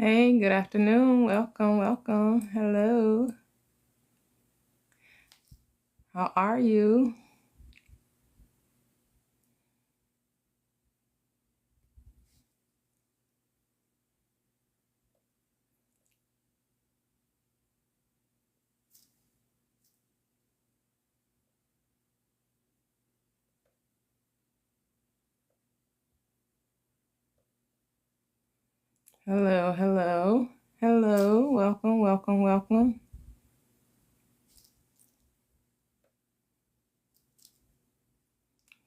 Hey, good afternoon. Welcome, welcome. Hello. How are you? Hello, hello. Hello. Welcome, welcome, welcome.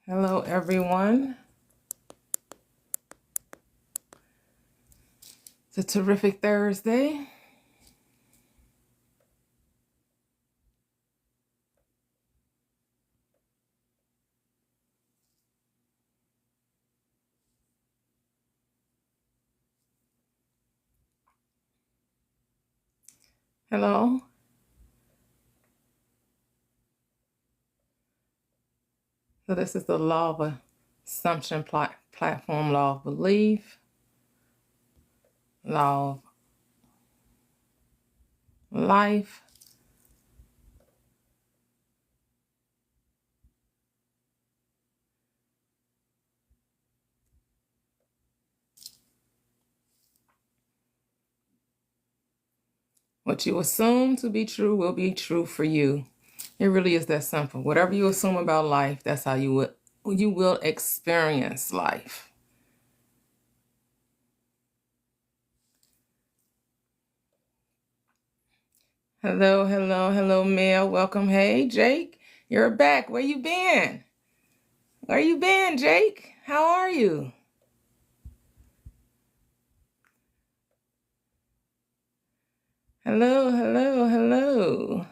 Hello, everyone. It's a terrific Thursday. Hello. So this is the law of assumption platform, law of belief, law of life. What you assume to be true will be true for you. It really is that simple. Whatever you assume about life, that's how you will experience life. Hello, hello, hello, Mel. Welcome. Hey, Jake. You're back. Where you been? Where you been, Jake? How are you? Hello, hello, hello.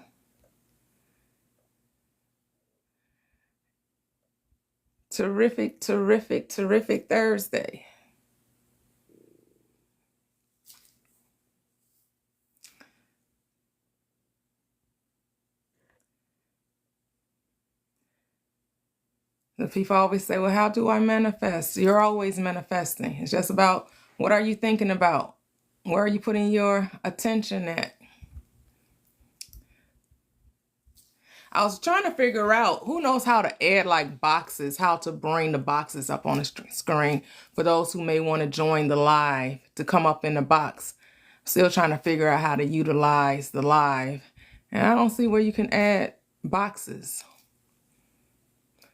Terrific, terrific, terrific Thursday. The people always say, well, how do I manifest? You're always manifesting. It's just about what are you thinking about? Where are you putting your attention at? I was trying to figure out who knows how to add like boxes, how to bring the boxes up on the screen for those who may want to join the live to come up in the box. Still trying to figure out how to utilize the live. And I don't see where you can add boxes.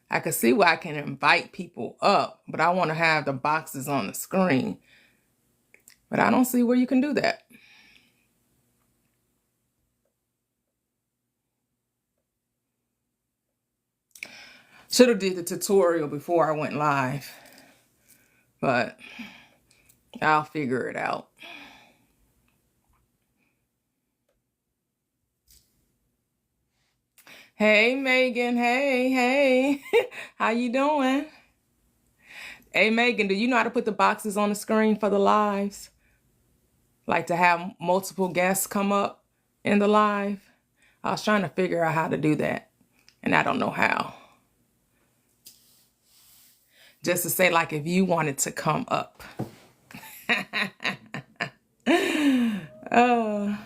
I can see where I can invite people up, but I want to have the boxes on the screen. But I don't see where you can do that. Should have did the tutorial before I went live, but I'll figure it out. Hey, Megan. Hey, hey. How you doing? Hey, Megan, do you know how to put the boxes on the screen for the lives? Like to have multiple guests come up in the live? I was trying to figure out how to do that, and I don't know how. Just to say, like, if you wanted to come up. Oh,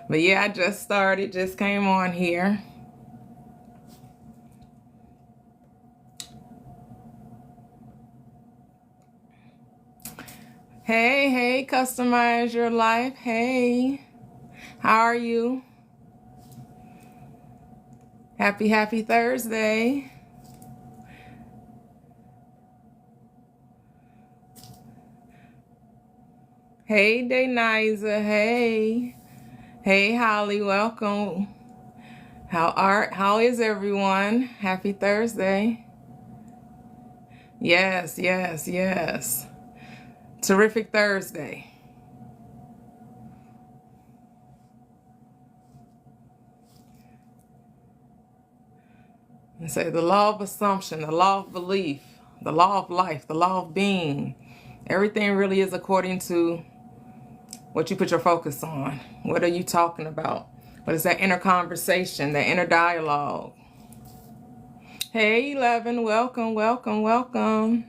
but yeah, I just started, just came on here. Hey, hey, customize your life. Hey, how are you? Happy, happy Thursday. Hey, Deniza. Hey. Hey, Holly. Welcome. How is everyone? Happy Thursday. Yes, yes, yes. Terrific Thursday. And say the law of assumption, the law of belief, the law of life, the law of being. Everything really is according to what you put your focus on. What are you talking about? What is that inner conversation, that inner dialogue? Hey, 11, welcome, welcome, welcome.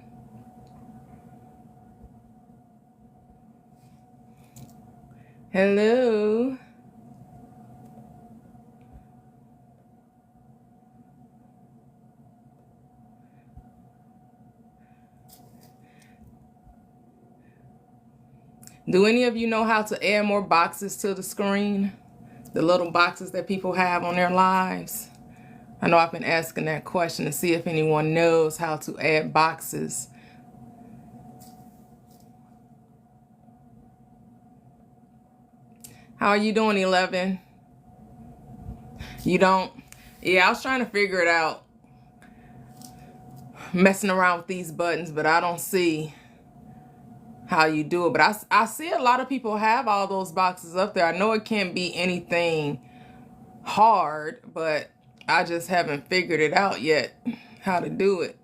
Hello. Do any of you know how to add more boxes to the screen? The little boxes that people have on their lives? I know I've been asking that question to see if anyone knows how to add boxes. How are you doing, 11? You don't? Yeah, I was trying to figure it out. Messing around with these buttons, but I don't see how you do it. But I see a lot of people have all those boxes up there. I know it can't be anything hard, but I just haven't figured it out yet how to do it.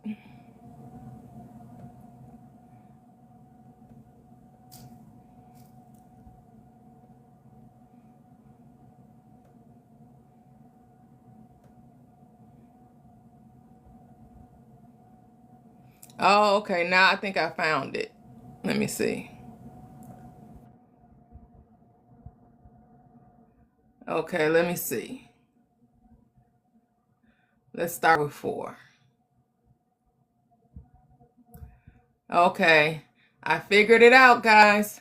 Oh, okay. Now I think I found it. Let me see. Okay, let me see. Let's start with 4. Okay, I figured it out, guys.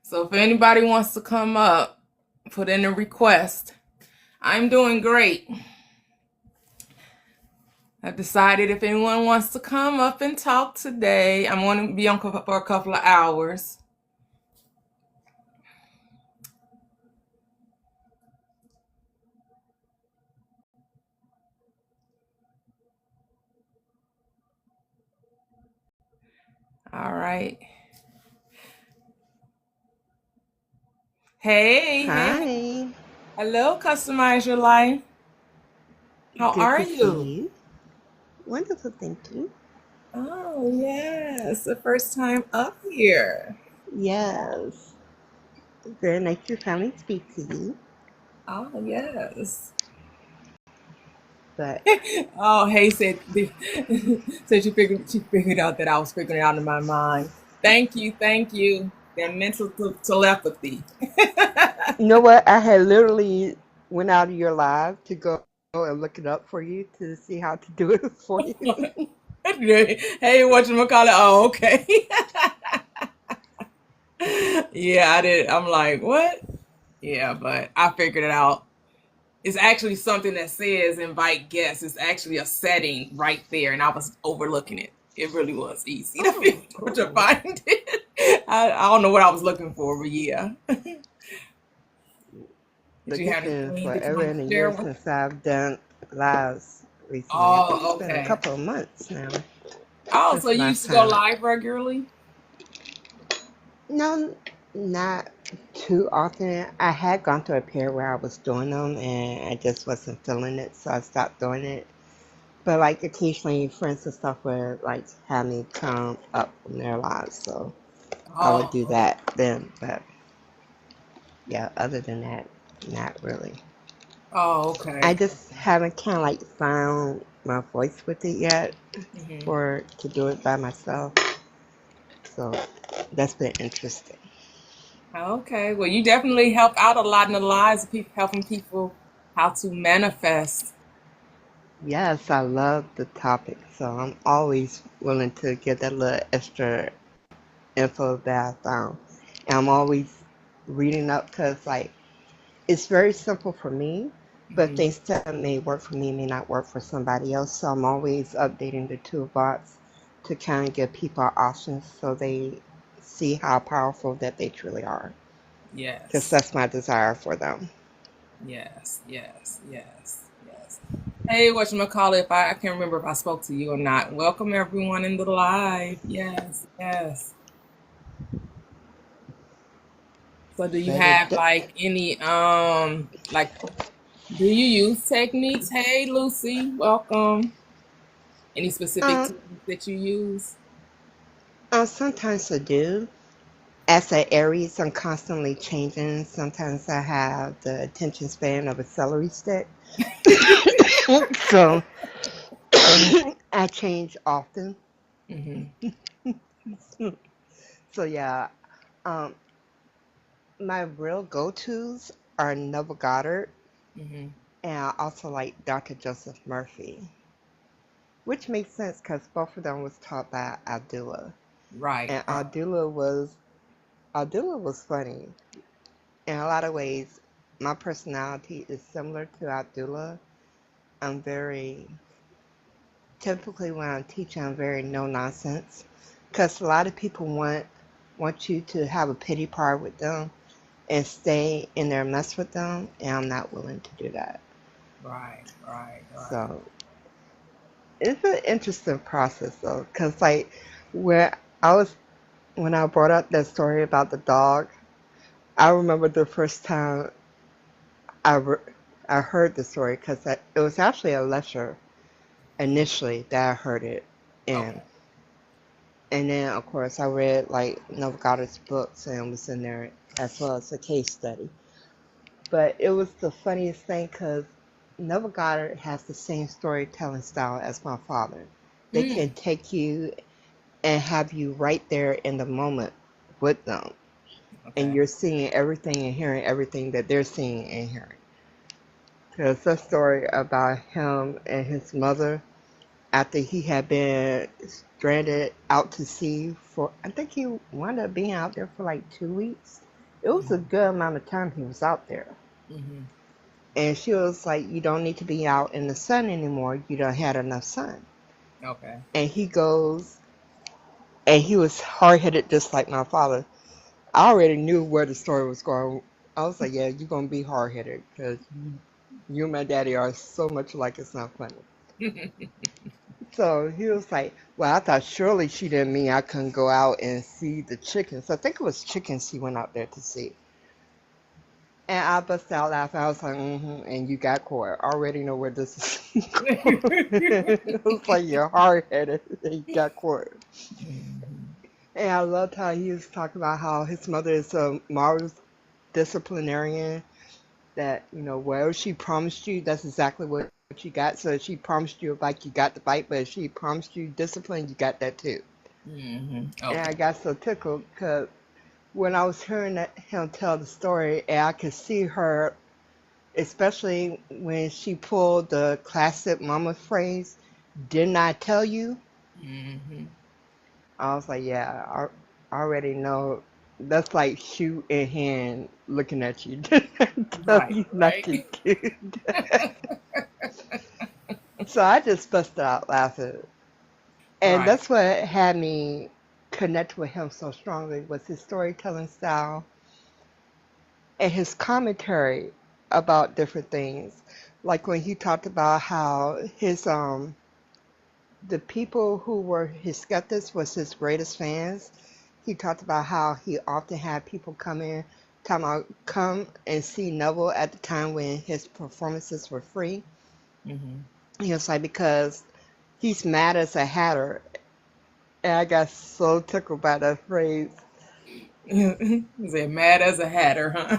So if anybody wants to come up, put in a request. I'm doing great. I've decided if anyone wants to come up and talk today, I'm going to be on for a couple of hours. All right. Hey, hey. Hi, Hello, Customize Your Life. How good are to see you? you. Wonderful, thank you. Oh, yes. The first time up here. Yes, very nice to finally speak to you. Oh, yes. But Oh, hey, said she figured out that I was figuring it out in my mind. Thank you, thank you. That mental telepathy. you know what? I had literally went out of your live to go and look it up for you to see how to do it for you. Hey, whatchamacallit? Oh, okay. Yeah, I did. I'm like, what? Yeah, but I figured it out. It's actually something that says invite guests. It's actually a setting right there, and I was overlooking it. It really was easy to Oh, to cool. find it. I don't know what I was looking for, but yeah. Did Look, you it's have been anything that you forever want and a to share year with? since I've done lives recently. I think it's Oh, been a okay. couple of months now Oh, since so the you used last to go time. live regularly? No, not too often. I had gone through a period where I was doing them and I just wasn't feeling it, so I stopped doing it. But like occasionally, friends and stuff would like have me come up from their lives, so I would do Oh, that then. But yeah, other than that, not really. oh, I okay. just haven't kind of like found my voice with it yet Hmm. for to do it by myself. So that's been interesting. Okay. Well, you definitely help out a lot in the lives of people, helping people how to manifest. Yes, I love the topic, so I'm always willing to give that little extra info that I found. And I'm always reading up because, like, it's very simple for me, but Hmm. things that may work for me may not work for somebody else. So I'm always updating the toolbox to kind of give people options so they see how powerful that they truly are. Because Yes. that's my desire for them. Yes. Yes. Yes. Yes. Hey, whatchamacallit, if I can't remember if I spoke to you or not. Welcome everyone in the live. Yes. Yes. So do you But it, have like any like do you use techniques? Hey Lucy, welcome. Any specific um, techniques that you use? sometimes I do. As an Aries, I'm constantly changing. Sometimes I have the attention span of a celery stick. So I change often. Hmm. So yeah, um, My real go-tos are Neville Goddard, Hmm. and I also like Dr. Joseph Murphy, which makes sense because both of them was taught by Abdullah, Right, and right. Abdullah was funny in a lot of ways. My personality is similar to Abdullah. I'm very typically when I'm teaching, I'm very no nonsense because a lot of people want you to have a pity party with them and stay in their mess with them, and I'm not willing to do that. Right, right, right. So it's an interesting process though, because like where I was when I brought up that story about the dog, I remember the first time I re- I heard the story because it was actually a lecture initially that I heard it in. Okay. And then, of course, I read like Neville Goddard's books and was in there as well as a case study. But it was the funniest thing because Neville Goddard has the same storytelling style as my father. They can Mm, take you and have you right there in the moment with them. And okay. you're seeing everything and hearing everything that they're seeing and hearing. There's a story about him and his mother after he had been stranded out to sea for, I think he wound up being out there for like 2 weeks. It was a good amount of time he was out there. Mm-hmm. And she was like, "You don't need to be out in the sun anymore. You don't had enough sun." Okay. And he goes, and he was hard headed just like my father. I already knew where the story was going. I was like, "Yeah, you're going to be hard headed because you and my daddy are so much alike, it's not funny." So he was like, "Well, I thought surely she didn't mean I couldn't go out and see the chickens. I think it was chickens she went out there to see." And I busted out laughing. I was like, "Mm-hmm." And you got caught. I already know where this is going. It was like you're hard headed and you got caught. Mhm. And I loved how he was talking about how his mother is a marvelous disciplinarian. That whatever she promised you, that's exactly what you got. So if she promised you a bike, you got the bike, but if she promised you discipline, you got that too. Mhm. And I Okay. got so tickled because when I was hearing him tell the story, and I could see her, especially when she pulled the classic mama phrase, "Didn't I tell you?" Mhm. I was like, yeah, I already know. That's like shoe in hand looking at you. Didn't I tell Right, you not right. to do that? So I just busted out laughing. And Right. that's what had me connect with him so strongly was his storytelling style and his commentary about different things. Like when he talked about how his the people who were his skeptics was his greatest fans. He talked about how he often had people come in, come and see Neville at the time when his performances were free. Mhm. He was like, because he's mad as a hatter. And I got so tickled by that phrase. Is it mad as a hatter, huh?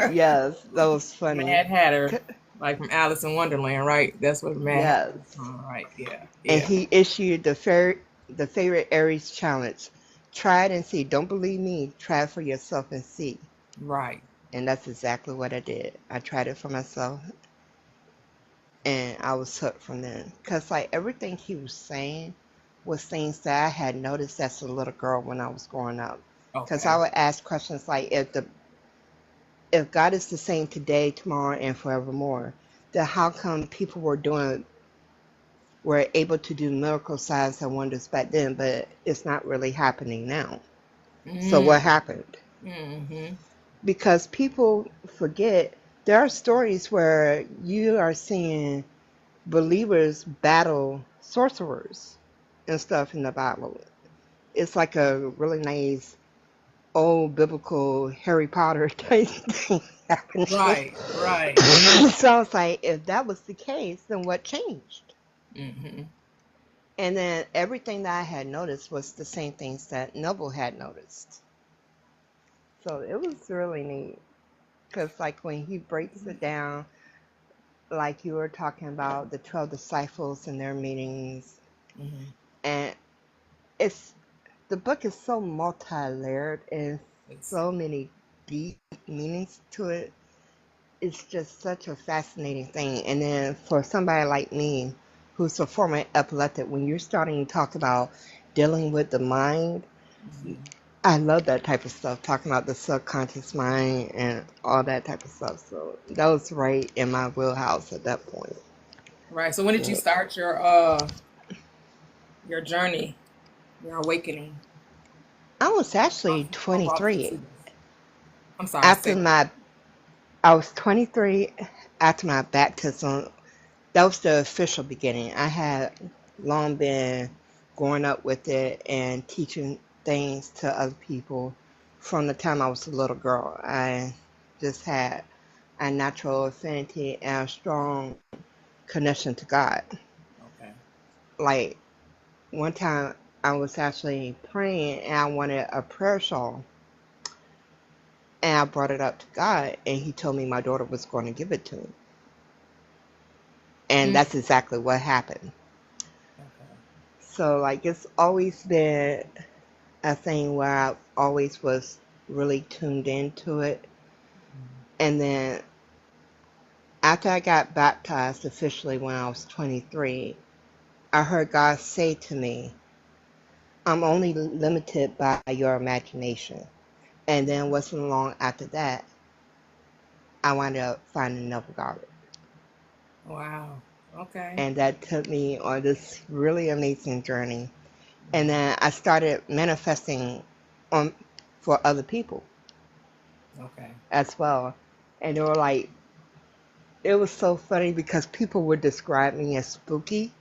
Yes, that was funny. Mad Hatter, C- like from Alice in Wonderland, right? That's what Mad Hatter is. Yes. All right. Yeah. And Yeah. he issued the favorite Aries challenge. Try it and see. Don't believe me. Try it for yourself and see. Right. And that's exactly what I did. I tried it for myself and I was hooked from then. Because, like, everything he was saying was things that I had noticed as a little girl when I was growing up. Because I Okay. would ask questions like, if God is the same today, tomorrow, and forevermore, then how come people were able to do miracle signs and wonders back then, but it's not really happening now? So Mm. what happened? Mhm. Because people forget there are stories where you are seeing believers battle sorcerers and stuff in the Bible. It's like a really nice old biblical Harry Potter type thing happening. Right. Right. So I was like, if that was the case, then what changed? Mhm. And then everything that I had noticed was the same things that Noble had noticed. So it was really neat. Because, like, when he breaks it down, like you were talking about the 12 disciples and their meetings, Mhm. and it's the book is so multi-layered and It's so many deep meanings to it. It's just such a fascinating thing. And then for somebody like me, who's a former epileptic, when you're starting to talk about dealing with the mind, Mhm. I love that type of stuff, talking about the subconscious mind and all that type of stuff. So that was right in my wheelhouse at that point. Right. So when did you Yeah. start your journey, your awakening I was actually of 23 authenticity? I'm sorry, after say. my I was 23 after my baptism. That was the official beginning. I had long been growing up with it and teaching things to other people from the time I was a little girl. I just had a natural affinity and a strong connection to God. Okay. Like one time I was actually praying and I wanted a prayer shawl and I brought it up to God and he told me my daughter was going to give it to me. And Mm, that's exactly what happened. okay. So like it's always been a thing where I always was really tuned into it. Mhm. And then after I got baptized officially when I was 23, I heard God say to me, I'm only limited by your imagination. And then wasn't long after that, I wound up finding Neville Goddard. Wow. Okay. And that took me on this really amazing journey. And Mhm. then I started manifesting on for other people Okay. as well. And they were like, it was so funny because people would describe me as spooky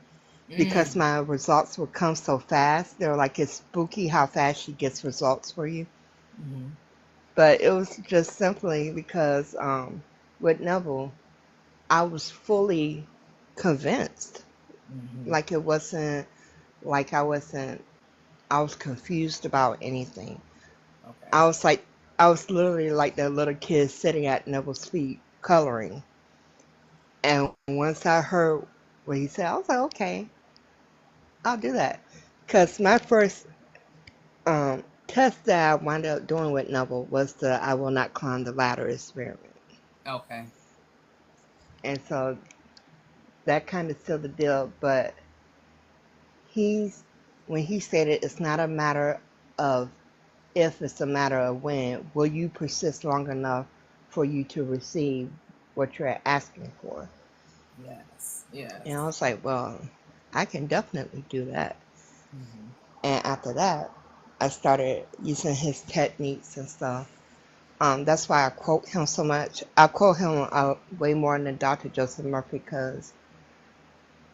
because Mm. my results would come so fast. They were like, it's spooky how fast she gets results for you. Mhm. But it was just simply because with Neville, I was fully convinced. Mhm. Like it wasn't like I was confused about anything. Okay. I was like, I was literally like that little kid sitting at Neville's feet coloring. And once I heard what he said, I was like, okay, I'll do that. Because my first test that I wound up doing with Neville was the I will not climb the ladder experiment. Okay. And so that kind of sealed the deal. But he's, when he said it, it's not a matter of if, it's a matter of when. Will you persist long enough for you to receive what you're asking for? Yes. And I Yes. was like, well, I can definitely do that. Mhm. And after that, I started using his techniques and stuff. That's why I quote him so much. I quote him way more than Dr. Joseph Murphy because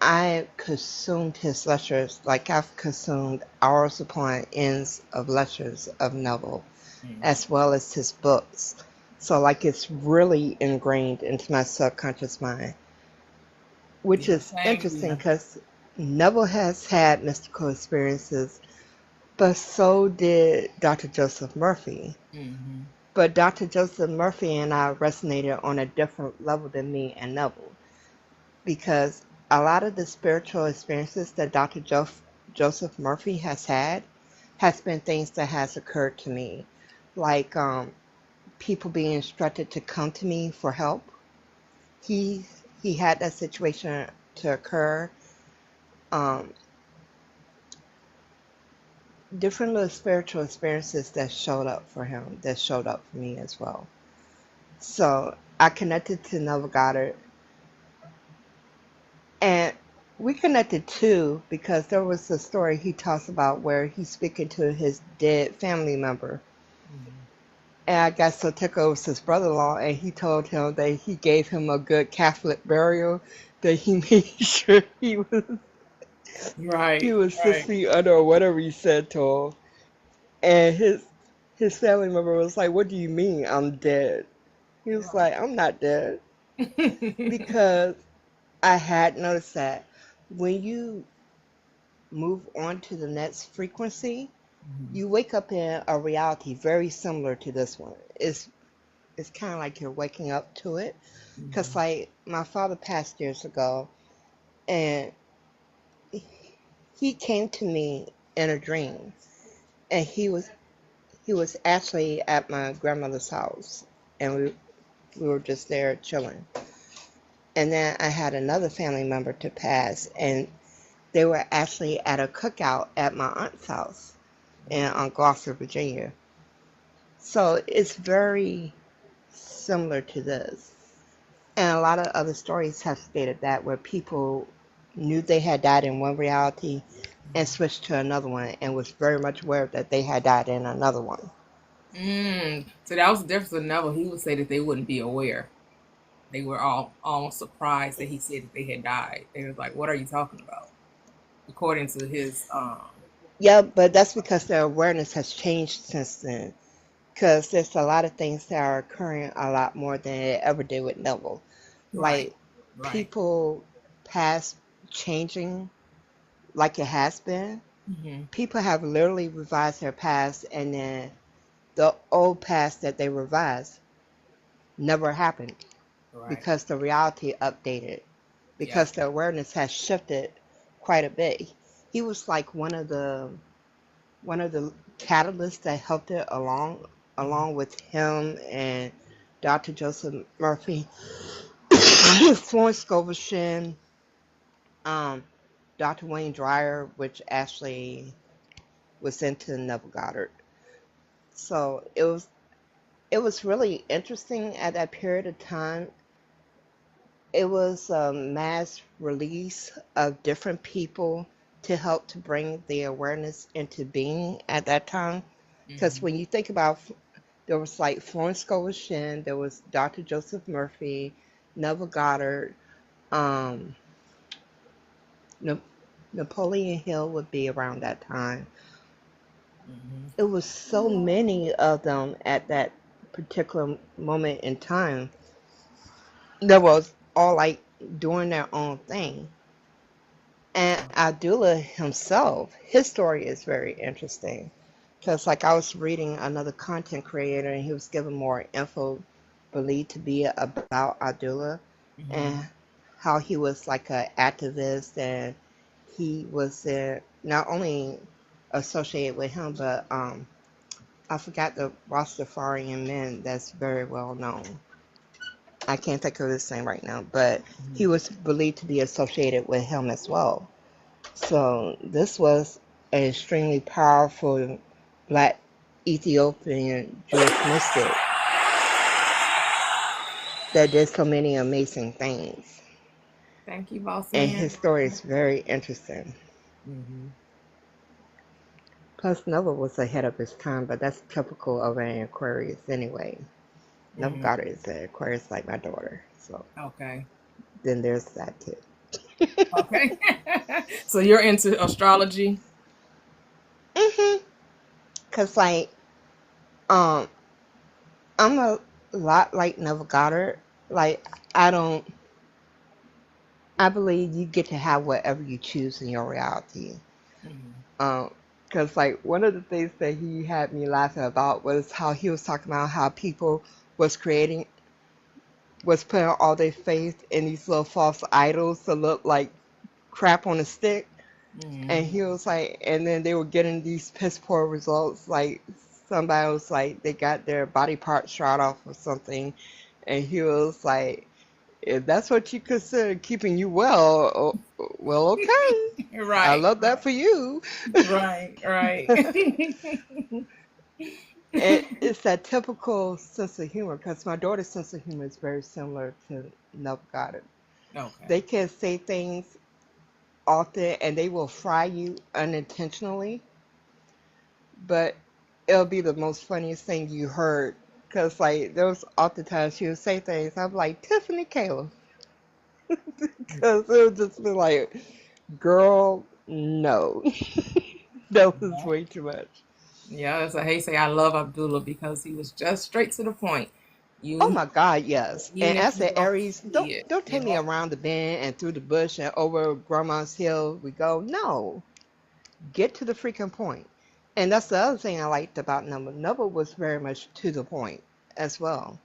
I consumed his lectures like I've consumed hours upon ends of lectures of Neville, Mhm. as well as his books. So like it's really ingrained into my subconscious mind, which Yeah. is Same interesting here. because Neville has had mystical experiences, but so did Dr. Joseph Murphy. Mhm. But Dr. Joseph Murphy and I resonated on a different level than me and Neville because a lot of the spiritual experiences that Joseph Murphy has had has been things that has occurred to me, like people being instructed to come to me for help. He he had that situation to occur. Um, Different little spiritual experiences that showed up for him, that showed up for me as well. So I connected to Neville Goddard, and we connected too because there was a story he talks about where he's speaking to his dead family member. Mhm. And I got so tickled, it was his brother-in-law, and he told him that he gave him a good Catholic burial, that he made sure he Right. was Right. 6 feet under or whatever he said to him. And his family member was like, "What do you mean I'm dead?" He was Right. like, "I'm not dead," because I had noticed that when you move on to the next frequency, Mhm. you wake up in a reality very similar to this one. It's kind of like you're waking up to it. Because, Mhm. like, my father passed years ago, and he came to me in a dream, and he was actually at my grandmother's house, and we were just there chilling. And then I had another family member to pass, and they were actually at a cookout at my aunt's house on Gloucester, Virginia. So it's very similar to this. And a lot of other stories have stated that where people knew they had died in one reality and switched to another one and was very much aware that they had died in another one. So that was the difference with Neville. He would say that they wouldn't be aware. They were all almost surprised that he said that they had died. They was like, "What are you talking about?" According to his Yeah, but that's because their awareness has changed since then. Because there's a lot of things that are occurring a lot more than it ever did with Neville. right, Like right. people past changing like it has been. Hmm. People have literally revised their past, and then the old past that they revised never happened Right. because the reality updated, Yep. because the awareness has shifted quite a bit. He was like one of the catalysts that helped it Hmm. along with him and Dr. Joseph Murphy, Florence Scovel, um, Dr. Wayne Dyer, which actually was into Neville Goddard. So it was really interesting at that period of time. It was a mass release of different people to help to bring the awareness into being at that time. Because Hmm. when you think about, there was like Florence Scovel, there was Dr. Joseph Murphy, Neville Goddard, um, Na- Napoleon Hill would be around that time. Hmm. It was so many of them at that particular moment in time that was all like doing their own thing. And Abdullah himself, his story is very interesting because, like, I was reading another content creator and he was given more info believed to be about Abdullah and Hmm. how he was like an activist and he was not only associated with him, but I forgot the Rastafarian man that's very well known. I can't think of his name right now, but he Hmm. was believed to be associated with him as well. So this was an extremely powerful black Ethiopian Jewish mystic that did so many amazing things. Thank you, boss And man. his story is very interesting. Hmm. Plus, Noah was ahead of his time, but that's typical of an Aquarius anyway. Neville Hmm. Goddard is an Aquarius like my daughter. So Okay. then there's that too. Okay. So you're into astrology? Mhm. Cause like um I'm a lot like Neville Goddard. Like I don't I believe you get to have whatever you choose in your reality. Hmm. Um, because like one of the things that he had me laughing about was how he was talking about how people was creating was putting all their faith in these little false idols to look like crap on a stick. And Hmm. he was like, and then they were getting these piss poor results. Like somebody was like, they got their body part shot off or something, and he was like, if that's what you consider keeping you well, well, okay. I Right. love that for you. Right. Right. It's that typical sense of humor because my daughter's sense of humor is very similar to Neville Goddard. They Okay. can say things often and they will fry you unintentionally, but it'll be the most funniest thing you heard. Because, like, there was oftentimes she would say things, I'm like, Tiffany Caleb. Because it would just be like, girl, no. That was Yeah. way too much. Yeah, that's a hey say I love Abdullah because he was just straight to the point. Oh You my God, yes. even And if as you the don't Aries, see it. don't take me Yeah. around the bend and through the bush and over Grandma's hill we go. No, get to the freaking point. And that's the other thing I liked about Number. Number was very much to the point as well.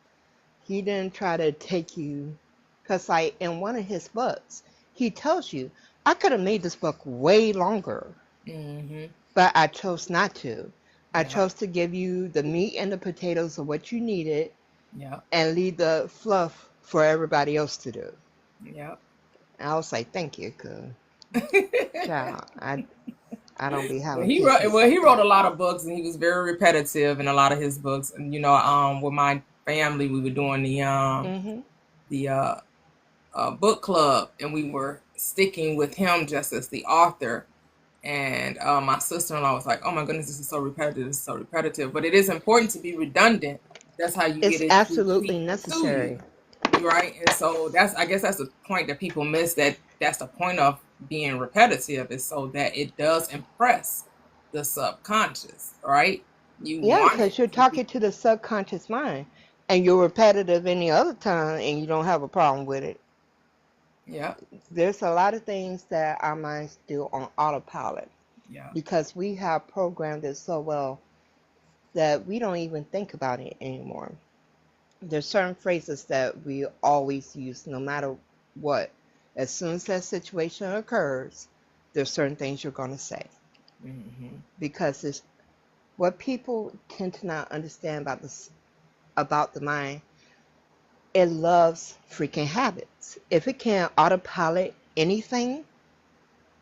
He didn't try to take you, because like in one of his books, he tells you, I could have made this book way longer, Hmm. but I chose not to. I Yeah. chose to give you the meat and the potatoes of what you needed Yeah. and leave the fluff for everybody else to do. Yeah. And I was like, thank you, cause child, I don't be Well, having he wrote patience well, he like wrote a that. lot of books, and he was very repetitive in a lot of his books. And with my family, we were doing Hmm. the book club, and we were sticking with him just as the author. And my sister-in-law was like, "Oh my goodness, this is so repetitive. This is so repetitive." But it is important to be redundant. That's how you get It's it to absolutely sink into you. necessary. You're right. And so I guess that's the point that people miss, that that's the point of being repetitive, is so that it does impress the subconscious, right? You Yeah, want because it you're to be, talking to the subconscious mind, and you're repetitive any other time, and you don't have a problem with it. yeah, There's a lot of things that our minds do on autopilot yeah, because we have programmed it so well that we don't even think about it anymore. There's certain phrases that we always use no matter what. As soon as that situation occurs, there's certain things you're going to say hmm, because it's what people tend to not understand about the mind. It loves freaking habits. If it can autopilot anything,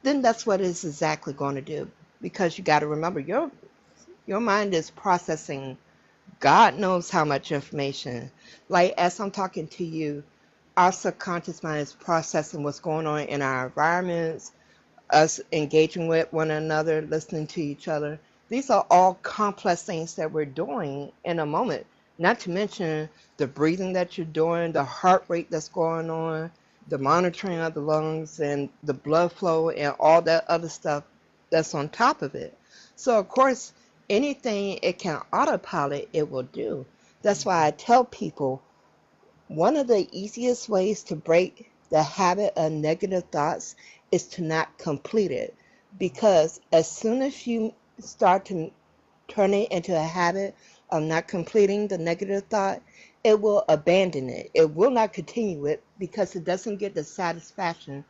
then that's what it's exactly going to do. Because you got to remember, your mind is processing God knows how much information. Like as I'm talking to you, our subconscious mind is processing what's going on in our environments, us engaging with one another, listening to each other. These are all complex things that we're doing in a moment. Not to mention the breathing that you're doing, the heart rate that's going on, the yeah, monitoring of the lungs and the blood flow and all that other stuff that's on top of it. So of course, anything it can autopilot, it will do. That's why I tell people one of the easiest ways to break the habit of negative thoughts is to not complete it. Because as soon as you start to turn it into a habit of not completing the negative thought, it will abandon it. It will not continue it because it doesn't get the satisfaction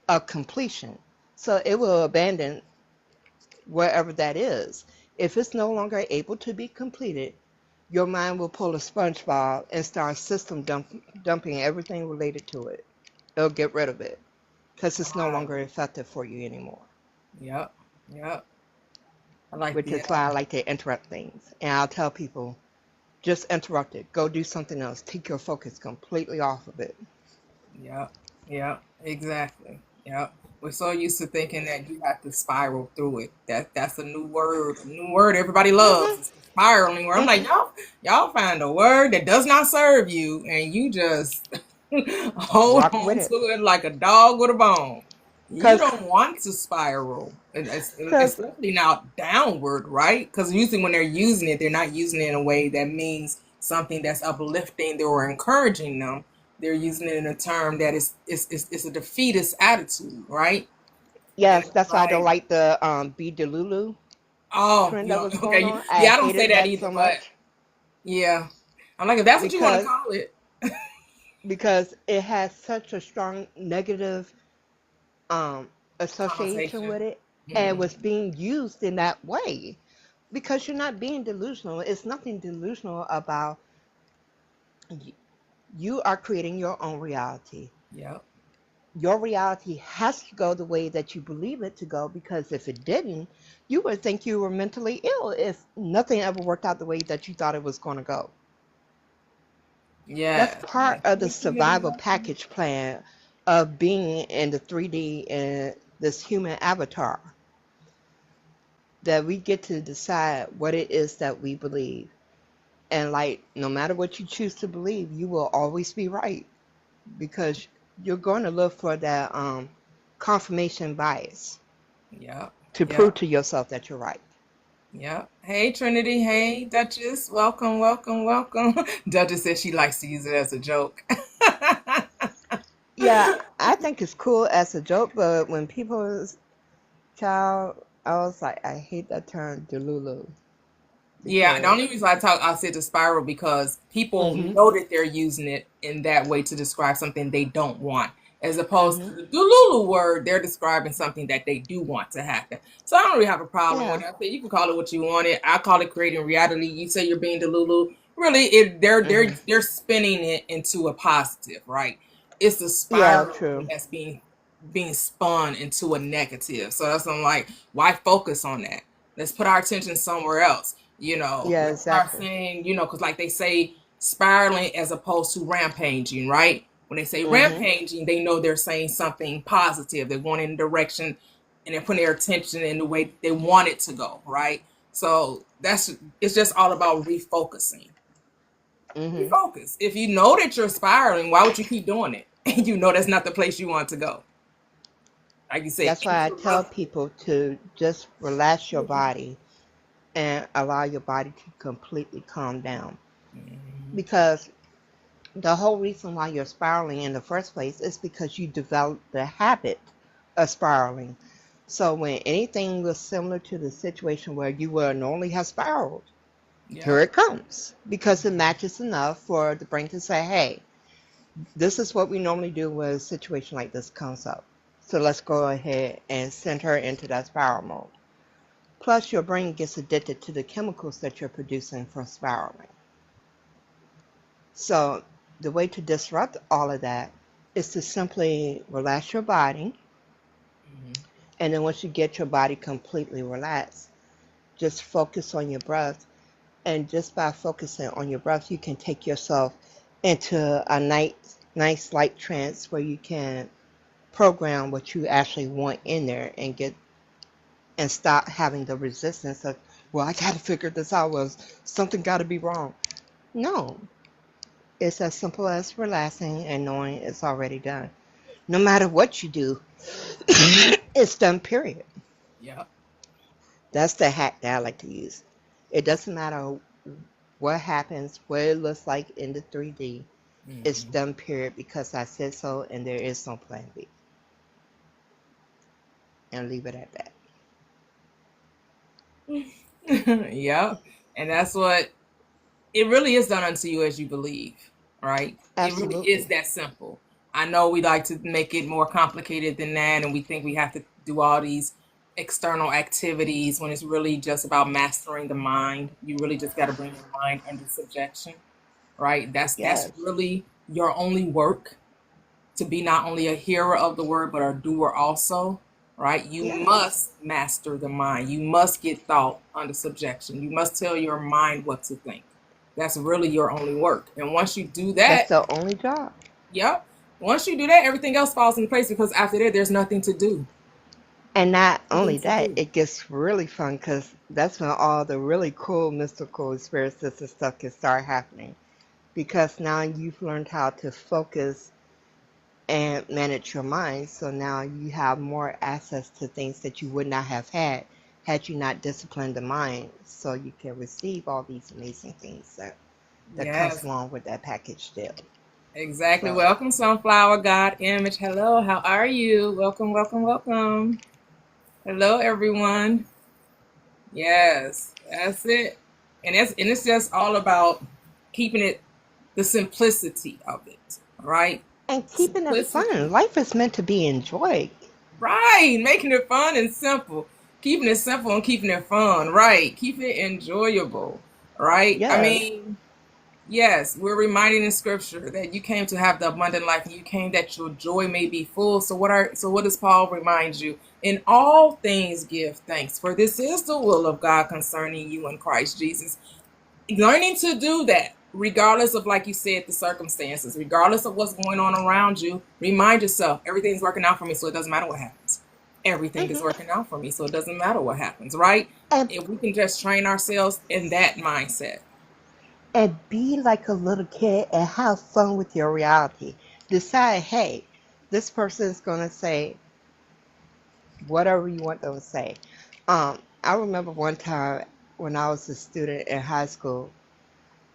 of completion. So it will abandon wherever that is. If it's no longer able to be completed, your mind will pull a SpongeBob and start dumping everything related to it. It'll get rid of it because it's no wow, longer effective for you anymore. yeah, yeah. I like Which the is why I like to interrupt things. And I'll tell people, just interrupt it. Go do something else. Take your focus completely off of it. yeah, yeah, exactly. Yeah. We're so used to thinking that you have to spiral through it. That's a new word everybody loves. Hmm. It's the spiraling word. I'm like, Hmm. y'all find a word that does not serve you, and you just hold Rock with on to it. it like a dog with a bone. You Because, don't want to spiral, because, especially now downward, right? Because usually when they're using it, they're not using it in a way that means something that's uplifting or encouraging them. They're using it in a term that is a defeatist attitude, right? And yes, it's that's why I don't like, like the Be Delulu oh, trend you that know, was going okay, on. I yeah, I don't say hated that that either, so but much yeah, I'm like, if that's what you want to because call it, it has such a strong negative um, association connotation. with it and Hmm. was being used in that way because you're not being delusional. It's nothing delusional about you are creating your own reality. Yeah, Your reality has to go the way that you believe it to go because if it didn't, you would think you were mentally ill if nothing ever worked out the way that you thought it was going to go. That's yes, part yes. of the Hey, Trinity, survival welcome. package plan of being in the 3D and this human avatar that we get to decide what it is that we believe. And like, no matter what you choose to believe, you will always be right because you're going to look for that confirmation bias Yeah, to yeah, prove to yourself that you're right. yeah. Hey, Trinity. Hey, Duchess. Welcome, welcome, welcome. Duchess says she likes to use it as a joke. Yeah, I think it's cool as a joke, but when people child, I was like, I hate that term, delulu, Yeah, the because only reason I said the spiral because people hmm know that they're using it in that way to describe something they don't want. As opposed to Mhm. the Delulu word, they're describing something that they do want to happen. So I don't really have a problem with Yeah. that. You can call it what you want it. I call it creating reality. You say you're being Delulu. Really, Mhm. they're spinning it into a positive, right? It's the Yeah. spiral True. that's being spun into a negative. So that's I'm like, why focus on that? Let's put our attention somewhere else. Yeah. Let's start Exactly. saying, because like they say, spiraling as opposed to rampaging, right? When they say Mhm. rampaging, they know they're saying something positive. They're going in a direction and they're putting their attention in the way they want it to go, right? So it's just all about refocusing. Mhm. Refocus. If you know that you're spiraling, why would you keep doing it? And you know that's not the place you want to go. Like you said, That's why I tell people to just relax your body and allow your body to completely calm down. Mhm. Because the whole reason why you're spiraling in the first place is because you developed the habit of spiraling. So when anything was similar to the situation where you would normally have spiraled, here Yep. it comes. Because it matches enough for the brain to say, hey, this is what we normally do when a situation like this comes up. So let's go ahead and send her into that spiral mode. Plus, your brain gets addicted to the chemicals that you're producing from spiraling. So, the way to disrupt all of that is to simply relax your body. Mhm. And then, once you get your body completely relaxed, just focus on your breath. And just by focusing on your breath, you can take yourself into a nice light trance where you can program what you actually want in there and stop having the resistance of, well, I got to figure this out. Well, something got to be wrong. No, it's as simple as relaxing and knowing it's already done. No matter what you do, it's done, period. Yep. That's the hack that I like to use. It doesn't matter what happens, what it looks like in the 3D. It's Mhm. done, period, because I said so and there is no plan B. And leave it at that. Yep. And that's what it really is done unto you as you believe, right? It really is Absolutely. that simple. I know we like to make it more complicated than that, and we think we have to do all these external activities when it's really just about mastering the mind. You really just got to bring your mind under subjection, right? That's Yes. really your only work, to be not only a hearer of the word but a doer also, right? You Yes. must master the mind. You must get thought under subjection. You must tell your mind what to think. That's really your only work. And once you do That's that, the only job. yep. Once you do that, everything else falls in place because after that, there's nothing to do. And not Nothing only to that, do. it gets really fun because that's when all the really cool mystical experiences and stuff can start happening. Because now you've learned how to focus and manage your mind. So now you have more access to things that you would not have had you not disciplined the mind. So you can receive all these amazing things that comes Yes, along with that package deal. exactly. So Welcome, Sunflower God Image. Hello, how are you? Welcome, welcome, welcome. Hello, everyone. Yes, that's it. And it's just all about keeping it the simplicity of it, right? and keeping it fun. Simplicity. Life is meant to be enjoyed. Right. Making it fun and simple. Keeping it simple and keeping it fun. Right. Keep it enjoyable. Right. I Yes. mean, yes, we're reminding in scripture that you came to have the abundant life and you came that your joy may be full. So what does Paul remind you? In all things give thanks, for this is the will of God concerning you in Christ Jesus. Learning to do that, regardless of, like you said, the circumstances, regardless of what's going on around you, remind yourself everything's working out for me, so it doesn't matter what happens. Everything is Hmm. working out for me, so it doesn't matter what happens, right? And If we can just train ourselves in that mindset. and be like a little kid and have fun with your reality. Decide, hey, this person is gonna say whatever you want them to say. I remember one time when I was a student in high school,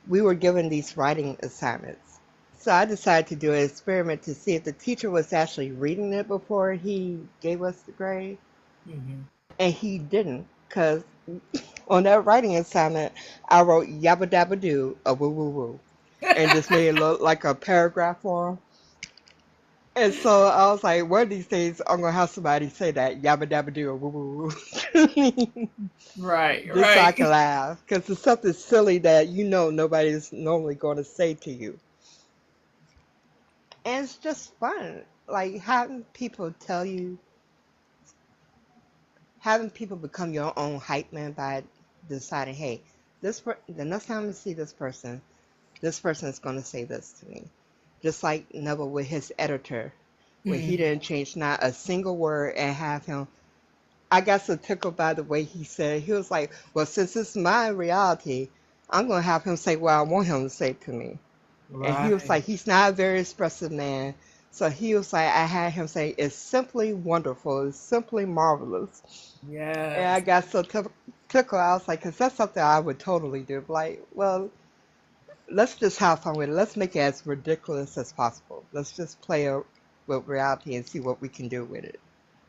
we were given these writing assignments. So I decided to do an experiment to see if the teacher was actually reading it before he gave us the grade, Hmm. and he didn't, because on that writing assignment, I wrote yabba dabba doo, a woo woo woo, and just made it look like a paragraph for him. And so I was like, one of these days I'm gonna have somebody say that yabba dabba do or woo woo woo. Right, Just so I can right. laugh. Because it's something silly that you know nobody's normally gonna say to you. And it's just fun. Like having people become your own hype man by deciding, hey, the next time I see this person is gonna say this to me. Just like Neville with his editor, where he Mm, didn't change not a single word and have him. I got so tickled by the way he said. He was like, "Well, since it's my reality, I'm gonna have him say what I want him to say to me." And he was right. like, he's not a very expressive man, so he was like, I had him say, "It's simply wonderful. It's simply marvelous." And I Yes. got so tickled. I was like, "Cause that's something I would totally do." Like, well, let's just have fun with it. Let's make it as ridiculous as possible. Let's just with reality and see what we can do with it.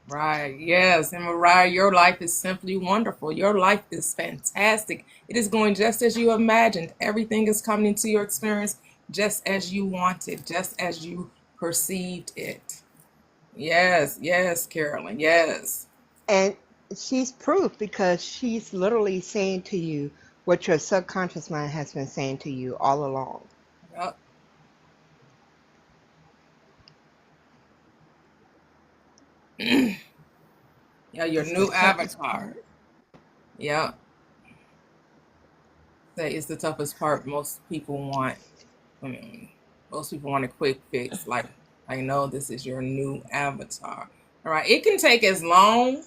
Right. Yes. And Mariah, your life is simply wonderful. Your life is fantastic. It is going just as you imagined. Everything is coming into your experience just as you wanted, just as you perceived it. Yes. Yes, Carolyn. Yes. And she's proof because she's literally saying to you what your subconscious mind has been saying to you all along. Yep. Yeah, your It's the new toughest avatar. part. Yep. That is the toughest part most people want. I mean, most people want a quick fix. Like, I know this is your new avatar. All right. It can take as long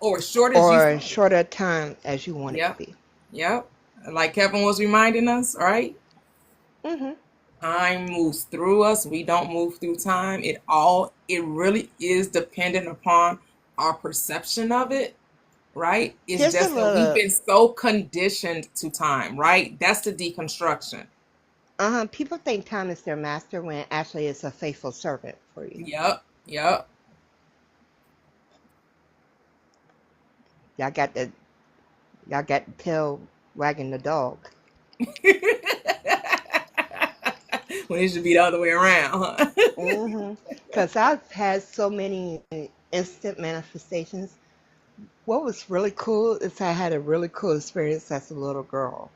or as short as you. Or shorter time as you want it to Yep. be. Yep. Like Kevin was reminding us, right? Hmm. Time moves through us. We don't move through time. It really is dependent upon our perception of it, right? It's Here's a just that we've little, been so conditioned to time, right? That's the deconstruction. people think time is their master when actually it's a faithful servant for you. Yep. Yep. Y'all got the, y'all got the tail wagging the dog. When it should be the other way around, huh? Hmm. Because I've had so many instant manifestations. What was really cool is I had a really cool experience as a little girl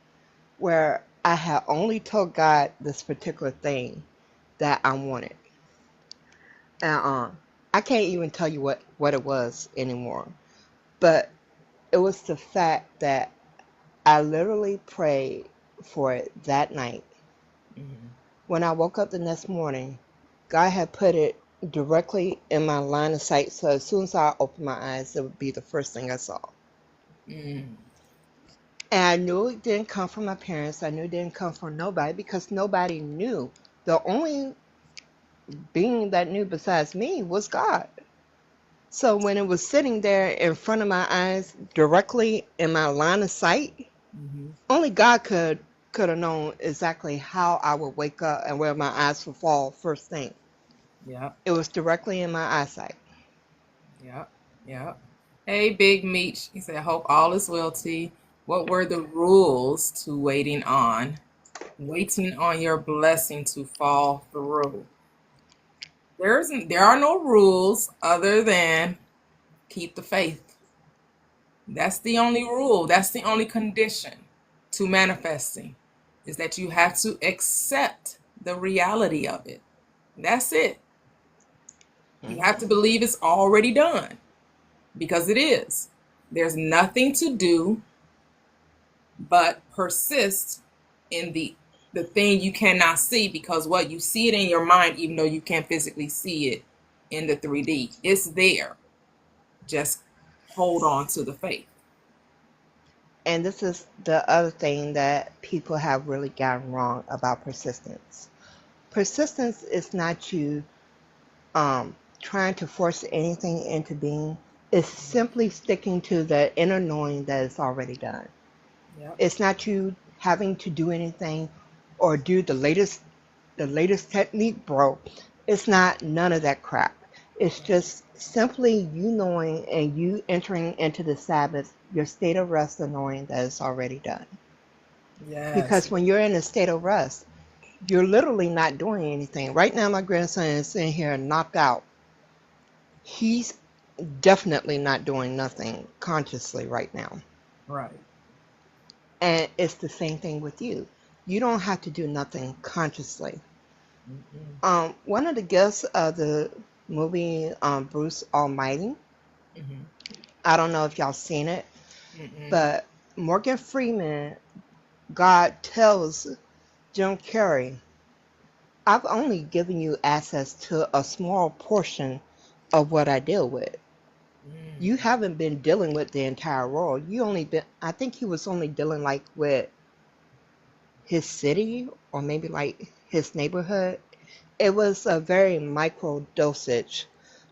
where I had only told God this particular thing that I wanted. And I can't even tell you what it was anymore. But it was the fact that I literally prayed for it that night. Mhm. When I woke up the next morning, God had put it directly in my line of sight. So as soon as I opened my eyes, it would be the first thing I saw. Mm. And I knew it didn't come from my parents. I knew it didn't come from nobody because nobody knew. The only being that knew besides me was God. So when it was sitting there in front of my eyes, directly in my line of sight, Mhm. only God could have known exactly how I would wake up and where my eyes would fall first thing. Yep. It was directly in my eyesight. Yep. Yep. Hey, Big Meech. He said, "Hope all is well, T. What were the rules to waiting on your blessing to fall through?" There are no rules other than keep the faith. That's the only rule. That's the only condition to manifesting is that you have to accept the reality of it. That's it. You have to Hmm. believe it's already done because it is. There's nothing to do but persist in the thing you cannot see because what you see it in your mind even though you can't physically see it in the 3D. It's there. Just hold on to the faith. And this is the other thing that people have really gotten wrong about persistence. Persistence is not you trying to force anything into being. It's simply sticking to the inner knowing that it's already done. Yep. It's not you having to do anything or do the latest technique, bro. It's not none of that crap. It's just simply you knowing and you entering into the Sabbath, your state of rest and knowing that it's already done. Yes. Because when you're in a state of rest, you're literally not doing anything. Right now, my grandson is sitting here knocked out. He's definitely not doing nothing consciously right now. Right. And it's the same thing with you. You don't have to do nothing consciously. Mm-mm. One of the guests of the movie Bruce Almighty, Mm-hmm. I don't know if y'all seen it, Mm-mm. but Morgan Freeman, God tells Jim Carrey, I've only given you access to a small portion of what I deal with. You Mm. haven't been dealing with the entire world. You only been, I think he was only dealing like with his city or maybe like his neighborhood. It was a very micro dosage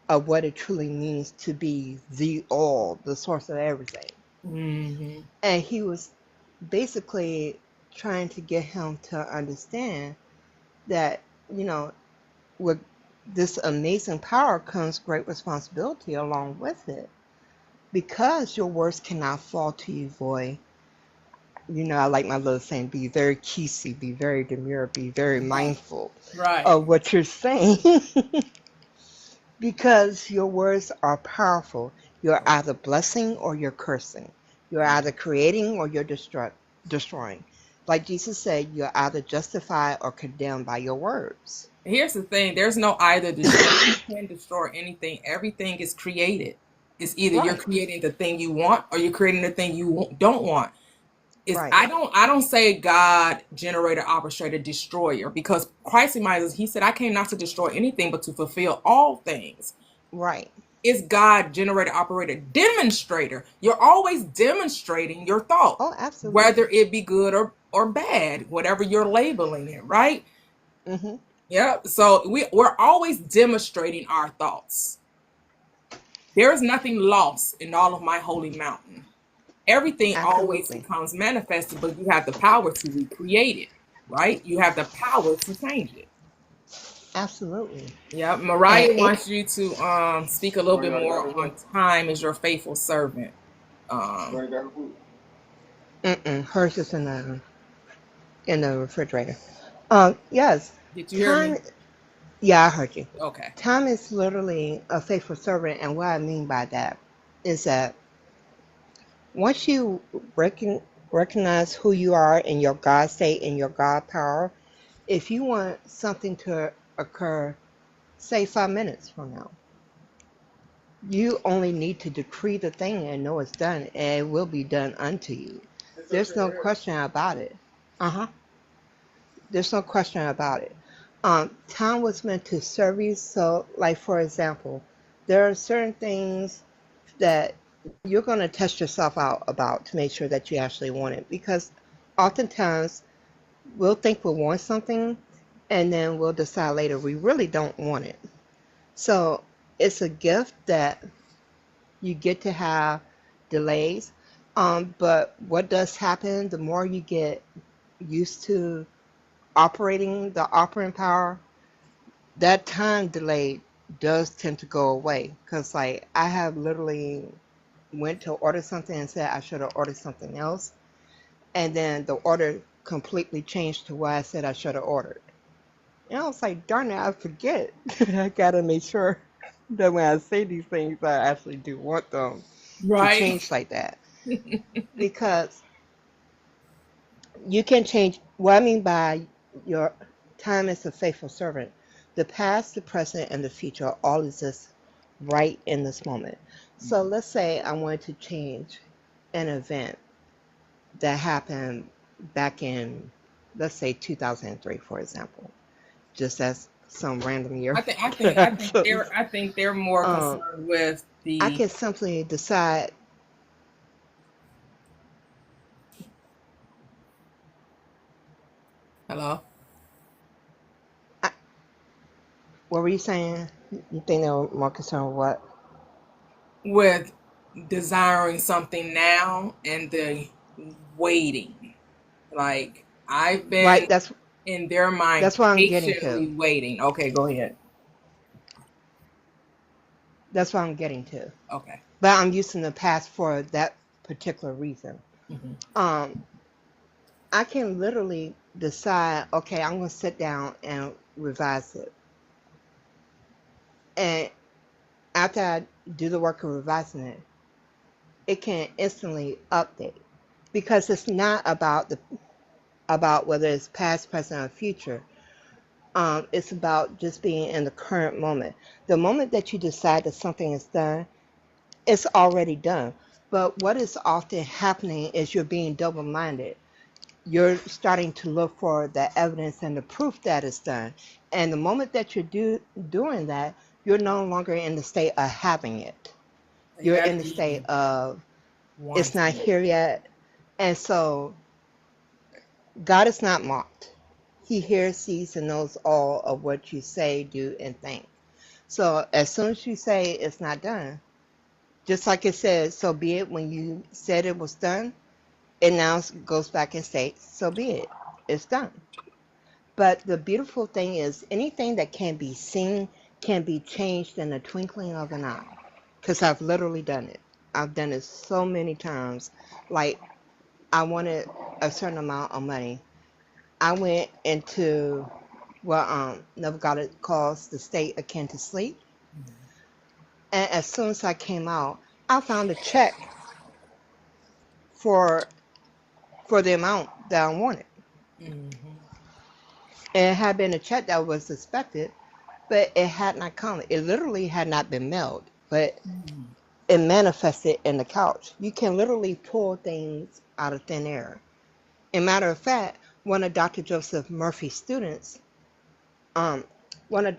of what it truly means to be the all, the source of everything. Mm-hmm. And he was basically trying to get him to understand that, you know, with this amazing power comes great responsibility along with it. Because your words cannot fall to you void. You know, I like my little saying, be very kisi, be very demure, be very Right. mindful Right. of what you're saying. Because your words are powerful. You're either blessing or you're cursing. You're either creating or you're destroying. Like Jesus said, you're either justified or condemned by your words. Here's the thing, there's no either destroy. You can't destroy anything. Everything is created. It's either you're Right, creating the thing you want or you're creating the thing you don't want. Is right. I don't say God generator, orchestrator, destroyer, because Christ reminds us, he said, I came not to destroy anything but to fulfill all things. Right. It's God generator, operator, demonstrator. You're always demonstrating your thought, Oh, whether absolutely. it be good or bad, whatever you're labeling it, right? Hmm. Yep. So we're always demonstrating our thoughts. There is nothing lost in all of my holy mountain. Everything always Absolutely. becomes manifested, but you have the power to recreate it, right? You have the power to change it. Absolutely. Yeah, And Mariah it, wants you to speak a little bit more on time as your faithful servant. Um, mm-mm, hers is in the refrigerator. Yes, did you hear time. me? Yeah, I heard you. Okay. Time is literally a faithful servant, and what I mean by that is that once you recognize who you are in your God state and your God power, if you want something to occur, say 5 minutes from now, you only need to decree the thing and know it's done, and it will be done unto you. There's no question about it. Uh huh. There's no question about it. Time was meant to serve you. So, like for example, there are certain things that you're going to test yourself out about to make sure that you actually want it. Because oftentimes we'll think we want something, and then we'll decide later we really don't want it. So it's a gift that you get to have delays. But what does happen, the more you get used to operating the operating power, that time delay does tend to go away. Because like I have literally went to order something and said I should have ordered something else, and then the order completely changed to what I said I should have ordered. And I was like, darn it, I forget. I gotta make sure that when I say these things, I actually do want them to Right. change like that. Because you can change what I mean by your time as a faithful servant. The past, the present, and the future all exist right in this moment. So let's say I wanted to change an event that happened back in, let's say 2003, for example, just as some random year. I think they're more um, concerned with I the can simply decide. hello I, what were you saying? You think they were more concerned with what? with desiring something now and the waiting. Like I've been Right. That's in their mind that's what I'm getting to. patiently waiting. Okay, go ahead. That's what I'm getting to. Okay. But I'm using the past for that particular reason. Hmm. Um, I can literally. decide, okay, I'm going to sit down and revise it. And after I do the work of revising it, it can instantly update because it's not about whether it's past, present, or future. It's about just being in the current moment. The moment that you decide that something is done, it's already done. But what is often happening is you're being double-minded. You're starting to look for the evidence and the proof that it's done. And the moment that doing that, you're no longer in the state of having it. You're You're in the state doing of one it's not thing. here yet. And so God is not mocked. He hears, sees, and knows all of what you say, do, and think. So as soon as you say it's not done, just like it says, so be it when you said it was done, it now goes back and states, so be it. It's done. But the beautiful thing is anything that can be seen can be changed in a twinkling of an eye. Because I've literally done it. I've done it so many times. Like I wanted a certain amount of money. I went into what Neville Goddard calls the state akin to sleep. And as soon as I came out, I found a check for the amount that I wanted. Mm-hmm. And it had been a check that was expected, but it had not come. It literally had not been mailed, but Mm-hmm. it manifested in the couch. You can literally pull things out of thin air. As a matter of fact, one of Dr. Joseph Murphy's students, um, one of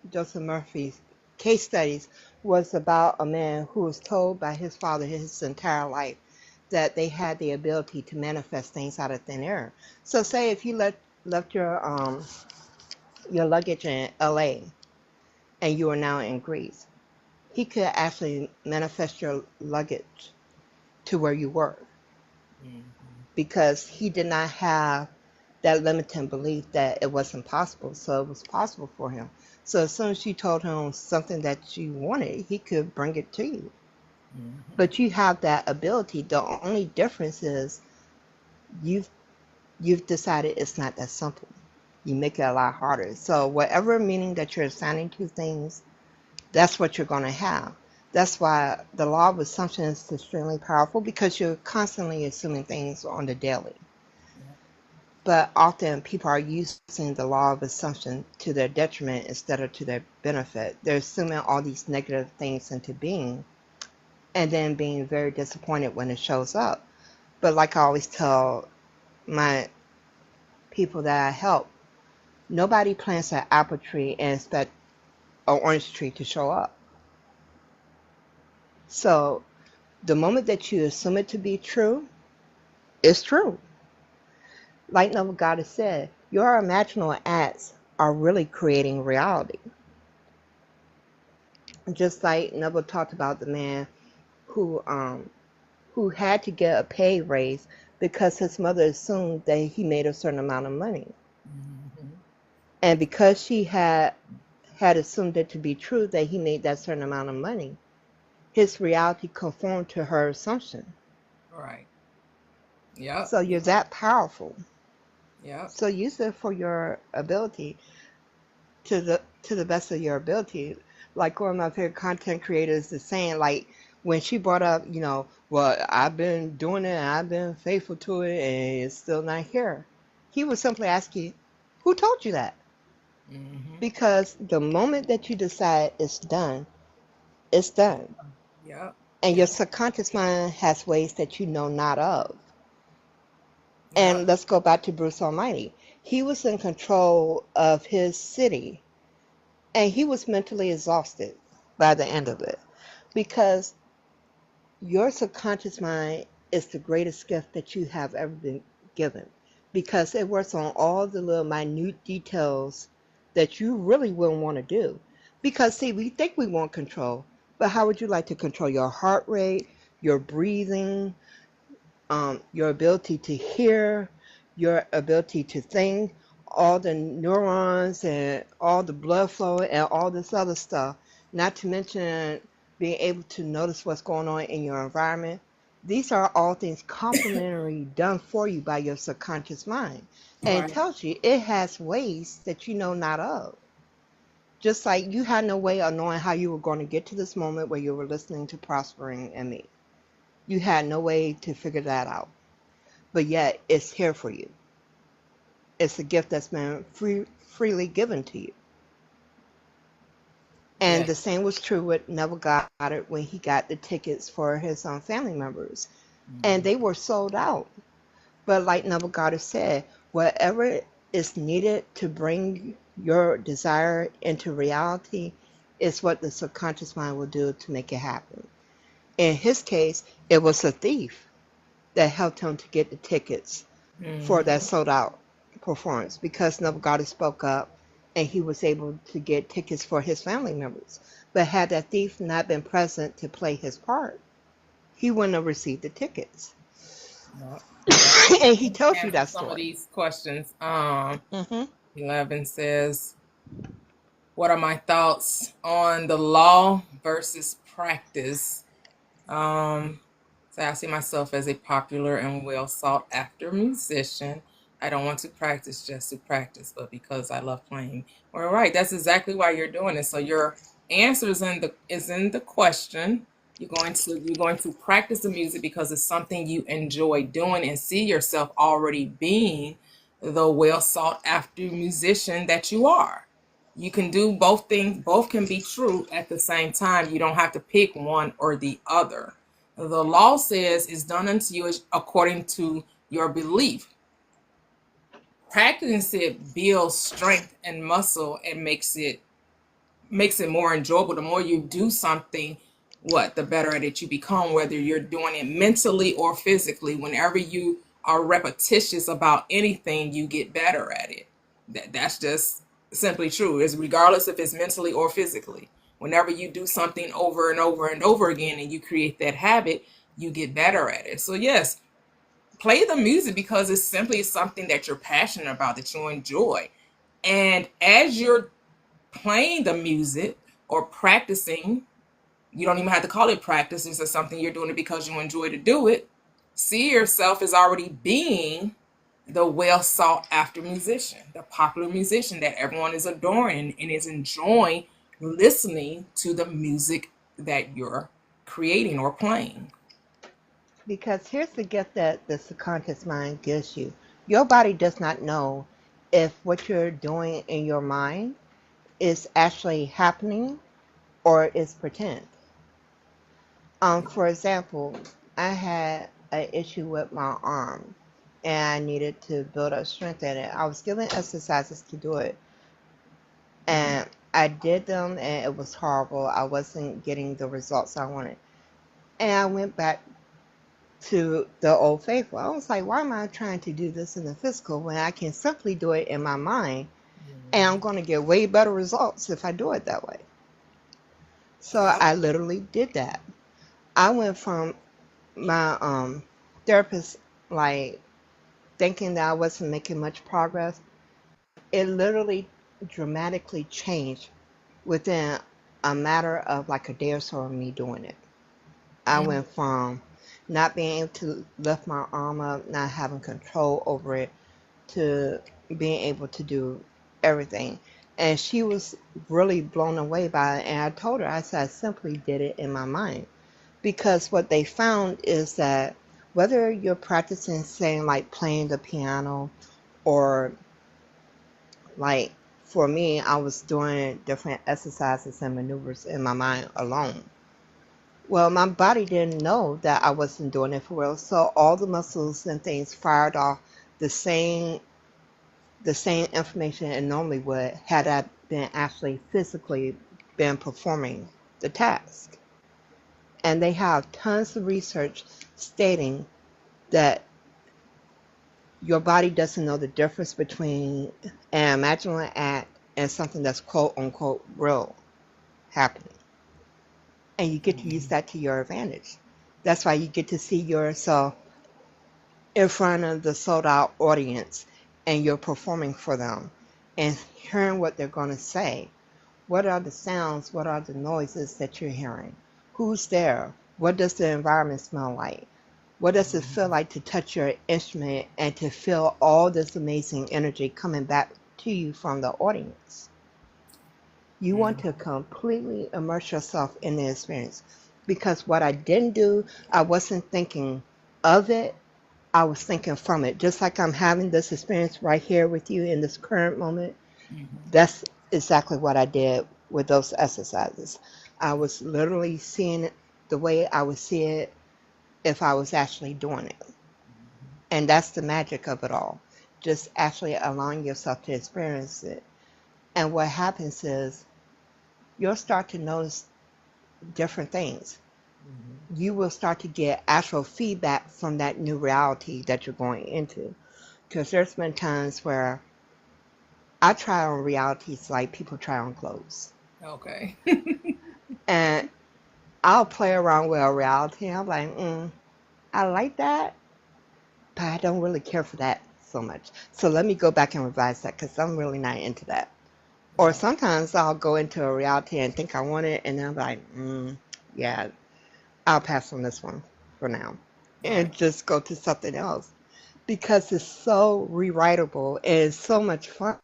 Joseph Murphy's case studies was about a man who was told by his father his entire life that they had the ability to manifest things out of thin air. So say if you left your luggage in LA and you are now in Greece, he could actually manifest your luggage to where you were Mm-hmm. because he did not have that limiting belief that it wasn't possible. So it was possible for him. So as soon as you told him something that you wanted, he could bring it to you. Mm-hmm. But you have that ability. The only difference is you've you've decided it's not that simple. You make it a lot harder. So whatever meaning that you're assigning to things, that's what you're going to have. That's why the law of assumption is extremely powerful because you're constantly assuming things on the daily. Yeah. But often people are using the law of assumption to their detriment instead of to their benefit. They're assuming all these negative things into being and then being very disappointed when it shows up. But like I always tell my people that I help, nobody plants an apple tree and expect an orange tree to show up. So the moment that you assume it to be true, it's true. Like Neville Goddard said, your imaginal acts are really creating reality. Just like Neville talked about the man who um who had to get a pay raise because his mother assumed that he made a certain amount of money. Mm-hmm. And because she had assumed it to be true that he made that certain amount of money, his reality conformed to her assumption. Right. Yep. So you're that powerful. Yep. So use it for your ability to the best of your ability. Like one of my favorite content creators is saying, like when she brought up, well, I've been doing it and I've been faithful to it and it's still not here. He would simply ask you, who told you that? Mm-hmm. Because the moment that you decide it's done, it's done. Yep. And your Yep. subconscious mind has ways that you know not of. Yep. And let's go back to Bruce Almighty. He was in control of his city and he was mentally exhausted by the end of it because your subconscious mind is the greatest gift that you have ever been given because it works on all the little minute details that you really wouldn't want to do. Because, see, we think we want control, but how would you like to control your heart rate, your breathing, your ability to hear, your ability to think, all the neurons and all the blood flow and all this other stuff, not to mention being able to notice what's going on in your environment. These are all things complimentary done for you by your subconscious mind. And it Right. tells you it has ways that you know not of. Just like you had no way of knowing how you were going to get to this moment where you were listening to Prospering and me. You had no way to figure that out. But yet it's here for you. It's a gift that's been freely given to you. And Yeah. the same was true with Neville Goddard when he got the tickets for his family members. And they were sold out. But like Neville Goddard said, whatever is needed to bring your desire into reality is what the subconscious mind will do to make it happen. In his case, it was a thief that helped him to get the tickets for that Mm-hmm. sold out performance because Neville Goddard spoke up and he was able to get tickets for his family members. But had that thief not been present to play his part, he wouldn't have received the tickets. Yep. Yep. And he tells you Answer that some of story. these questions. Hmm. 11 says, what are my thoughts on the law versus practice? So I see myself as a popular and well sought after musician. I don't want to practice just to practice, but because I love playing. All right, that's exactly why you're doing it. So your answer is in the question. You're going to practice the music because it's something you enjoy doing and see yourself already being the well sought after musician that you are. You can do both things, both can be true at the same time. You don't have to pick one or the other. The law says it's done unto you according to your belief. Practicing it builds strength and muscle and makes it more enjoyable. The more you do something, the better at it you become, whether you're doing it mentally or physically. Whenever you are repetitious about anything, you get better at it. That's just simply true. It's regardless if it's mentally or physically. Whenever you do something over and over and over again and you create that habit, you get better at it. So yes, play the music because it's simply something that you're passionate about, that you enjoy. And as you're playing the music or practicing, you don't even have to call it practice. It's just something you're doing it because you enjoy to do it. See yourself as already being the well sought after musician, the popular musician that everyone is adoring and is enjoying listening to the music that you're creating or playing. Because here's the gift that the subconscious mind gives you. Your body does not know if what you're doing in your mind is actually happening or is pretend. For example, I had an issue with my arm and I needed to build up strength in it. I was given exercises to do it Mm. and I did them and it was horrible. I wasn't getting the results I wanted. And I went back to the old faithful. I was like, why am I trying to do this in the physical when I can simply do it in my mind and I'm going to get way better results if I do it that way? So Yep. I literally did that. I went from my therapist like thinking that I wasn't making much progress. It literally dramatically changed within a matter of like a day or so of me doing it. I Mm. went from not being able to lift my arm up, not having control over it, to being able to do everything. And she was really blown away by it. And I told her, I said, I simply did it in my mind. Because what they found is that whether you're practicing, saying like playing the piano, or like for me, I was doing different exercises and maneuvers in my mind alone. Well, my body didn't know that I wasn't doing it for real. So all the muscles and things fired off the same the same information it normally would had I been actually physically been performing the task. And they have tons of research stating that your body doesn't know the difference between an imaginary act and something that's quote unquote real happening. And you get to use that to your advantage. That's why you get to see yourself in front of the sold out audience and you're performing for them and hearing what they're going to say. What are the sounds? What are the noises that you're hearing? Who's there? What does the environment smell like? What does it feel like to touch your instrument and to feel all this amazing energy coming back to you from the audience? You want Mm. to completely immerse yourself in the experience. Because what I didn't do, I wasn't thinking of it, I was thinking from it. Just like I'm having this experience right here with you in this current moment, Mhm. that's exactly what I did with those exercises. I was literally seeing it the way I would see it if I was actually doing it. And that's the magic of it all. Just actually allowing yourself to experience it. And what happens is you'll start to notice different things. Mhm. You will start to get actual feedback from that new reality that you're going into. Because there's been times where I try on realities like people try on clothes. Okay. And I'll play around with a reality. I'm like, I like that, but I don't really care for that so much. So let me go back and revise that because I'm really not into that. Or Yeah. sometimes I'll go into a reality and think I want it, and then I'm like, yeah, I'll pass on this one for now and Right. just go to something else because it's so rewritable and it's so much fun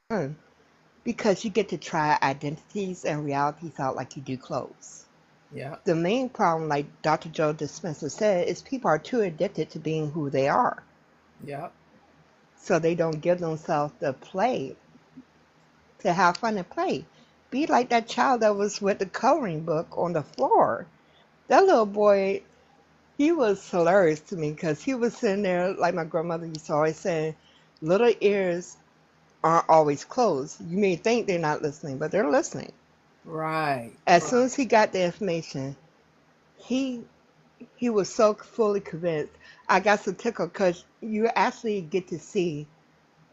because you get to try identities and realities out like you do clothes. Yeah. The main problem, like Dr. Joe Dispenza said, is people are too addicted to being who they are. Yeah. So they don't give themselves the play to have fun and play. Be like that child that was with the coloring book on the floor. That little boy, he was hilarious to me because he was sitting there, like my grandmother used to always say, little ears aren't always closed. You may think they're not listening, but they're listening. Right. As Right. soon as he got the information, he he was so fully convinced. I got so tickled because you actually get to see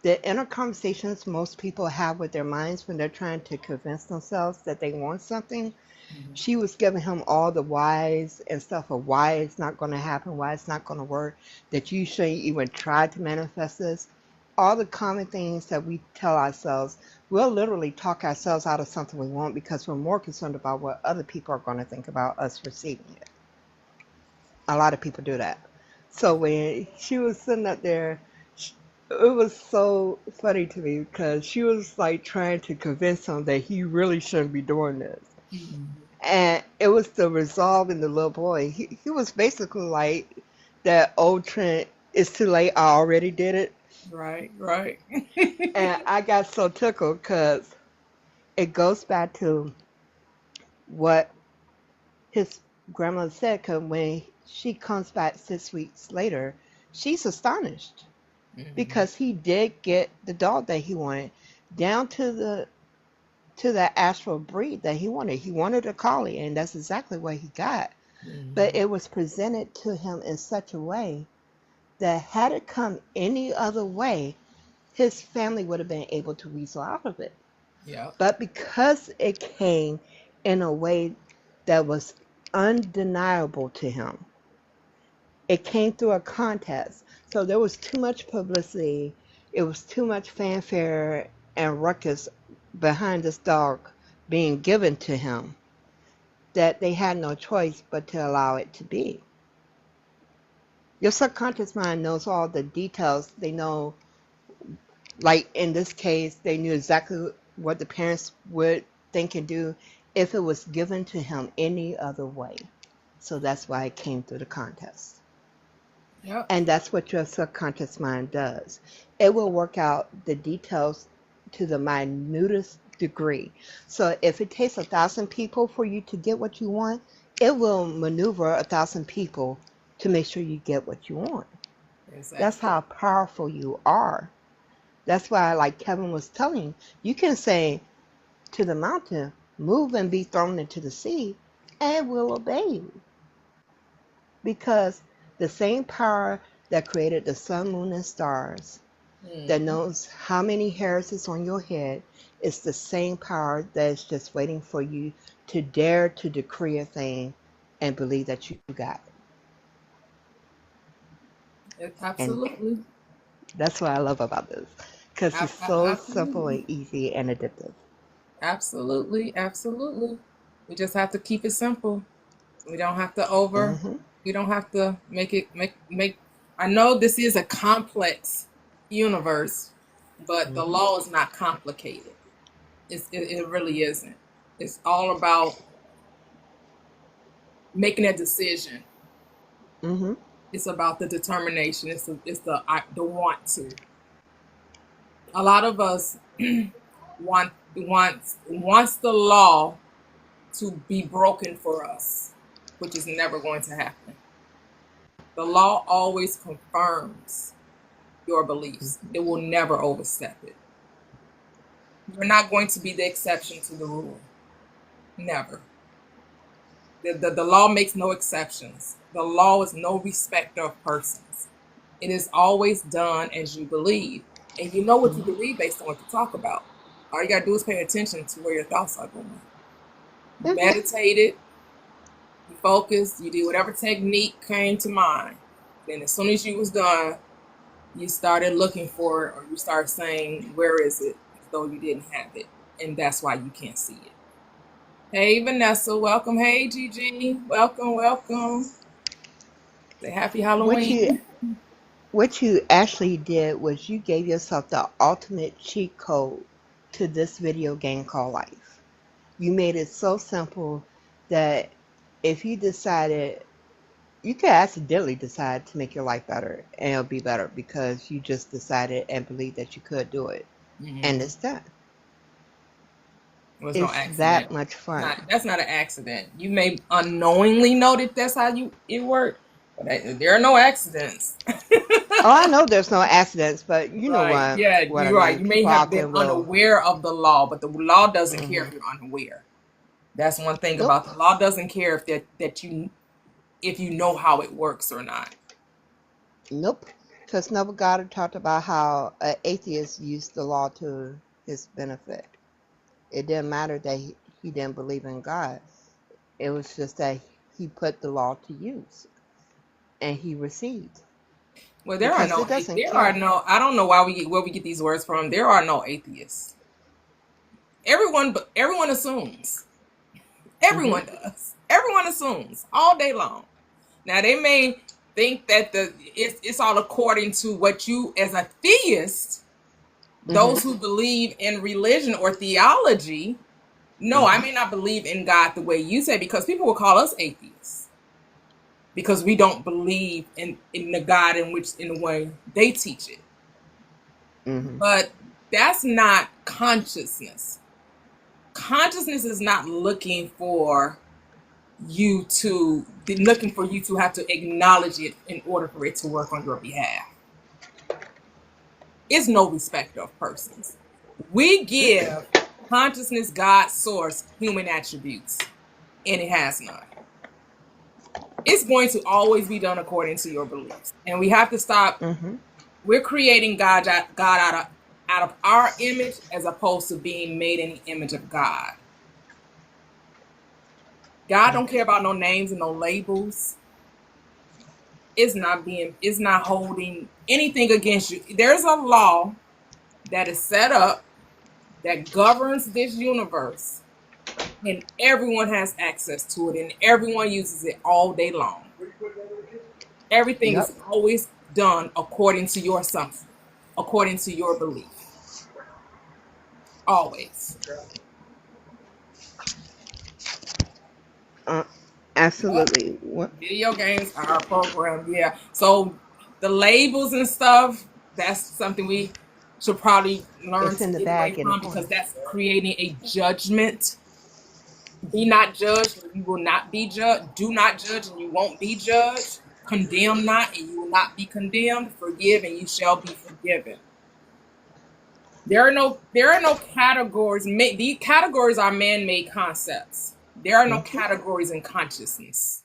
the inner conversations most people have with their minds when they're trying to convince themselves that they want something. Mhm. She was giving him all the whys and stuff of why it's not going to happen, why it's not going to work, that you shouldn't even try to manifest this. All the common things that we tell ourselves, we'll literally talk ourselves out of something we want because we're more concerned about what other people are going to think about us receiving it. A lot of people do that. So when she was sitting up there, it was so funny to me because she was like trying to convince him that he really shouldn't be doing this. Mhm. And it was the resolve in the little boy. He was basically like that old trend, it's too late, I already did it. Right. Right. And I got so tickled because it goes back to what his grandmother said, because when she comes back 6 weeks later, she's astonished Mhm. because he did get the dog that he wanted down to the actual breed that he wanted. He wanted a collie, and that's exactly what he got. But Mhm. it was presented to him in such a way that had it come any other way, his family would have been able to weasel out of it. Yeah. But because it came in a way that was undeniable to him, it came through a contest. So there was too much publicity, it was too much fanfare and ruckus behind this dog being given to him that they had no choice but to allow it to be. Your subconscious mind knows all the details. They know, like in this case, they knew exactly what the parents would think and do if it was given to him any other way. So that's why it came through the contest. Yep. And that's what your subconscious mind does. It will work out the details to the minutest degree. So if it takes 1,000 people for you to get what you want, it will maneuver 1,000 people to make sure you get what you want. That's Exactly. how powerful you are. That's why, like Kevin was telling you, you can say to the mountain, move and be thrown into the sea, and it will obey you. Because the same power that created the sun, moon, and stars, that Mhm. knows how many hairs is on your head, is the same power that is just waiting for you to dare to decree a thing and believe that you got it. And Absolutely. that's what I love about this, because it's so simple Absolutely. and easy and addictive. Absolutely. Absolutely. We just have to keep it simple. We don't have to over Hmm We don't have to make. I know this is a complex universe, but the Mm-hmm. law is not complicated. It really isn't. It's all about making a decision. Mm-hmm. It's about the determination. It's the want to. A lot of us wants the law to be broken for us, which is never going to happen. The law always confirms your beliefs. It will never overstep it. You're not going to be the exception to the rule. Never. The law makes no exceptions. The law is no respecter of persons. It is always done as you believe. And you know what you Mm-hmm. believe based on what you talk about. All you got to do is pay attention to where your thoughts are going. You That's it. meditated, you focused, you did whatever technique came to mind. Then as soon as you was done, you started looking for it or you start saying, where is it? As though you didn't have it. And that's why you can't see it. Hey, Vanessa, welcome. Hey, Gigi, welcome, welcome. Say happy What you Halloween. what you actually did was you gave yourself the ultimate cheat code to this video game called life. You made it so simple that if you decided, you could accidentally decide to make your life better and it'll be better because you just decided and believed that you could do it. And Mm-hmm. it's done. It was no It's that accident. much fun. That's not an accident. You may unknowingly know that that's how it worked, but there are no accidents. Oh, I know there's no accidents, but you know Right. Yeah, what I you're right. mean. You may People have out been there will. unaware of the law, but the law doesn't care Hmm. if you're unaware. That's one thing about Nope. the law doesn't care if you know how it works or not. Nope. Because Neville Goddard talked about how an atheist used the law to his benefit. It didn't matter that he didn't believe in God. It was just that he put the law to use and he received Well, because it doesn't there are care. no I don't know where we get these words from. There are no atheists. Everyone assumes. Hmm. Everyone does. Everyone assumes all day long. Now they may think that it's all according to what you as a theist, Hmm. those who believe in religion or theology. No, I Hmm. may not believe in God the way you say because people will call us atheists because we don't believe in the God in the way they teach it. Hmm. But that's not consciousness. Consciousness is not looking for you to have to acknowledge it in order for it to work on your behalf. It's no respect of persons. We give consciousness, God, source, human attributes, and it has none. It's going to always be done according to your beliefs. And we have to stop. Hmm. We're creating God out of our image as opposed to being made in the image of God. God don't care about no names and no labels. It's not holding anything against you. There's a law that is set up that governs this universe, and everyone has access to it, and everyone uses it all day long. Everything is Yep. always done according to your assumption, according to your belief. Always. Uh, Yep. absolutely. What? Video games are a program, yeah. So the labels and stuff, that's something we should probably learn It's to in the get away bag in the from because corner. that's creating a judgment. Be not judged, and you will not be judged. Do not judge, and you won't be judged. Condemn not, and you will not be condemned. Forgive, and you shall be forgiven. There are no categories. These categories are man-made concepts. There are no Hmm. categories in consciousness.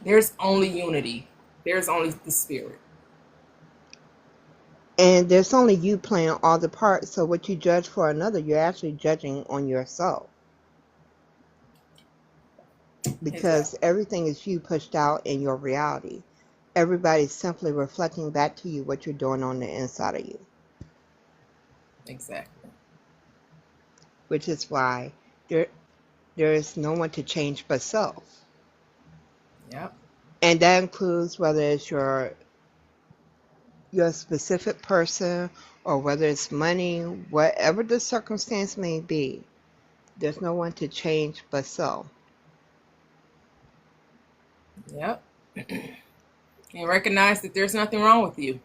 There's only unity. There's only the spirit. And there's only you playing all the parts. So what you judge for another, you're actually judging on yourself because Exactly. everything is you pushed out in your reality. Everybody's simply reflecting back to you what you're doing on the inside of you, Exactly. which is why there is no one to change but self. Yep. And that includes whether it's your specific person or whether it's money, whatever the circumstance may be. There's no one to change but self. Yep. And recognize that there's nothing wrong with you.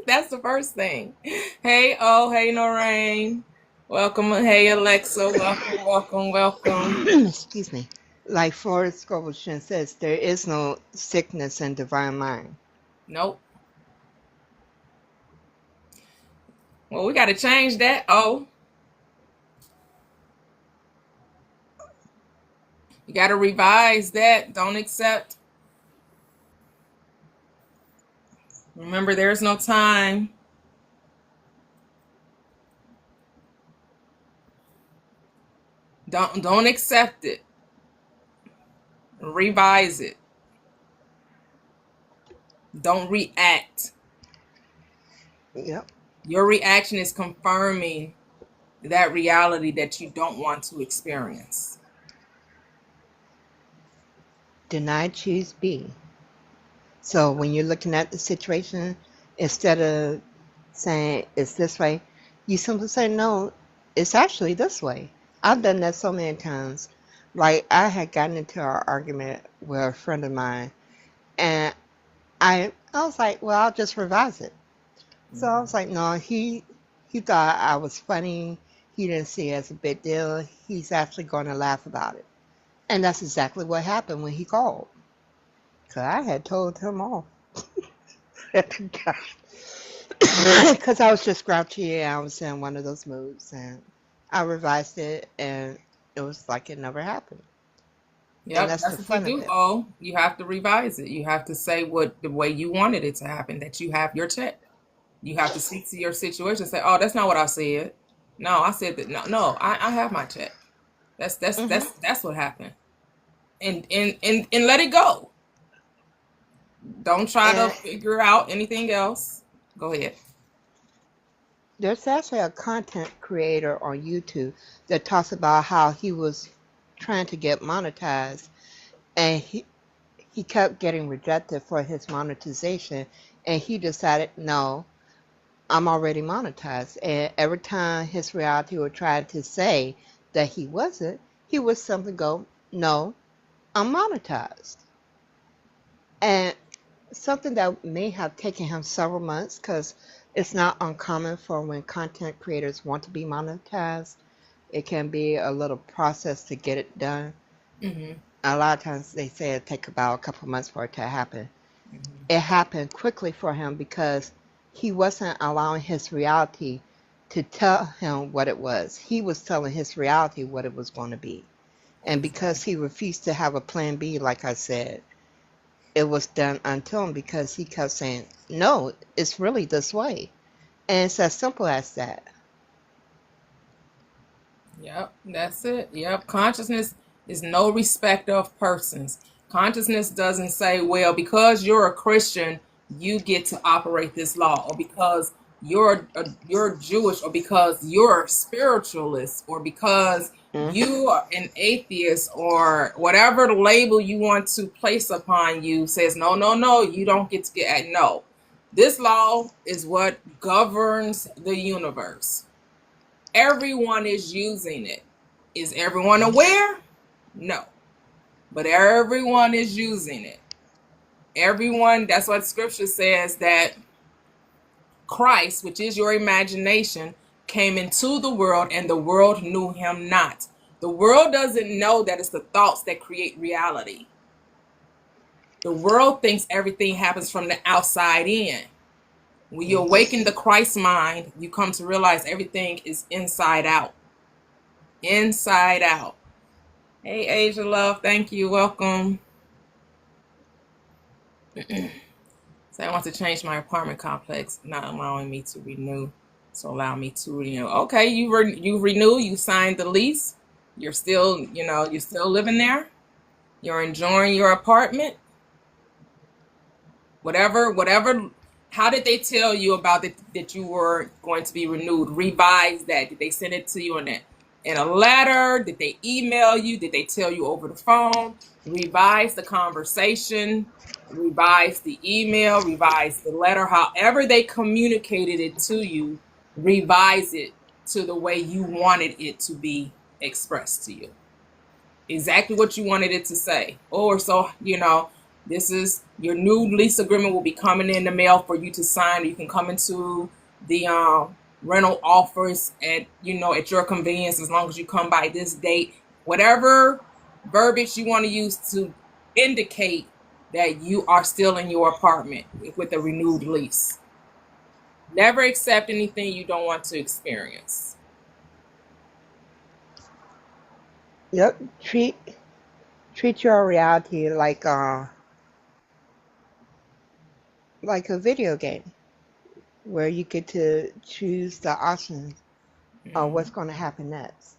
That's the first thing. Hey, oh, hey, Noreen. Welcome. Hey, Alexa. Welcome, welcome, welcome. Excuse me. Like Forrest Scovelson says, there is no sickness in divine mind. Nope. Well, we got to change that. Oh, you got to revise that. Don't accept. Remember, there's no time. Don't accept it. Revise it. Don't react. Yep. Your reaction is confirming that reality that you don't want to experience. Deny, choose, be. So when you're looking at the situation, instead of saying it's this way, you simply say, no, it's actually this way. I've done that so many times. Like I had gotten into an argument with a friend of mine, and I was like, well, I'll just revise it. So I was like, no, he thought I was funny. He didn't see it as a big deal. He's actually going to laugh about it. And that's exactly what happened when he called. Because I had told him off at the time. Because I was just grouchy and I was in one of those moods. And I revised it and it was like it never happened. And Yep, that's the that's what you fun of do. it. Oh, you have to revise it. You have to say what the way you wanted it to happen, that you have your check. You have to speak to your situation and say, "Oh, that's not what I said. No, I said that. No, no, I have my check. That's that's Hmm. that's that's what happened." And let it go. Don't try to And figure out anything else. Go ahead. there's actually a content creator on YouTube that talks about how he was trying to get monetized and he kept getting rejected for his monetization and he decided no, I'm already monetized. And every time his reality would try to say that he wasn't, he would simply go, no, I'm monetized. And something that may have taken him several months because it's not uncommon for when content creators want to be monetized, it can be a little process to get it done. Hmm. A lot of times they say it take about a couple months for it to happen. Hmm. It happened quickly for him because he wasn't allowing his reality to tell him what it was. He was telling his reality what it was going to be. And because he Exactly. refused to have a plan B, like I said, it was done unto him because he kept saying, no, it's really this way. And it's as simple as that. Yep, that's it. Yep. Consciousness is no respect of persons. Consciousness doesn't say, well, because you're a Christian, you get to operate this law, or because you're Jewish, or because you're a spiritualist, or because Hmm. you are an atheist, or whatever label you want to place upon you says, no, no, no, you don't get to get no. This law is what governs the universe. Everyone is using it. Is everyone aware? No. But everyone is using it. Everyone, that's what scripture says, that Christ, which is your imagination, came into the world and the world knew him not. The world doesn't know that it's the thoughts that create reality. The world thinks everything happens from the outside in. When you awaken the Christ mind, you come to realize everything is inside out. Inside out. Hey, Asia Love, thank you. Welcome. So I want to change my apartment complex, not allowing me to renew. So allow me to renew. Okay, you renew. You signed the lease. You're still, you're still living there. You're enjoying your apartment. Whatever. How did they tell you about that you were going to be renewed? Revise that. Did they send it to you on that? in a letter? Did they email you? Did they tell you over the phone? Revise the conversation, revise the email, revise the letter. However they communicated it to you, revise it to the way you wanted it to be expressed to you. Exactly what you wanted it to say. Or so, this is your new lease agreement will be coming in the mail for you to sign. You can come into the rental office at your convenience, as long as you come by this date. Whatever verbiage you want to use to indicate that you are still in your apartment with a renewed lease. Never accept anything you don't want to experience. Yep. Treat your reality like a video game where you get to choose the options of what's Mm-hmm. going to happen next.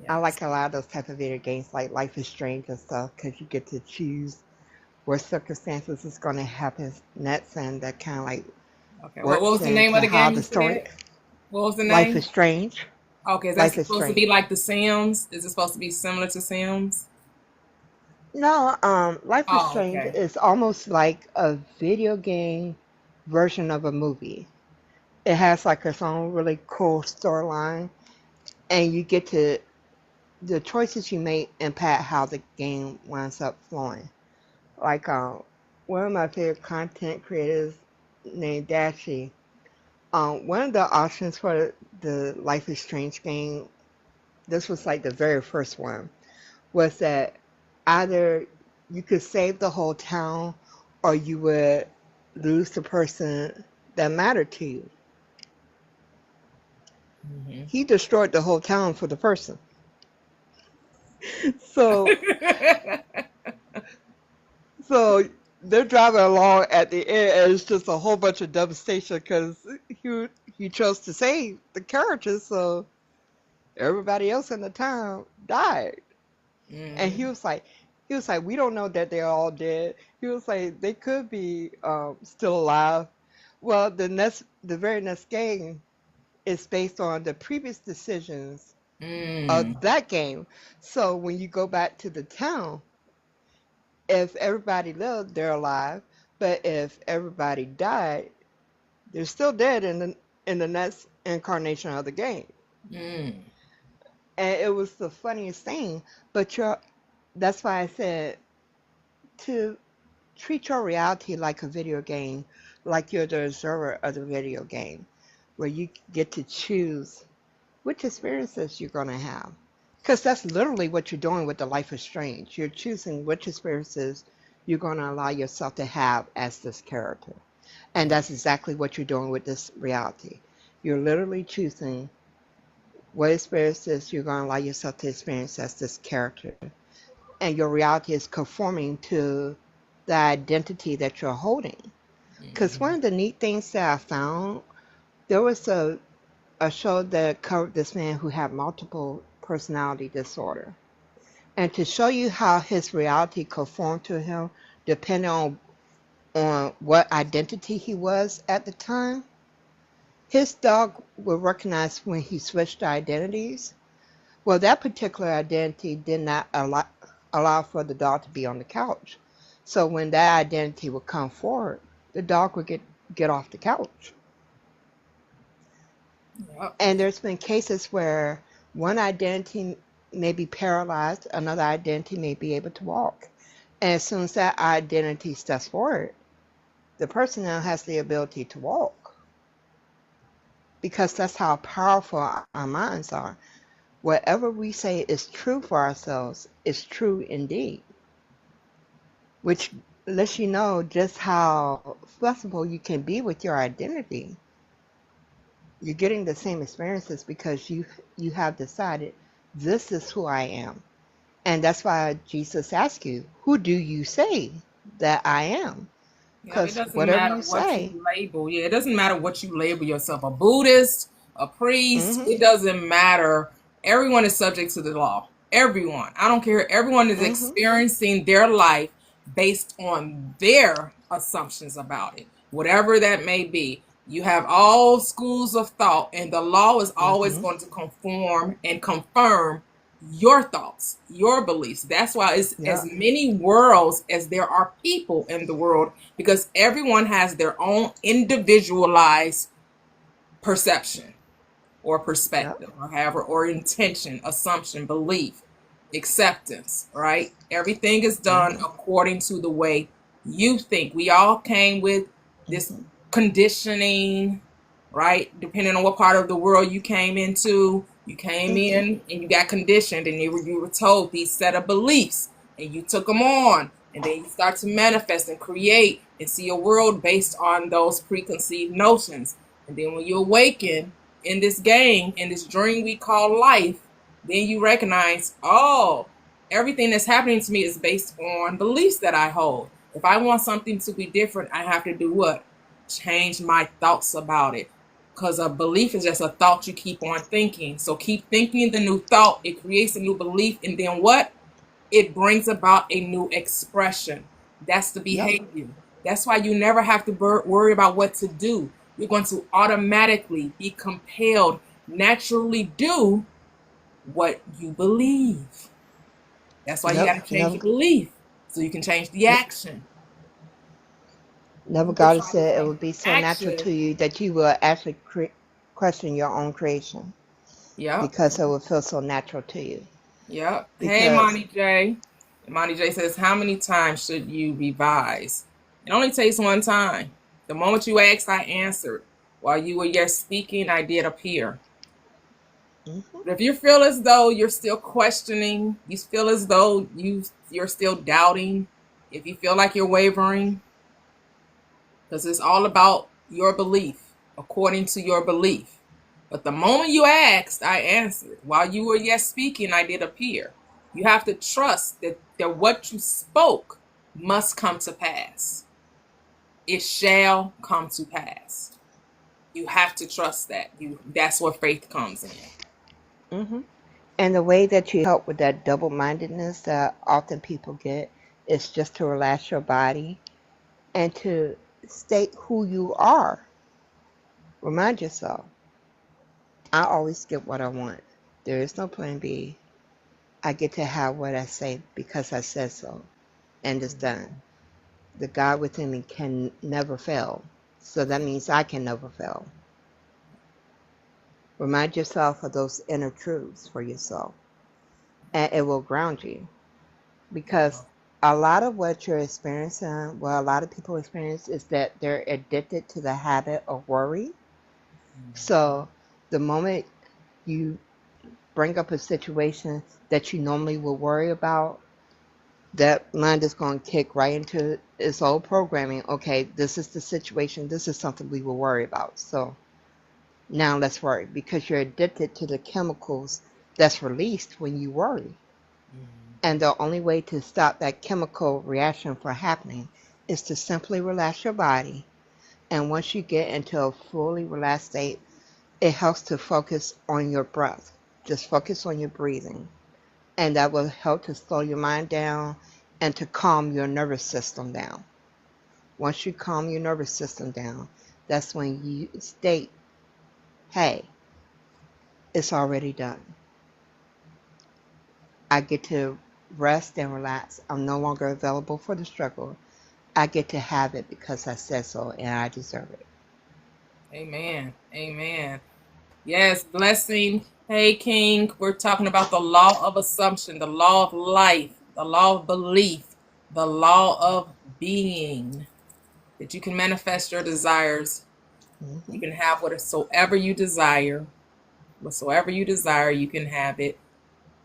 I Yes. like a lot of those type of video games like Life is Strange and stuff because you get to choose what circumstances is going to happen next, and that kind of like Okay. What works was the name into of the how game the you story. said? What was the Life name? is Strange. Okay, is that Life is supposed to be Strange. like The Sims? Is it supposed to be similar to Sims? No, Life is Oh, Strange okay. is almost like a video game version of a movie. It has like its own really cool storyline, and you get to the choices you make impact how the game winds up flowing. Like one of my favorite content creators named Dashi. One of the options for the Life is Strange game, this was like the very first one, was that either you could save the whole town or you would lose the person that mattered to you. Hmm. He destroyed the whole town for the person. So so they're driving along at the end and it's just a whole bunch of devastation because he chose to save the characters, so everybody else in the town died. And Hmm. he was like, we don't know that they're all dead. He was like, they could be still alive. Well, the very next game is based on the previous decisions of Mm. that game. So when you go back to the town, if everybody lived, they're alive. But if everybody died, they're still dead in the next incarnation of the game. Mm. And it was the funniest thing. But that's why I said to treat your reality like a video game, like you're the observer of the video game, where you get to choose which experiences you're going to have. Because that's literally what you're doing with the Life is Strange. You're choosing which experiences you're going to allow yourself to have as this character. And that's exactly what you're doing with this reality. You're literally choosing what experiences you're going to allow yourself to experience as this character. And your reality is conforming to the identity that you're holding. Because one Hmm. of the neat things that I found, there was a show that covered this man who had multiple personality disorder. And to show you how his reality conformed to him, depending on what identity he was at the time, his dog would recognize when he switched identities. Well, that particular identity did not allow for the dog to be on the couch. So when that identity would come forward, the dog would get off the couch. Yep. And there's been cases where one identity may be paralyzed, another identity may be able to walk. And as soon as that identity steps forward, the person now has the ability to walk because that's how powerful our minds are. Whatever we say is true for ourselves is true indeed, which lets you know just how flexible you can be with your identity. You're getting the same experiences because you have decided this is who I am. And that's why Jesus asks you, who do you say that I am? Yeah, it Because doesn't whatever matter you what say, you label. Yeah, it doesn't matter what you label yourself, a Buddhist, a priest. mm-hmm, It doesn't matter. Everyone is subject to the law. Everyone. I don't care. Everyone is mm-hmm, experiencing their life based on their assumptions about it, whatever that may be. You have all schools of thought, and the law is always Mm-hmm. going to conform and confirm your thoughts, your beliefs. That's why it's as Yep. many worlds as there are people in the world, because everyone has their own individualized perception or Yep. perspective, or however, or intention, assumption, belief, acceptance, right? Everything is done Mm-hmm. according to the way you think. We all came with this Mm-hmm. conditioning, right? Depending on what part of the world you came into, you came Mm-hmm. in and you got conditioned, and you were told these set of beliefs, and you took them on, and then you start to manifest and create and see a world based on those preconceived notions. And then when you awaken in this game, in this dream we call life, then you recognize, oh, everything that's happening to me is based on beliefs that I hold. If I want something to be different, I have to do what? Change my thoughts about it. Because a belief is just a thought you keep on thinking. So keep thinking the new thought, it creates a new belief, and then what? It brings about a new expression. That's the Yep. behavior. That's why you never have to worry about what to do. You're going to automatically be compelled, naturally do what you believe. That's why you Yep. got to change your belief so you can change the action. Neville People Goddard try to said it change would be the so natural action. to you that you will actually question your own creation Yep. because it will feel so natural to you. Yep. Hey, Because, Monty J. Monty J says, how many times should you revise? It only takes one time. The moment you asked, I answered. While you were yet speaking, I did appear. hmm But if you feel as though you're still questioning, you feel as though you're still doubting, if you feel like you're wavering, because it's all about your belief, according to your belief. But the moment you asked, I answered. While you were yet speaking, I did appear. You have to trust that what you spoke must come to pass. It shall come to pass. You have to trust that. That's where faith comes in. hmm and the way that you help with that double mindedness that often people get is just to relax your body and to state who you are. Remind yourself, I always get what I want. There is no plan B. I get to have what I say because I said so, and it's done. The God within me can never fail. So that means I can never fail. Remind yourself of those inner truths for yourself, and it will ground you. Because a lot of what you're experiencing, well, a lot of people experience, is that they're addicted to the habit of worry. So the moment you bring up a situation that you normally would worry about, that mind is going to kick right into its old programming. Okay, this is the situation. This is something we will worry about. So now let's worry because you're addicted to the chemicals that's released when you worry. And the only way to stop that chemical reaction from happening is to simply relax your body. And once you get into a fully relaxed state, it helps to focus on your breath. Just focus on your breathing. And that will help to slow your mind down and to calm your nervous system down. Once you calm your nervous system down, that's when you state, hey, it's already done. I get to rest and relax. I'm no longer available for the struggle. I get to have it because I said so and I deserve it. Amen. Amen. Yes, blessing. Hey, King. We're talking about the law of assumption, the law of life, the law of belief, the law of being. That you can manifest your desires. hmm You can have whatsoever you desire. Whatsoever you desire, you can have it.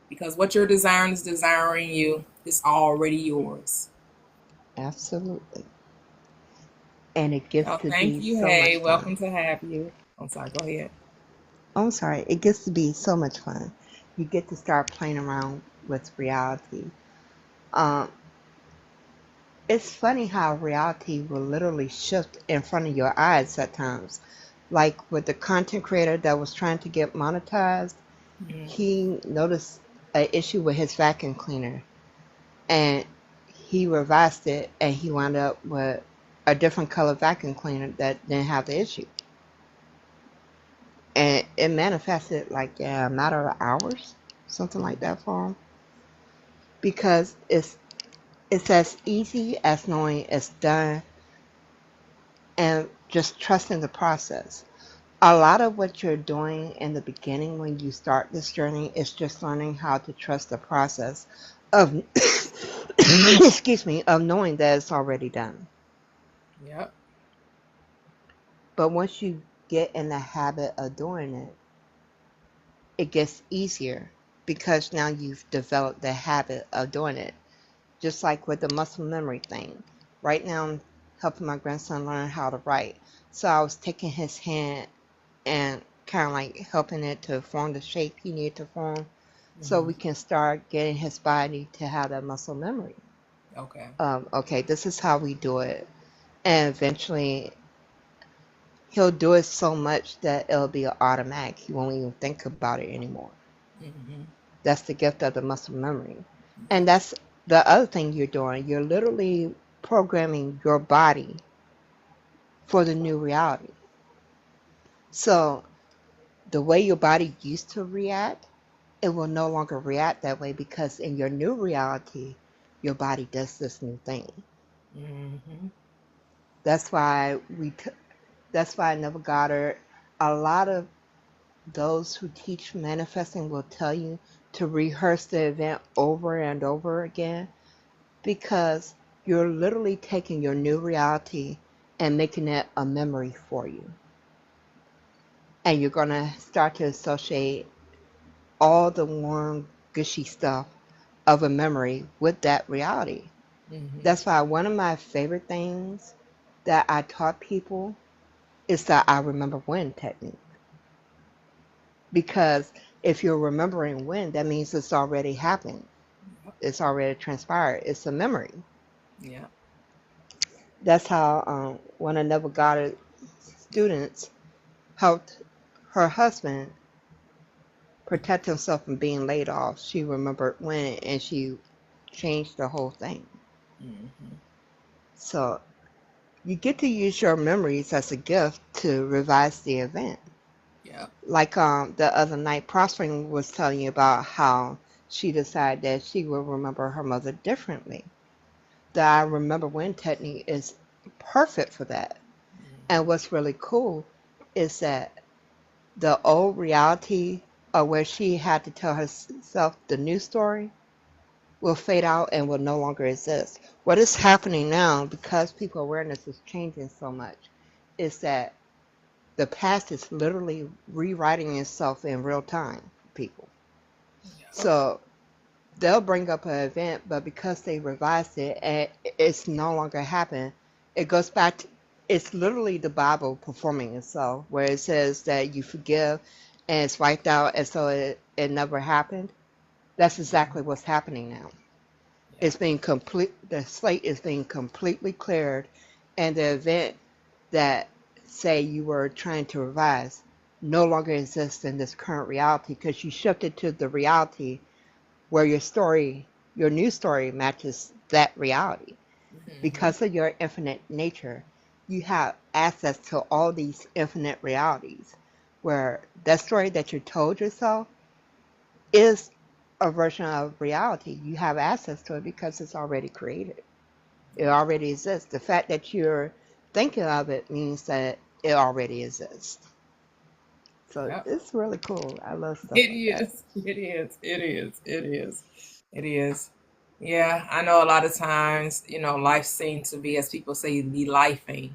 Because what you're desiring is desiring you. It's already yours. Absolutely. And it gets Oh, to thank be you. so Hey, much fun. welcome to have you. I'm sorry, go ahead. Oh, I'm sorry. It gets to be so much fun. You get to start playing around with reality. Um, it's funny how reality will literally shift in front of your eyes at times. Like with the content creator that was trying to get monetized, Mhm. he noticed an issue with his vacuum cleaner and he revised it and he wound up with a different color vacuum cleaner that didn't have the issue. and it manifested like in a matter of hours, something like that for him. Because it's as easy as knowing it's done and just trusting the process. A lot of what you're doing in the beginning when you start this journey is just learning how to trust the process of excuse me, of knowing that it's already done. Yep. But once you get in the habit of doing it, it gets easier because now you've developed the habit of doing it. Just like with the muscle memory thing. Right now, I'm helping my grandson learn how to write. So I was taking his hand and kind of like helping it to form the shape he needed to form so Hmm. we can start getting his body to have that muscle memory. Okay. Okay, this is how we do it. And eventually, he'll do it so much that it'll be automatic. He won't even think about it anymore. Hmm. That's the gift of the muscle memory. And Yeah. that's the other thing you're doing. You're literally programming your body for the new reality. So the way your body used to react, it will no longer react that way because in your new reality, your body does this new thing. Hmm. That's why that's why Neville Goddard, a lot of those who teach manifesting will tell you to rehearse the event over and over again because you're literally taking your new reality and making it a memory for you. And you're going to start to associate all the warm, gushy stuff of a memory with that reality. Hmm. That's why one of my favorite things that I taught people is the I remember when technique. Because if you're remembering when, that means it's already happened. Yep. It's already transpired. It's a memory. Yeah. That's how one of Neville Goddard's students helped her husband protect himself from being laid off. She remembered when and she changed the whole thing. Hmm. So you get to use your memories as a gift to revise the event. Yep. Like the other night, Prospering was telling you about how she decided that she will remember her mother differently. The I remember when technique is perfect for that. And Hmm. what's really cool is that the old reality of where she had to tell herself the new story will fade out and will no longer exist. What is happening now, because people awareness is changing so much, is that the past is literally rewriting itself in real time for people. Yep. So they'll bring up an event, but because they revised it and it's no longer happened, it goes back to it's literally the Bible performing itself, where it says that you forgive and it's wiped out as though it never happened. That's exactly what's happening now. It's Yep. being complete. The slate is being completely cleared, and the event that say you were trying to revise no longer exists in this current reality because you shifted to the reality where your story, your new story matches that reality. Hmm. Because of your infinite nature, you have access to all these infinite realities where that story that you told yourself is a version of reality. You have access to it because it's already created. It Yep. already exists. The fact that you're thinking of it means that it already exists. So Yep. it's really cool. I love stuff It like that. is. It is. It is. It is. It is. Yeah, I know a lot of times, life seems to be, as people say, be lifing,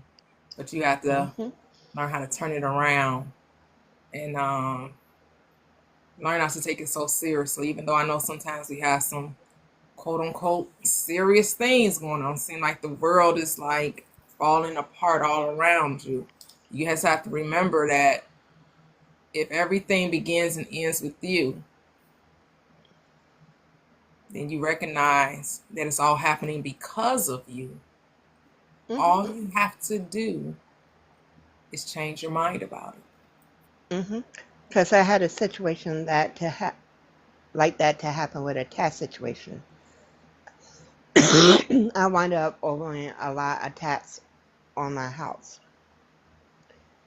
but you have to Hmm. learn how to turn it around and learn not to take it so seriously. Even though I know sometimes we have some quote unquote serious things going on, seem like the world is like falling apart all around you. You just have to remember that if everything begins and ends with you, then you recognize that it's all happening because of you. Hmm. All you have to do is change your mind about it. Hmm. Because I had a situation like that to happen with a tax situation. I wind up owing a lot of tax on my house.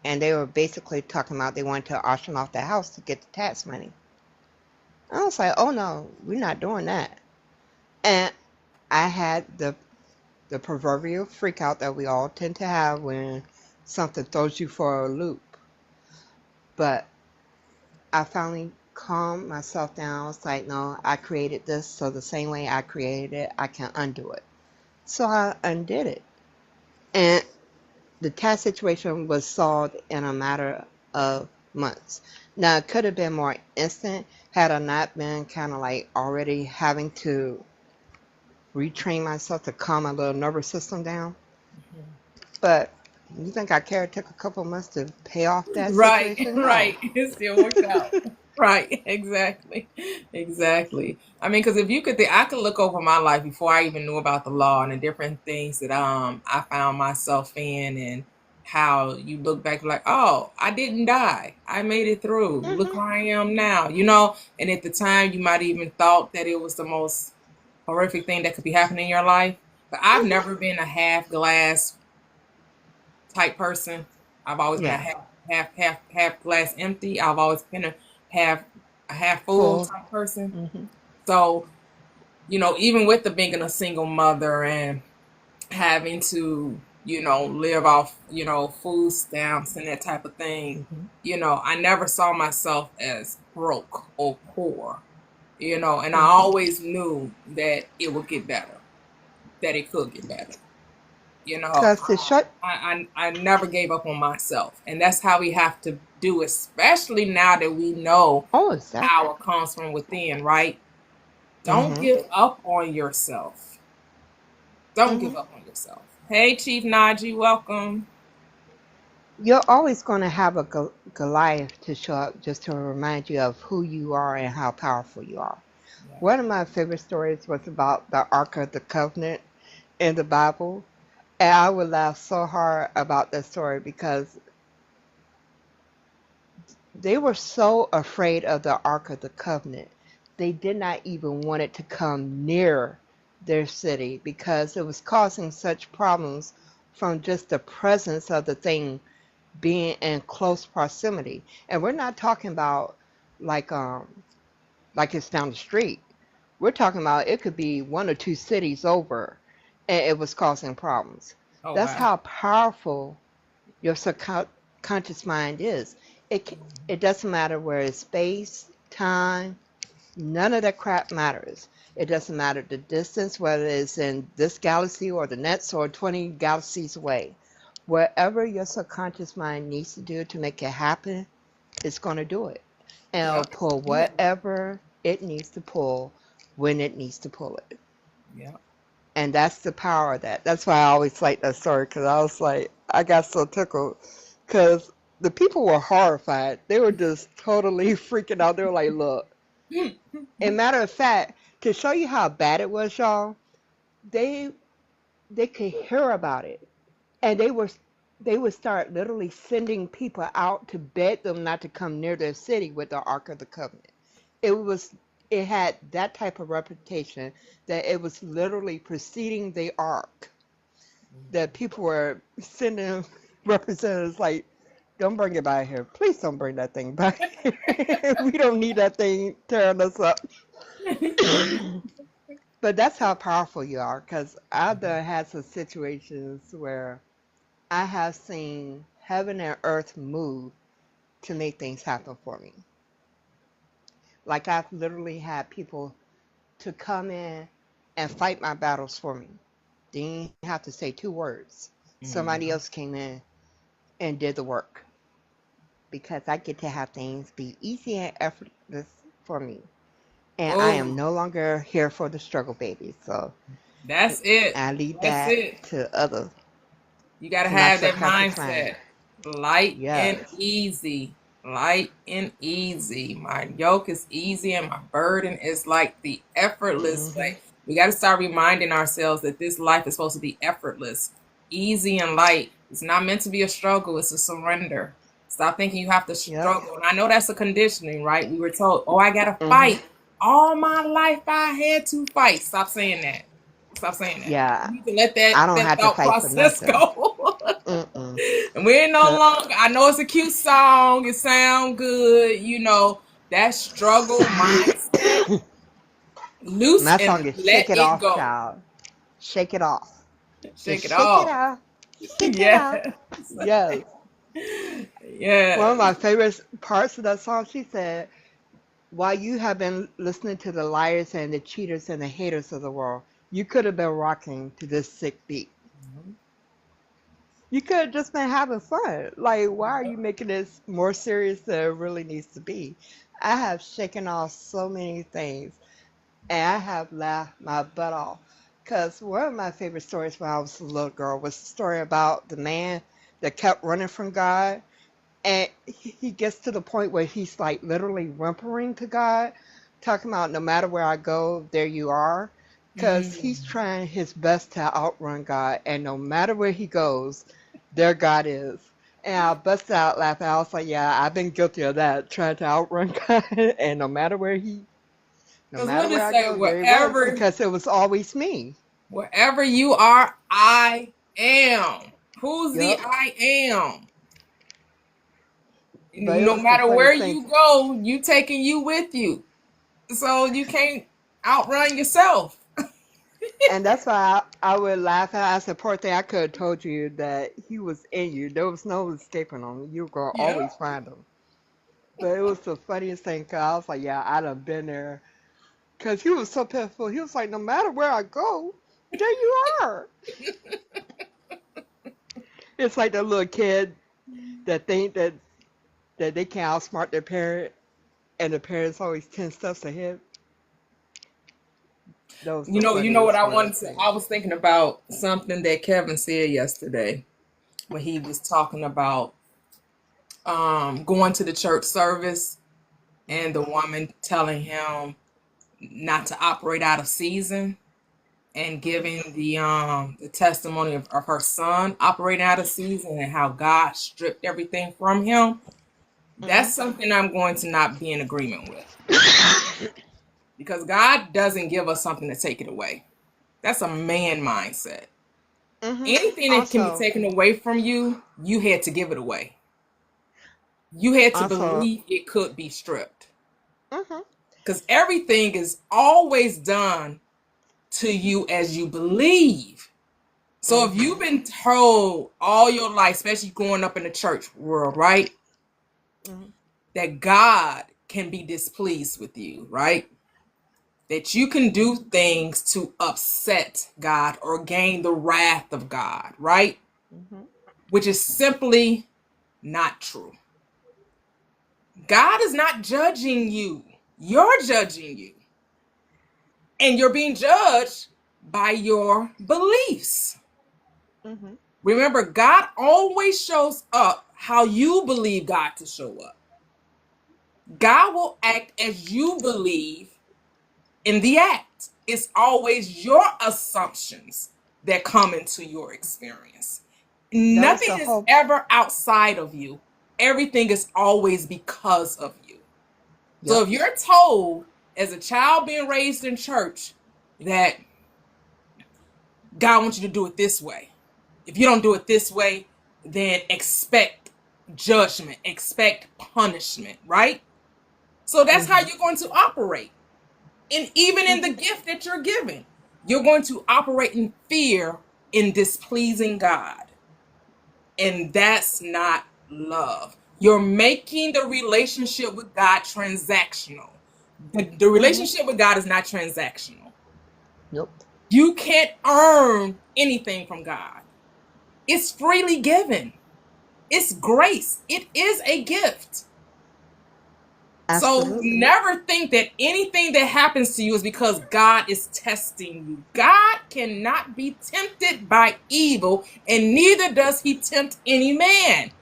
and they were basically talking about they wanted to auction off the house to get the tax money. I was like, oh no, we're not doing that. And I had the proverbial freak out that we all tend to have when something throws you for a loop. But I finally calmed myself down. I was like, no, I created this, so the same way I created it, I can undo it. So I undid it. And the tax situation was solved in a matter of months. Now, it could have been more instant had I not been kind of like already having to retrain myself to calm my little nervous system down. But you think I care? It took a couple months to pay off that Right, situation? No. right. It still worked out. Right, exactly. Exactly. I mean, because if you could think, I could look over my life before I even knew about the law and the different things that I found myself in, and how you look back like, oh, I didn't die. I made it through. Look Hmm. where I am now, you know? And at the time you might even thought that it was the most horrific thing that could be happening in your life. But I've Hmm. never been a half glass type person. I've always been a Yeah. half glass empty. I've always been half a half full Full. type person. Hmm. So, you know, even with the being a single mother and having to, you know, live off, you know, food stamps and that type of thing, Hmm. you know, I never saw myself as broke or poor, you know, and I Hmm. always knew that it would get better, that it could get better. You know, Because the short. I never gave up on myself, and that's how we have to do, especially now that we know Oh, exactly. power comes from within, right? Don't Hmm. give up on yourself. Don't Hmm. give up on yourself. Hey, Chief Najee, welcome. You're always going to have a Goliath to show up just to remind you of who you are and how powerful you are. Yeah. One of my favorite stories was about the Ark of the Covenant in the Bible. And I would laugh so hard about that story because they were so afraid of the Ark of the Covenant. They did not even want it to come near their city because it was causing such problems from just the presence of the thing being in close proximity. And we're not talking about like like it's down the street. We're talking about it could be one or two cities over and it was causing problems. Oh That's wow. how powerful your subconscious mind is. It doesn't matter where it's space, time, none of that crap matters. It doesn't matter the distance, whether it's in this galaxy or the next or 20 galaxies away. Whatever your subconscious mind needs to do to make it happen, it's going to do it. And it'll Yep. pull whatever it needs to pull when it needs to pull it. Yep. And that's the power of that. That's why I always like that story because I was like, I got so tickled because the people were horrified. They were just totally freaking out. They were like, look, and matter of fact, to show you how bad it was, y'all, they they could hear about it and they would start literally sending people out to beg them not to come near their city with the Ark of the Covenant. It was it had that type of reputation that it was literally preceding the Ark that people were sending representatives like, don't bring it by here. Please don't bring that thing back here. We don't need that thing tearing us up. But that's how powerful you are because I've done had some situations where I have seen heaven and earth move to make things happen for me. Like I've literally had people to come in and fight my battles for me. They didn't have to say two words. Somebody Mhm. else came in and did the work because I get to have things be easy and effortless for me. And I am Oh, no longer here for the struggle, baby. So that's it. I leave That's that it. to others, You got to to my have that subconscious mind. mindset. Light and Yes. easy. Light and easy. My yoke is easy and my burden is like the effortless Hmm. way. We got to start reminding ourselves that this life is supposed to be effortless, easy and light. It's not meant to be a struggle, it's a surrender. Stop thinking you have to Yep. struggle. And I know that's a conditioning, right? We were told, oh, I got to Hmm. fight. All my life I had to fight. Stop saying that. Stop saying that. Yeah. You need to let that, I don't that have to thought fight for process nothing. go. Mm-mm. And we're no longer, I know it's a cute song, it sounds good, that struggle mindset, loose My song and is let Shake It it Off, go. child. Shake it off. Shake Just it shake it off. off. Shake it off. Yes. Yes. One of Yes. my favorite parts of that song, she said, while you have been listening to the liars and the cheaters and the haters of the world, you could have been rocking to this sick beat. You could have just been having fun. Like, why are you making this more serious than it really needs to be? I have shaken off so many things, and I have laughed my butt off. Because one of my favorite stories when I was a little girl was the story about the man that kept running from God. And he gets to the point where he's like literally whimpering to God, talking about no matter where I go, there you are. Because he's Mm. trying his best to outrun God. And no matter where he goes, there God is. And I busted out laughing. I was like, yeah, I've been guilty of that, trying to outrun God. And no Because matter what did where it I say? go, there he was. Wherever, Because it was always me. wherever you are, I am. Who's the Yep. I am? But it No was the matter where funniest thing. you go, you taking you with you. So you can't outrun yourself. And that's why I would laugh at. I said, poor thing, I could have told you that he was in you. There was no escaping him. You were going to Yeah. always find him. But it was the funniest thing, 'cause I was like, yeah, I'd have been there. Because he was so pitiful. He was like, no matter where I go, there you are. It's like the little kid that think that they can outsmart their parent, and the parents always 10 steps ahead. That was the You know what funniest I one of wanted the to, things. I was thinking about something that Kevin said yesterday when he was talking about going to the church service and the woman telling him not to operate out of season and giving the testimony of her son operating out of season and how God stripped everything from him. Mm-hmm. That's something I'm going to not be in agreement with because God doesn't give us something to take it away. That's a man mindset. Mm-hmm. Anything that can be Also, taken away from you, you had to give it away. You had to also, believe it could be stripped mm-hmm. because everything is always done to you as you believe. So if Mm-hmm. you've been told all your life, especially growing up in the church world, right, Mm-hmm. that God can be displeased with you, right? That you can do things to upset God or gain the wrath of God, right? Mm-hmm. Which is simply not true. God is not judging you. You're judging you. And you're being judged by your beliefs. Mm-hmm. Remember, God always shows up how you believe God to show up. God will act as you believe in the act. It's always your assumptions that come into your experience. That was Nothing the is whole. ever outside of you. Everything is always because of you. So Yep. if you're told as a child being raised in church that God wants you to do it this way, if you don't do it this way, then expect judgment, expect punishment, right? So that's how Mm-hmm. you're going to operate. And even in the Mm-hmm. gift that you're given, you're going to operate in fear in displeasing God. And that's not love. You're making the relationship with God transactional. The Mm-hmm. relationship with God is not transactional. Nope. You can't earn anything from God. It's freely given. It's grace. It is a gift. So Absolutely. never think that anything that happens to you is because God is testing you. God cannot be tempted by evil, and neither does he tempt any man,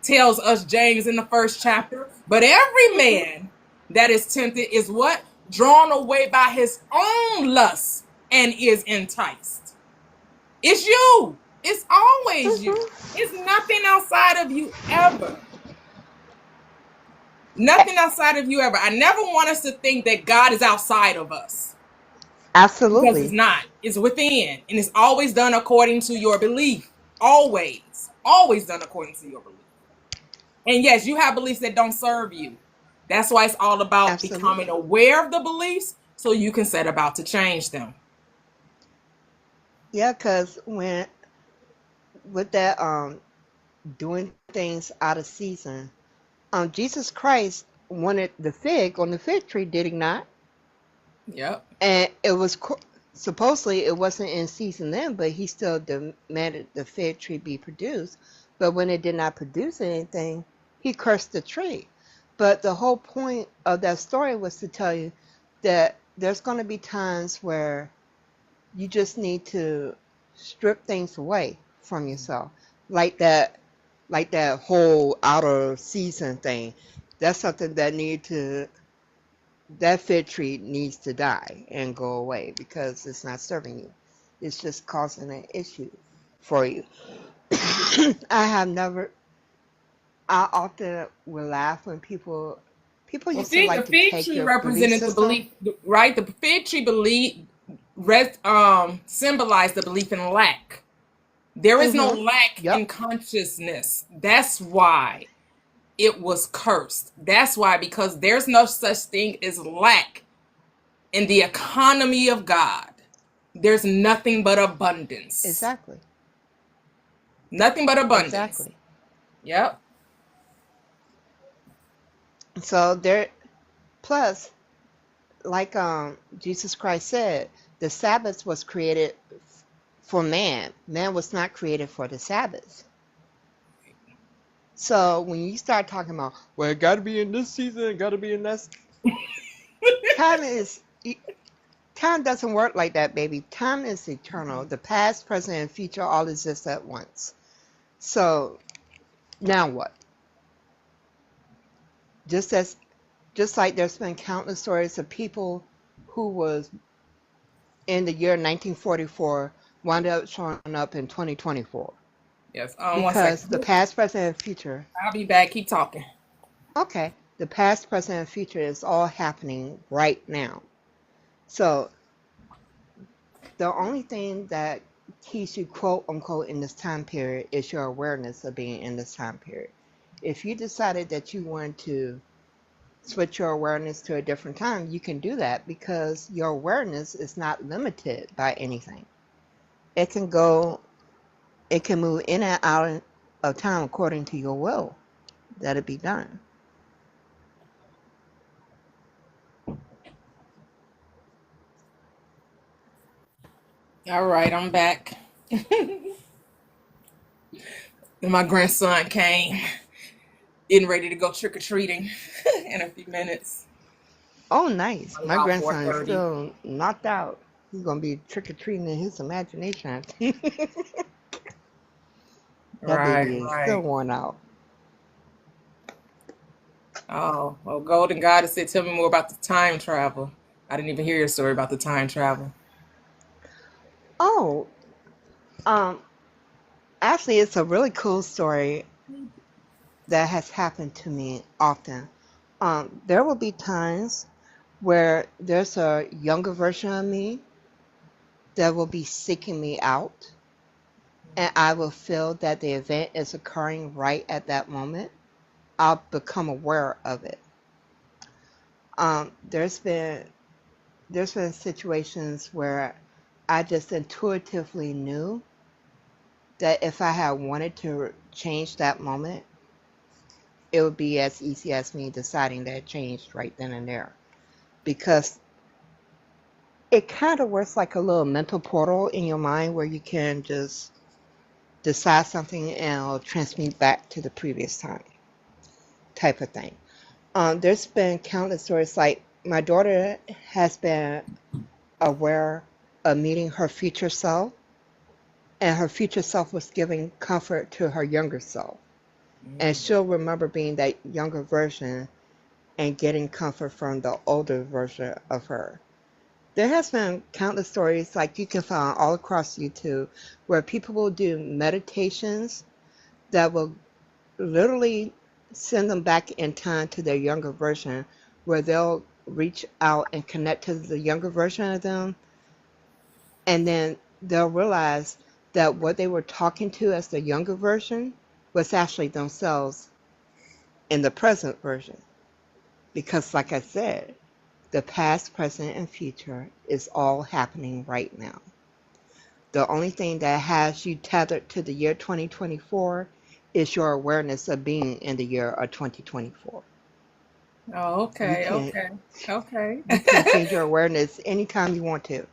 tells us James in the first chapter. But every Mm-hmm. man that is tempted is what? Drawn away by his own lust and is enticed. It's you. It's always you. Mm-hmm. It's nothing outside of you ever. Nothing outside of you ever. I never want us to think that God is outside of us because it's Absolutely. not. It's within and it's always done according to your belief. Always. always done according to your belief. And yes, you have beliefs that don't serve you. That's why it's all about becoming Absolutely. aware of the beliefs so you can set about to change them. Yeah, because when with that doing things out of season, Jesus Christ wanted the fig on the fig tree, did he not? Yep. And it was supposedly it wasn't in season then, but he still demanded the fig tree be produced. But when it did not produce anything, he cursed the tree. But the whole point of that story was to tell you that there's going to be times where you just need to strip things away from yourself, like that whole outer season thing. That's something that fig tree needs to die and go away because it's not serving you. It's just causing an issue for you. I have never. I often will laugh when people Well, used to the like to fig take tree your belief represented the system. belief, right? The fig tree symbolized the belief in lack. There is no Mm-hmm. lack in Yep. consciousness. That's why it was cursed. That's why, because there's no such thing as lack in the economy of God. There's nothing but abundance. Exactly. Nothing but abundance. Exactly. Yep. So there. Plus, like Jesus Christ said, the Sabbath was created for man. Man was not created for the Sabbath. So when you start talking about, well, it got to be in this season, it got to be in this, time is time doesn't work like that, baby. Time is eternal. The past, present, and future all exist at once. So now what? Just as just like there's been countless stories of people who was in the year 1944 wound up showing up in 2024 Yes. One because the second. past, present, and future. I'll be back. Keep talking. Okay, the past, present, and future is all happening right now. So the only thing that keeps you quote unquote in this time period is your awareness of being in this time period. If you decided that you wanted to switch your awareness to a different time, you can do that because your awareness is not limited by anything. It can go, it can move in and out of time according to your will that it be done. All right, I'm back. And my grandson came, getting ready to go trick or treating in a few minutes. Oh, nice. My About grandson is 4:30. still knocked out. He's going to be trick or treating in his imagination. That Right, baby is still right. worn out. Oh, well, Golden Goddess said, tell me more about the time travel. I didn't even hear your story about the time travel. Oh, um, actually, it's a really cool story that has happened to me often. There will be times where there's a younger version of me that will be seeking me out, and I will feel that the event is occurring right at that moment. I'll become aware of it. Um, there's been there's been situations where I just intuitively knew that if I had wanted to change that moment, it would be as easy as me deciding that changed right then and there. Because it kind of works like a little mental portal in your mind where you can just decide something and it'll transmute back to the previous time type of thing. There's been countless stories like my daughter has been aware of meeting her future self, and her future self was giving comfort to her younger self. And Mm. she'll remember being that younger version and getting comfort from the older version of her. There has been countless stories like you can find all across YouTube where people will do meditations that will literally send them back in time to their younger version where they'll reach out and connect to the younger version of them, and then they'll realize that what they were talking to as the younger version was actually themselves in the present version. Because, like I said, the past, present, and future is all happening right now. The only thing that has you tethered to the year 2024 is your awareness of being in the year of 2024. Oh, You okay, can okay, okay. you can change your awareness anytime you want to.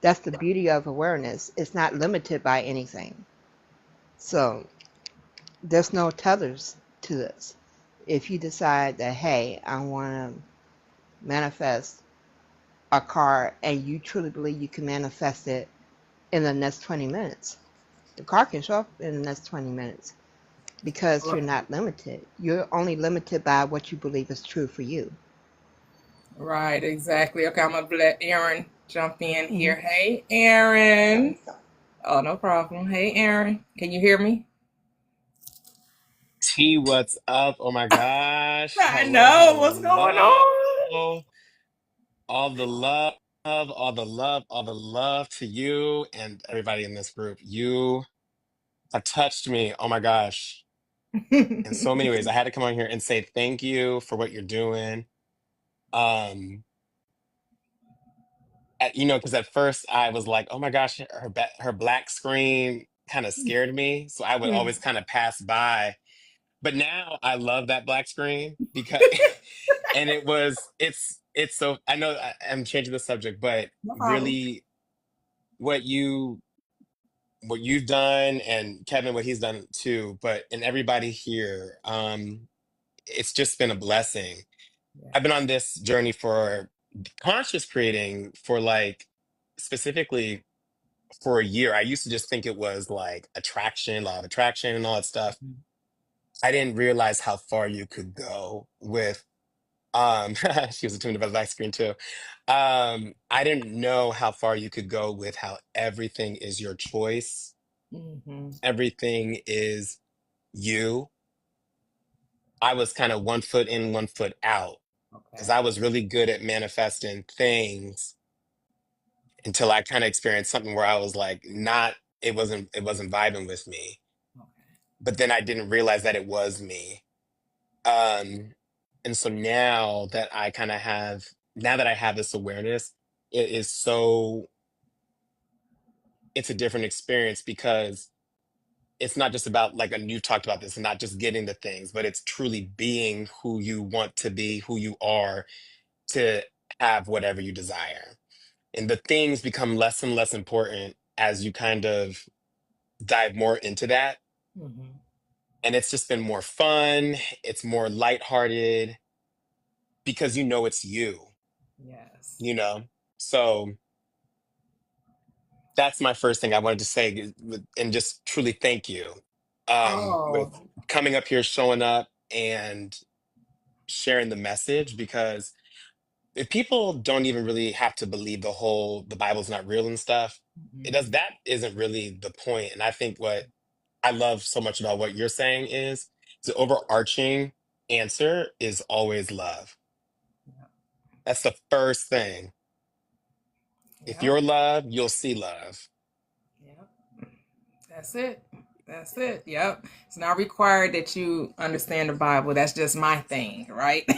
That's the beauty of awareness. It's not limited by anything. So there's no tethers to this. If you decide that, hey, I want to manifest a car and you truly believe you can manifest it in the next 20 minutes, the car can show up in the next 20 minutes because you're not limited. You're only limited by what you believe is true for you. Right, exactly. Okay, I'm gonna let Aaron jump in Hmm. here. Hey, Aaron. Oh, no problem. Hey, Aaron. Can you hear me? T, what's up? Oh my gosh. I Hello, know what's going on. hello. All the love, all the love, all the love to you and everybody in this group. You have touched me. Oh my gosh. In so many ways. I had to come on here and say thank you for what you're doing. Um, because at first I was like, oh my gosh, her black screen kind of scared me. So I would always kind of pass by. But now I love that black screen because and it's so I know I'm changing the subject, but No problem. really what you've done and Kevin what he's done too, but and everybody here, it's just been a blessing. I've been Yes. on this journey for conscious creating for like specifically for a year. I used to just think it was like attraction, law of attraction and all that stuff. I didn't realize how far you could go with she was attuned about the black screen too. I didn't know how far you could go with how everything is your choice. Mm-hmm. Everything is you. I was kind of one foot in, one foot out because Okay. I was really good at manifesting things until I kind of experienced something where I was like, not, it wasn't vibing with me. Okay. But then I didn't realize that it was me. Um, and so now that I have this awareness, it is so, it's a different experience because it's not just about like, and you've talked about this, and not just getting the things, but it's truly being who you want to be, who you are to have whatever you desire. And the things become less and less important as you kind of dive more into that. Mm-hmm. And it's just been more fun. It's more lighthearted because you know it's you, Yes. you know? So that's my first thing I wanted to say and just truly thank you with Oh. coming up here, showing up and sharing the message because if people don't even really have to believe the Bible's not real and stuff, Mm-hmm. that isn't really the point. And I think what I love so much about what you're saying is the overarching answer is always love. Yep. That's the first thing. If Yep. you're love, you'll see love. Yep. That's it. That's it. Yep. It's not required that you understand the Bible. That's just my thing, right?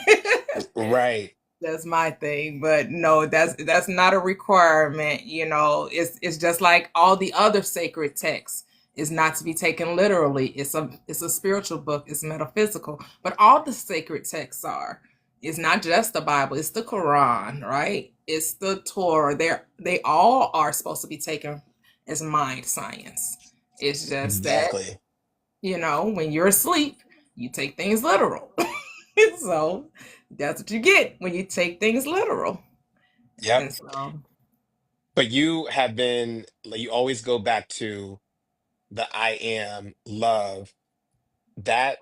Right. That's my thing. But no, that's not a requirement. It's just like all the other sacred texts is not to be taken literally. It's a spiritual book. It's metaphysical. But all the sacred texts are. It's not just the Bible. It's the Quran, right? It's the Torah. They all are supposed to be taken as mind science. It's just that, Exactly. when you're asleep, you take things literal. So that's what you get when you take things literal. Yep. And so, But you have been, like, you always go back to the I am love. That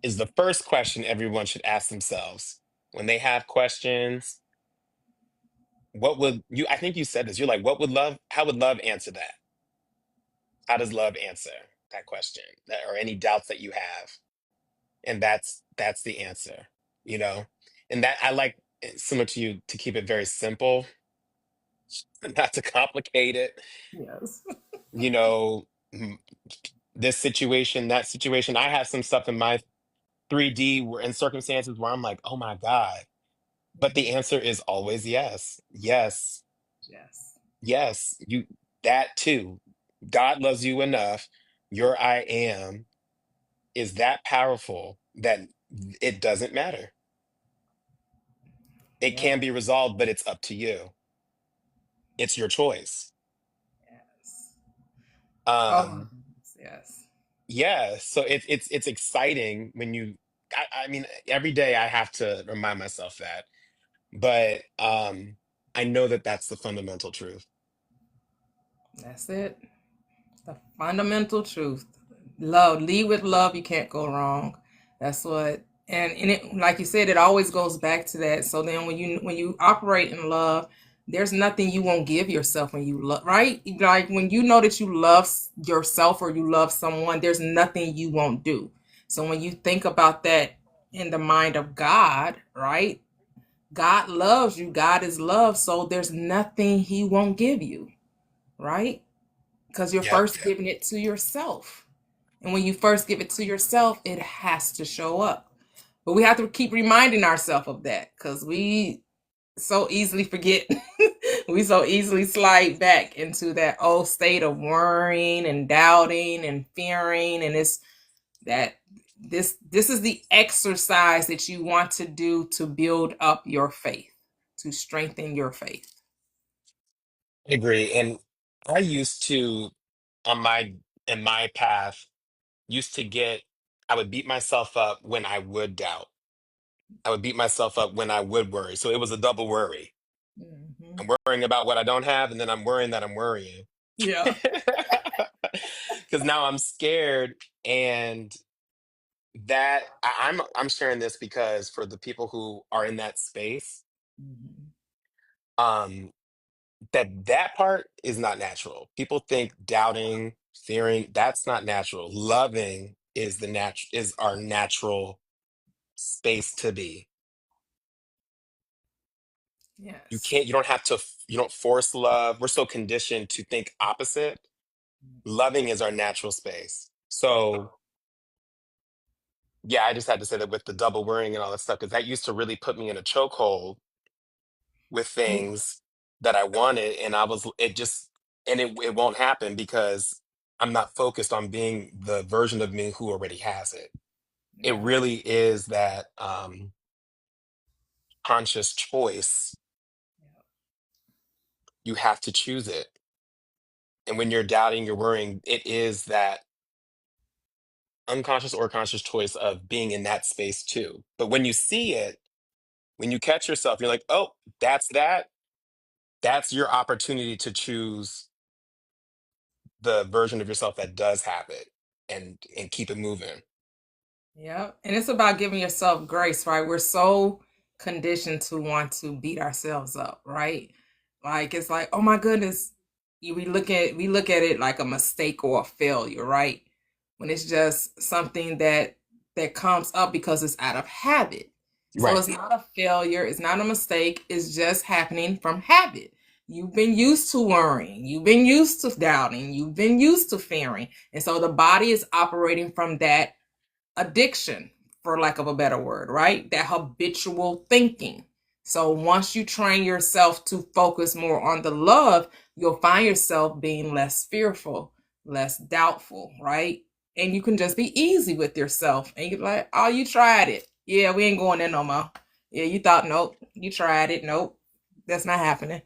is the first question everyone should ask themselves. When they have questions, what would you, I think you said this, you're like, how would love answer that? How does love answer that question or any doubts that you have? And that's the answer, you know? And that I like, similar to you, to keep it very simple, not to complicate it. yes. you know, mm, this situation, that situation. I have some stuff in my 3D where in circumstances where I'm like, oh my God. But the answer is always yes. Yes. Yes. Yes. You that too. God loves you enough. Your I am is that powerful that it doesn't matter. It Yep. can be resolved, but it's up to you. It's your choice. Yes. Oh my Um, goodness. Yes. yeah, so it's exciting when you I mean every day I have to remind myself that. But I know that that's the fundamental truth. That's it. The fundamental truth. Love. Lead with love. You can't go wrong. That's what. And it, like you said, it always goes back to that. So then when you operate in love, there's nothing you won't give yourself when you love, right? Like when you know that you love yourself or you love someone, there's nothing you won't do. So when you think about that in the mind of God, right? God loves you. God is love. So there's nothing he won't give you, right? Because you're Yep. first giving it to yourself. And when you first give it to yourself, it has to show up. But we have to keep reminding ourselves of that because we so easily forget. We so easily slide back into that old state of worrying and doubting and fearing. And it's that this is the exercise that you want to do to build up your faith, to strengthen your faith. I agree. And I used to on my in my path used to get I would beat myself up when I would doubt. I would beat myself up when I would worry. So it was a double worry. Hmm. I'm worrying about what I don't have, and then I'm worrying that I'm worrying. Yeah. Because now I'm scared, and I'm sharing this because for the people who are in that space, Hmm. um, that part is not natural. People think doubting, fearing, that's not natural. Loving is is our natural space to be. Yes. You don't have to, you don't force love. We're so conditioned to think opposite. Loving is our natural space. So, yeah, I just had to say that with the double worrying and all that stuff, because that used to really put me in a chokehold with Yeah. things that I wanted. And it won't happen because I'm not focused on being the version of me who already has it. It Yeah. really is that conscious choice. You have to choose it. And when you're doubting, you're worrying, it is that unconscious or conscious choice of being in that space too. But when you see it, when you catch yourself, you're like, oh, that's your opportunity to choose the version of yourself that does have it and keep it moving. Yeah. And it's about giving yourself grace, right? We're so conditioned to want to beat ourselves up, right? Like it's like, oh my goodness, we look at it like a mistake or a failure, right? When it's just something that comes up because it's out of habit. So Right. it's not a failure, it's not a mistake, it's just happening from habit. You've been used to worrying, you've been used to doubting, you've been used to fearing. And so the body is operating from that addiction, for lack of a better word, right? That habitual thinking. So once you train yourself to focus more on the love, you'll find yourself being less fearful, less doubtful, right? And you can just be easy with yourself. And you're like, oh, you tried it. Yeah, we ain't going there no more. Yeah, you thought, nope. You tried it. Nope. That's not happening.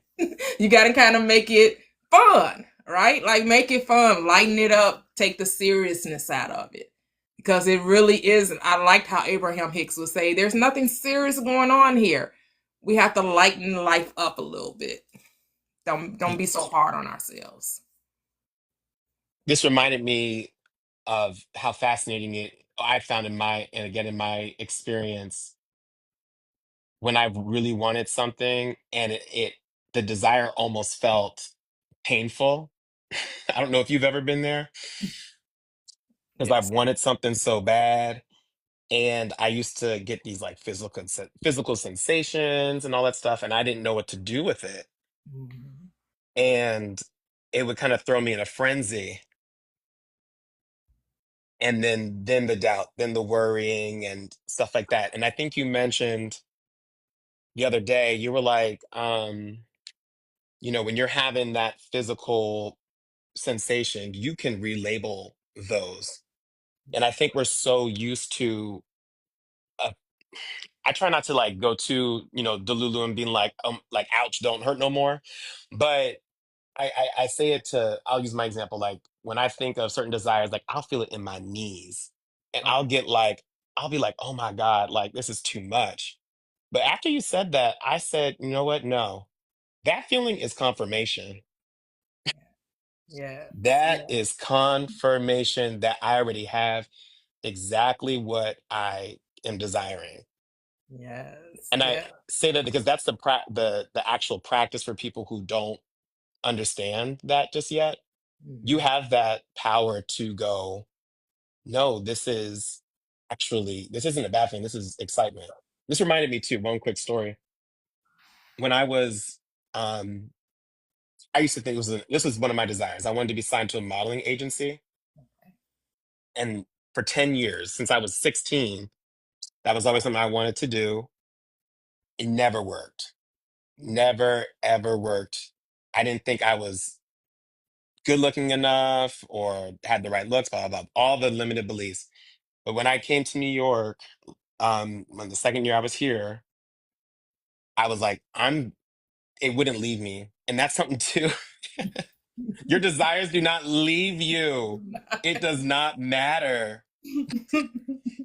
You got to kind of make it fun, right? Like make it fun, lighten it up, take the seriousness out of it because it really is. I liked how Abraham Hicks would say, "There's nothing serious going on here. We have to lighten life up a little bit. Don't be so hard on ourselves." This reminded me of how fascinating it I found in my and again in my experience when I really wanted something and it the desire almost felt painful. I don't know if you've ever been there because I've Yes. wanted something so bad and I used to get these like physical sensations and all that stuff and I didn't know what to do with it. Mhm. And it would kind of throw me in a frenzy. And then the doubt, then the worrying and stuff like that. And I think you mentioned the other day, you were like, when you're having that physical sensation, you can relabel those. And I think we're so used to, uh, I try not to like go to, Delulu and being like, ouch, don't hurt no more. But I say it to, I'll use my example. Like when I think of certain desires, like I'll feel it in my knees and Okay. I'll be like, oh my God, like this is too much. But after you said that, I said, you know what? No, that feeling is confirmation. Yes. That Yes. is confirmation that I already have exactly what I am desiring. Yes. And I Yeah. say that because that's the actual practice for people who don't understand that just yet. You Hmm. have that power to go, no, this isn't a bad thing. This is excitement. This reminded me too, one quick story. When I was, um, I used to think this was one of my desires. I wanted to be signed to a modeling agency. And for 10 years, since I was 16, that was always something I wanted to do. It never worked. Never, ever worked. I didn't think I was good looking enough or had the right looks, blah, blah, blah, all the limited beliefs. But when I came to New York, when the second year I was here, I was like, it wouldn't leave me. And that's something too. Your desires do not leave you. It does not matter.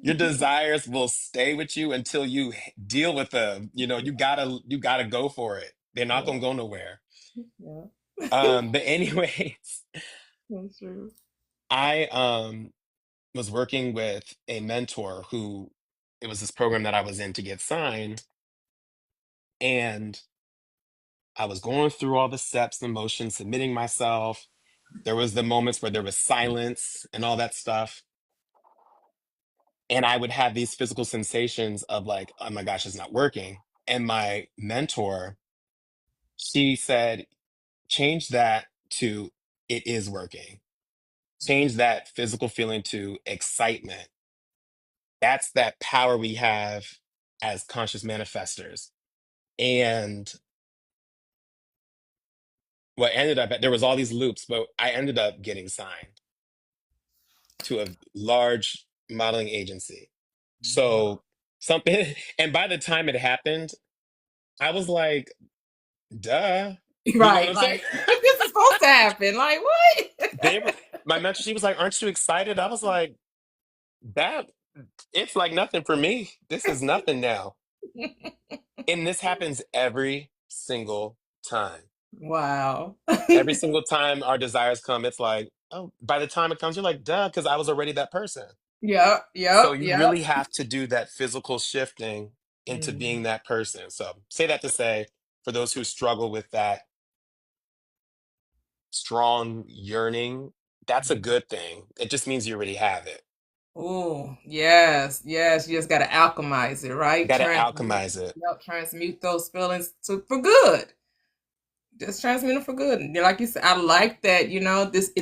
Your desires will stay with you until you deal with them. You gotta go for it. They're not Yeah. gonna go nowhere. Yeah. But anyways, That's true. I was working with a mentor who it was this program that I was in to get signed, and I was going through all the steps, the motions, submitting myself. There was the moments where there was silence and all that stuff. And I would have these physical sensations of like, oh my gosh, it's not working. And my mentor, she said, change that to it is working. Change that physical feeling to excitement. That's that power we have as conscious manifestors. And what ended up, there was all these loops, but I ended up getting signed to a large modeling agency. Wow. So something, and by the time it happened, I was like, duh. You know what Right. I'm saying? Like this is supposed to happen. Like They what? were, my mentor, she was like, aren't you excited? I was like, that, it's like nothing for me. This is nothing now. And this happens every single time. Wow. Every single time our desires come, it's like, oh, by the time it comes, you're like, duh, because I was already that person. Yep. So Yep. you Yep. really have to do that physical shifting into being Mhm. that person. So say that to say, for those who struggle with that strong yearning, that's a good thing. It just means you already have it. Oh, yes, yes. You just got to alchemize it, You right? got to Transmute, alchemize it. yep, transmute those feelings to for good. Just transmute them for good. And like you said, I like that.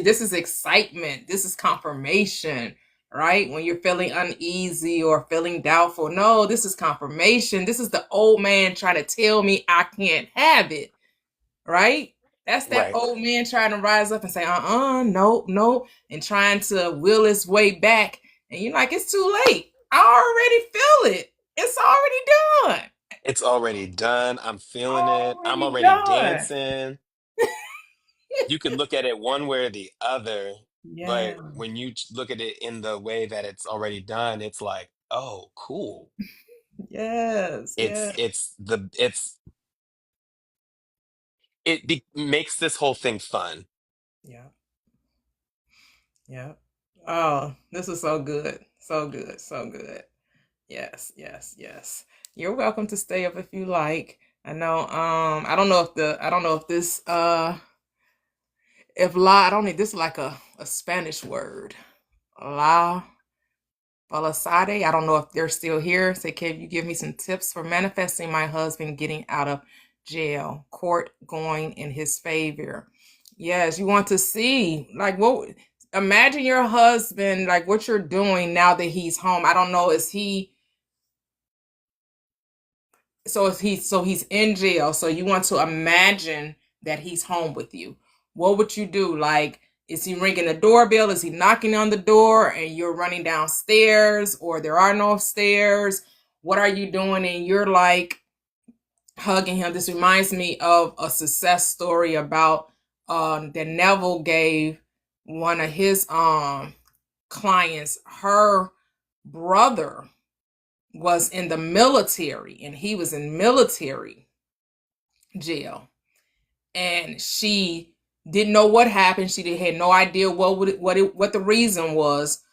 This is excitement. This is confirmation, right? When you're feeling uneasy or feeling doubtful, no, this is confirmation. This is the old man trying to tell me I can't have it, right? That's that Right. old man trying to rise up and say, no, no, and trying to will his way back. And you're like, it's too late. I already feel it. It's already done. It's already done. I'm feeling it. I'm Already already done. dancing. You could look at it one way or the other, but Yeah. when you look at it in the way that it's already done, it's like, oh, cool. Yes. It's Yes. it's the it's makes this whole thing fun. Yeah. Yeah. Oh, this is so good. So good. So good. Yes. Yes. Yes. You're welcome to stay up if you like. I know. I don't know if this if la I don't need this is like a Spanish word. La Balasade. I don't know if they're still here. Say, can you give me some tips for manifesting my husband getting out of jail? Court going in his favor. Yes, you want to see like what imagine your husband like what you're doing now that he's home. I don't know, is he so he's in jail. So you want to imagine that he's home with you. What would you do? Like, is he ringing the doorbell? Is he knocking on the door and you're running downstairs or there are no stairs? What are you doing? And you're like hugging him. This reminds me of a success story about that Neville gave one of his clients. Her brother was in the military and he was in military jail, and she didn't know what happened. She had no idea what the reason was.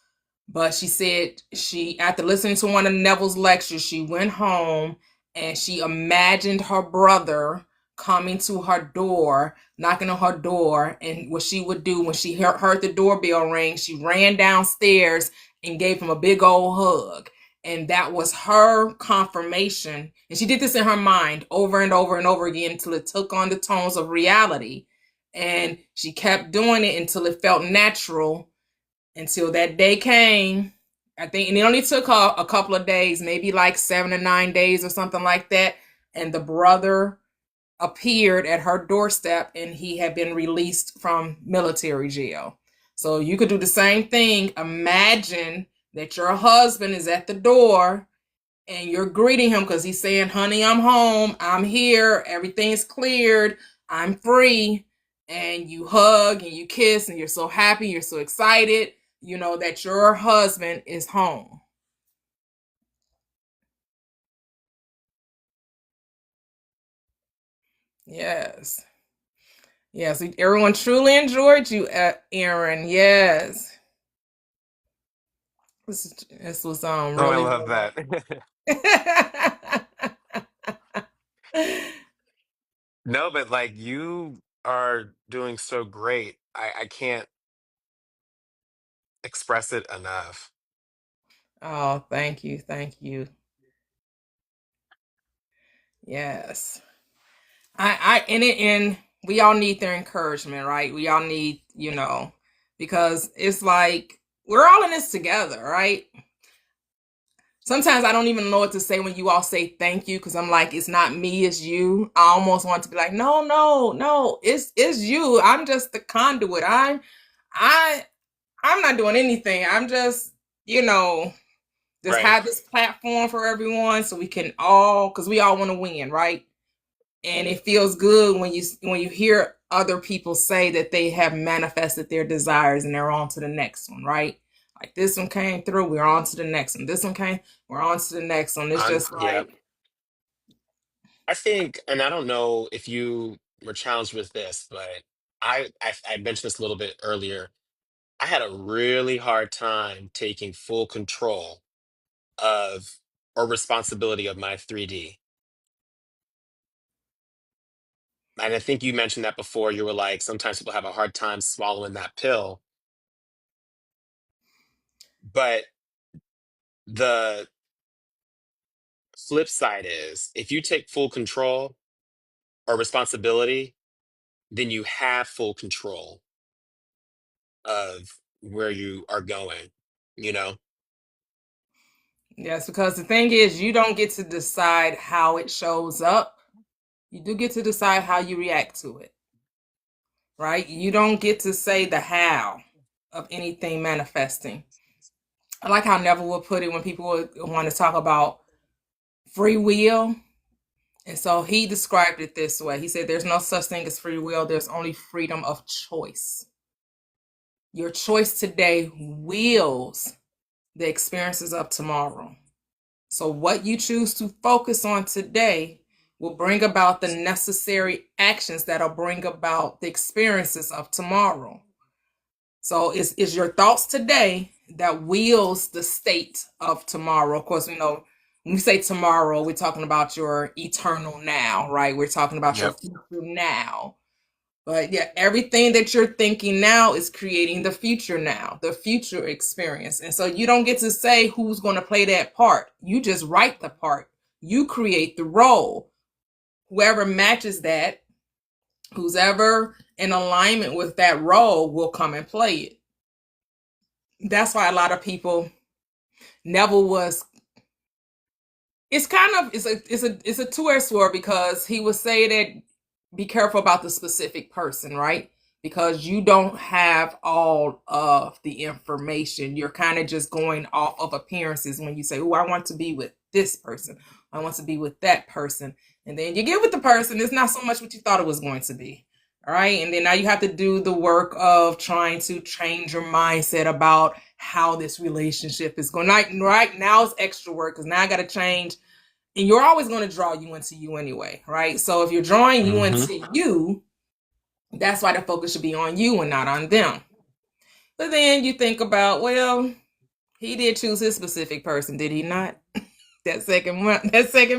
But she said she, after listening to one of Neville's lectures, she went home and she imagined her brother coming to her door, knocking on her door. And what she would do when she heard the doorbell ring, she ran downstairs and gave him a big old hug. And that was her confirmation. And she did this in her mind over and over and over again until it took on the tones of reality. And she kept doing it until it felt natural, until that day came. I think, and it only took her a couple of days, maybe like 7 to 9 days or something like that. And the brother appeared at her doorstep and he had been released from military jail. So you could do the same thing. Imagine that your husband is at the door and you're greeting him because he's saying, honey, I'm home. I'm here. Everything's cleared. I'm free. And you hug and you kiss and you're so happy. You're so excited, you know, that your husband is home. Yes. Yes. Everyone truly enjoyed you, Aaron. Yes. This was Oh, I really love well. that. No, but like you are doing so great. I can't express it enough. Oh, thank you. Thank you. Yes. And we all need their encouragement, right? We all need, because it's like we're all in this together, right? Sometimes I don't even know what to say when you all say thank you, because I'm like, it's not me, it's you. I almost want to be like, no, no, no, it's you. I'm just the conduit. I I'm not doing anything. I'm just, you know, just Right. have this platform for everyone so we can all, because we all want to win, right? And it feels good when you hear other people say that they have manifested their desires and they're on to the next one, right? Like this one came through, we're on to the next one. This one came, we're on to the next one. It's just Yeah. like, I think, and I don't know if you were challenged with this, but I mentioned this a little bit earlier. I had a really hard time taking full control of or responsibility of my 3D. And I think you mentioned that before. You were like, sometimes people have a hard time swallowing that pill. But the flip side is if you take full control or responsibility, then you have full control of where you are going, you know? yes, because the thing is, you don't get to decide how it shows up. You do get to decide how you react to it, right? You don't get to say the how of anything manifesting. I like how Neville would put it when people would want to talk about free will. And so he described it this way. He said, there's no such thing as free will. There's only freedom of choice. Your choice today wills the experiences of tomorrow. So what you choose to focus on today will bring about the necessary actions that'll bring about the experiences of tomorrow. So it's your thoughts today that wills the state of tomorrow. Of course, we know when we say tomorrow, we're talking about your eternal now, right? We're talking about your Yep. future now. But yeah, everything that you're thinking now is creating the future now, the future experience. And so you don't get to say who's going to play that part. You just write the part. You create the role. Whoever matches that, who's ever in alignment with that role will come and play it. That's why a lot of people, Neville was, it's a two-edged sword, because he would say that be careful about the specific person, right? Because you don't have all of the information. You're kind of just going off of appearances when you say, oh, I want to be with this person. I want to be with that person. And then you get with the person, it's not so much what you thought it was going to be. All right. And then now you have to do the work of trying to change your mindset about how this relationship is going. Like right now it's extra work, because now I got to change. And you're always going to draw you into you anyway, right? So if you're drawing you into you, that's why the focus should be on you and not on them. But then you think about, well, he did choose his specific person, did he not? That second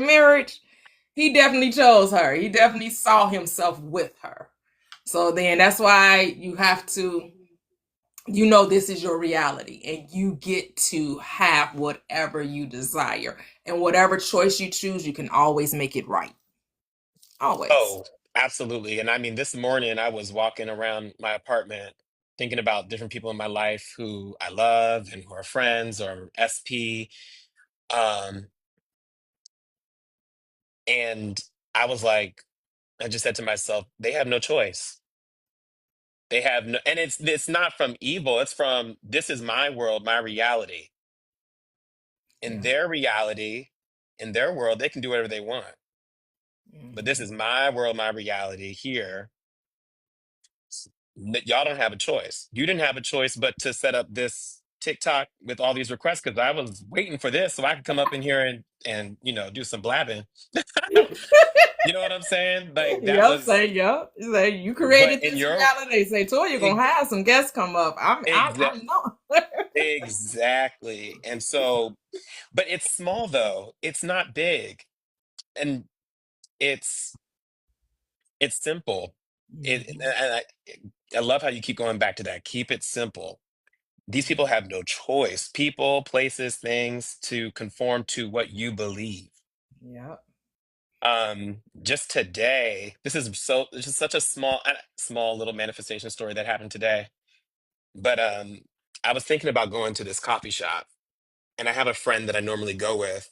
marriage, he definitely chose her. He definitely saw himself with her. So then that's why you have to, this is your reality, and you get to have whatever you desire, and whatever choice you choose, you can always make it right. Always. Oh, absolutely. And I mean, this morning I was walking around my apartment thinking about different people in my life who I love and who are friends or SP. Um, and I was like, I just said to myself, they have no choice. They have no, and it's not from evil. It's from, this is my world, my reality. In Yeah. their reality, in their world, they can do whatever they want. But this is my world, my reality here. Y'all don't have a choice. You didn't have a choice but to set up this TikTok with all these requests, because I was waiting for this so I could come up in here and do some blabbing. You know what I'm saying? Like that Yep, was, say yep. Say you but created in this your reality. Say, Toyia gonna have some guests come up. exact I know. exactly. And so, but it's small though. It's not big, and it's it's simple. I love how you keep going back to that. Keep it simple. These people have no choice. People, places, things to conform to what you believe. Yep. Just today, this is such a small little manifestation story that happened today. But I was thinking about going to this coffee shop, and I have a friend that I normally go with,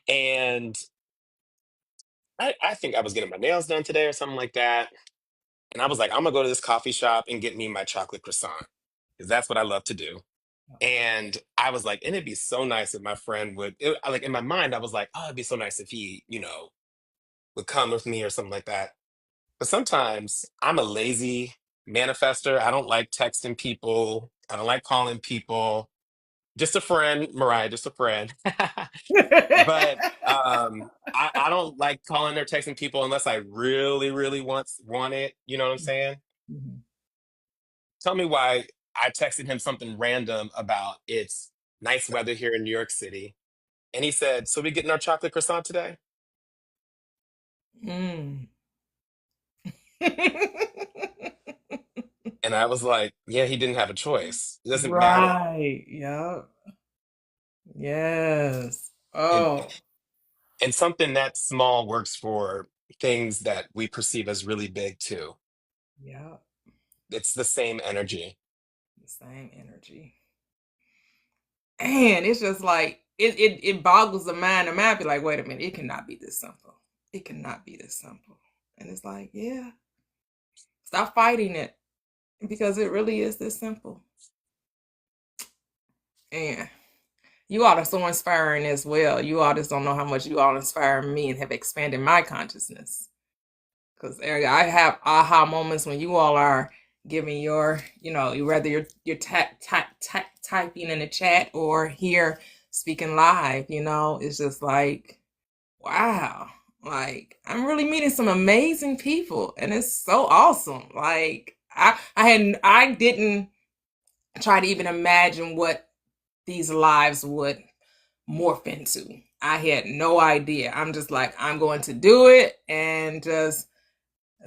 and I think I was getting my nails done today or something like that. And I was like, I'm gonna go to this coffee shop and get me my chocolate croissant, because that's what I love to do. And I was like, and it'd be so nice if my friend like in my mind, I was like, oh, it'd be so nice if he, would come with me or something like that. But sometimes I'm a lazy manifester. I don't like texting people. I don't like calling people. Just a friend, Mariah, just a friend. But I don't like calling or texting people unless I really, really want it. You know what I'm saying? Mhm. Tell me why I texted him something random about it's nice weather here in New York City. And he said, so we getting our chocolate croissant today? Mm. And I was like, yeah, he didn't have a choice. It doesn't matter. Right. Yep. Yes. And Oh. and something that small works for things that we perceive as really big too. Yep. It's the same energy. The same energy. And it's just like it boggles the mind. The mind be like, wait a minute, it cannot be this simple. It cannot be this simple. And it's like, yeah, stop fighting it, because it really is this simple. And you all are so inspiring as well. You all just don't know how much you all inspire me and have expanded my consciousness. Because I have aha moments when you all are giving your, whether you're typing in the chat or here speaking live, it's just like, wow, like I'm really meeting some amazing people, and it's so awesome. Like I didn't try to even imagine what these lives would morph into. I had no idea. I'm just like, I'm going to do it and just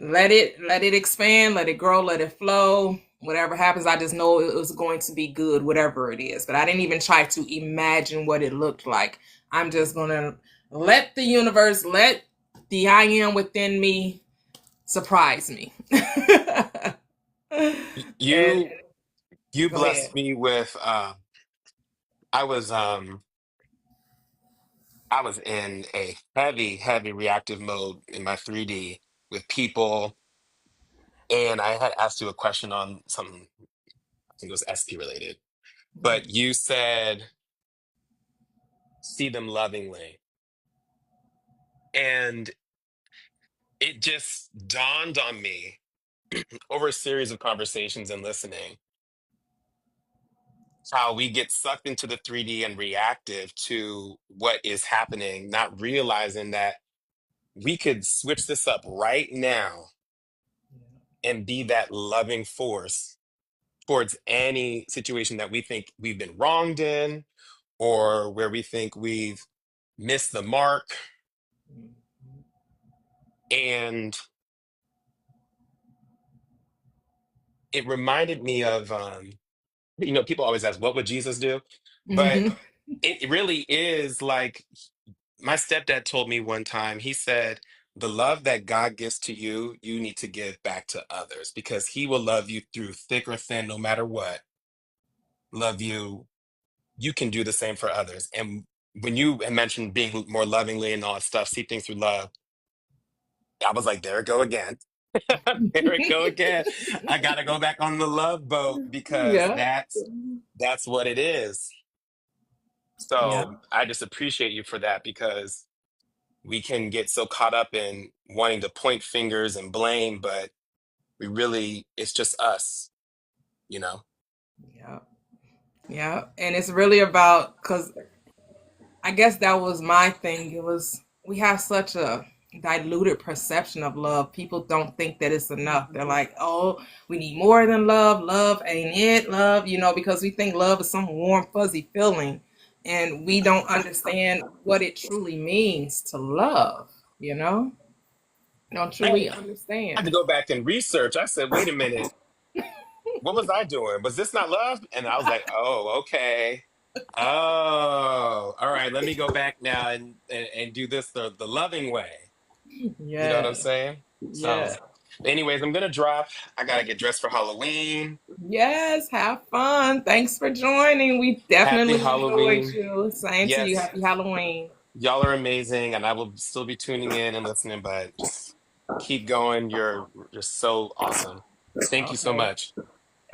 let it expand, let it grow, let it flow. Whatever happens, I just know it was going to be good, whatever it is. But I didn't even try to imagine what it looked like. I'm just gonna let the universe, let the I am within me surprise me. And You you go ahead. blessed me with I was um I was in a heavy reactive mode in my 3D with people, and I had asked you a question on something, I think it was SP related. But you said see them lovingly. And it just dawned on me over a series of conversations and listening how we get sucked into the 3D and reactive to what is happening, not realizing that we could switch this up right now and be that loving force towards any situation that we think we've been wronged in or where we think we've missed the mark. And it reminded me of, people always ask, what would Jesus do? But Hmm. it really is like my stepdad told me one time, he said, the love that God gives to you, you need to give back to others because he will love you through thick or thin, no matter what. Love you. You can do the same for others. And when you had mentioned being more lovingly and all that stuff, see things through love, I was like, there it go again. There it go again. I gotta go back on the love boat because Yeah. that's what it is. Yeah. So I just appreciate you for that because we can get so caught up in wanting to point fingers and blame, but we really, it's just us, you know? Yeah. Yeah. And it's really about, because I guess that was my thing. It was, we have such a diluted perception of love. People don't think that it's enough. They're like, oh, we need more than love. Love ain't it, love, because we think love is some warm, fuzzy feeling. And we don't understand what it truly means to love, you know? We don't I truly had to understand. go back and research. I said, wait a minute, what was I doing? Was this not love? And I was like, oh, okay. Oh, all right. Let me go back now and do this the loving way. You know what I'm Yeah. saying? So, Yeah. anyways, I'm gonna drop. I gotta get dressed for Halloween. Yes, have fun. Thanks for joining. We Happy definitely enjoyed Halloween. you. Same to you. Yes, Happy Halloween. y'all are amazing, and I will still be tuning in and listening, but just keep going. You're so awesome. Thank you so Okay. much.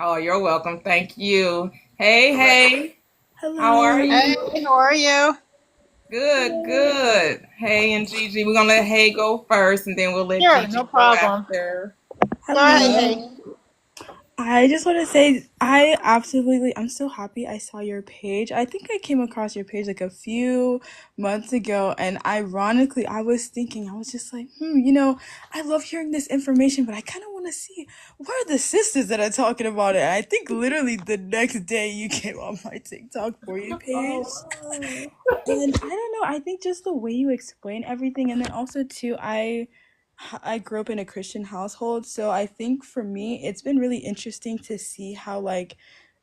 Oh, you're welcome. Thank you. Hey, All right. hey. How are Hey, you? Hello. how are you? Good, good. Hey and Gigi. We're gonna let Hey go first and then we'll let Sure, no Gigi go problem. after. Go ahead, Hello. hey. Hello. I just want to say I'm so happy I saw your page. I think I came across your page like a few months ago, and ironically, I was just like, I love hearing this information, but I kind of want to see where are the sisters that are talking about it. And I think literally the next day you came on my TikTok for you page. Oh, wow. And I don't know, I think just the way you explain everything, and then also too, I grew up in a Christian household, so I think for me it's been really interesting to see how like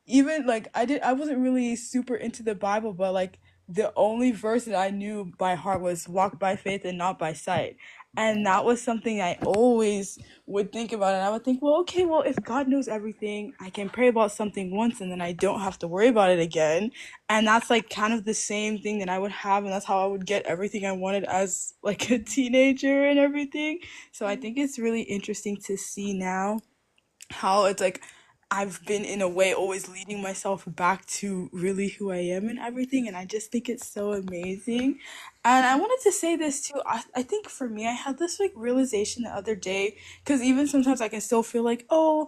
even like I wasn't really super into the Bible, but like the only verse that I knew by heart was walk by faith and not by sight. And that was something I always would think about, and I would think, well, okay, well, if God knows everything, I can pray about something once and then I don't have to worry about it again. And that's like kind of the same thing that I would have, and that's how I would get everything I wanted as like a teenager and everything. So I think it's really interesting to see now how it's like I've been in a way always leading myself back to really who I am and everything, and I just think it's so amazing. And I wanted to say this too. I think for me, I had this like realization the other day, because even sometimes I can still feel like, oh,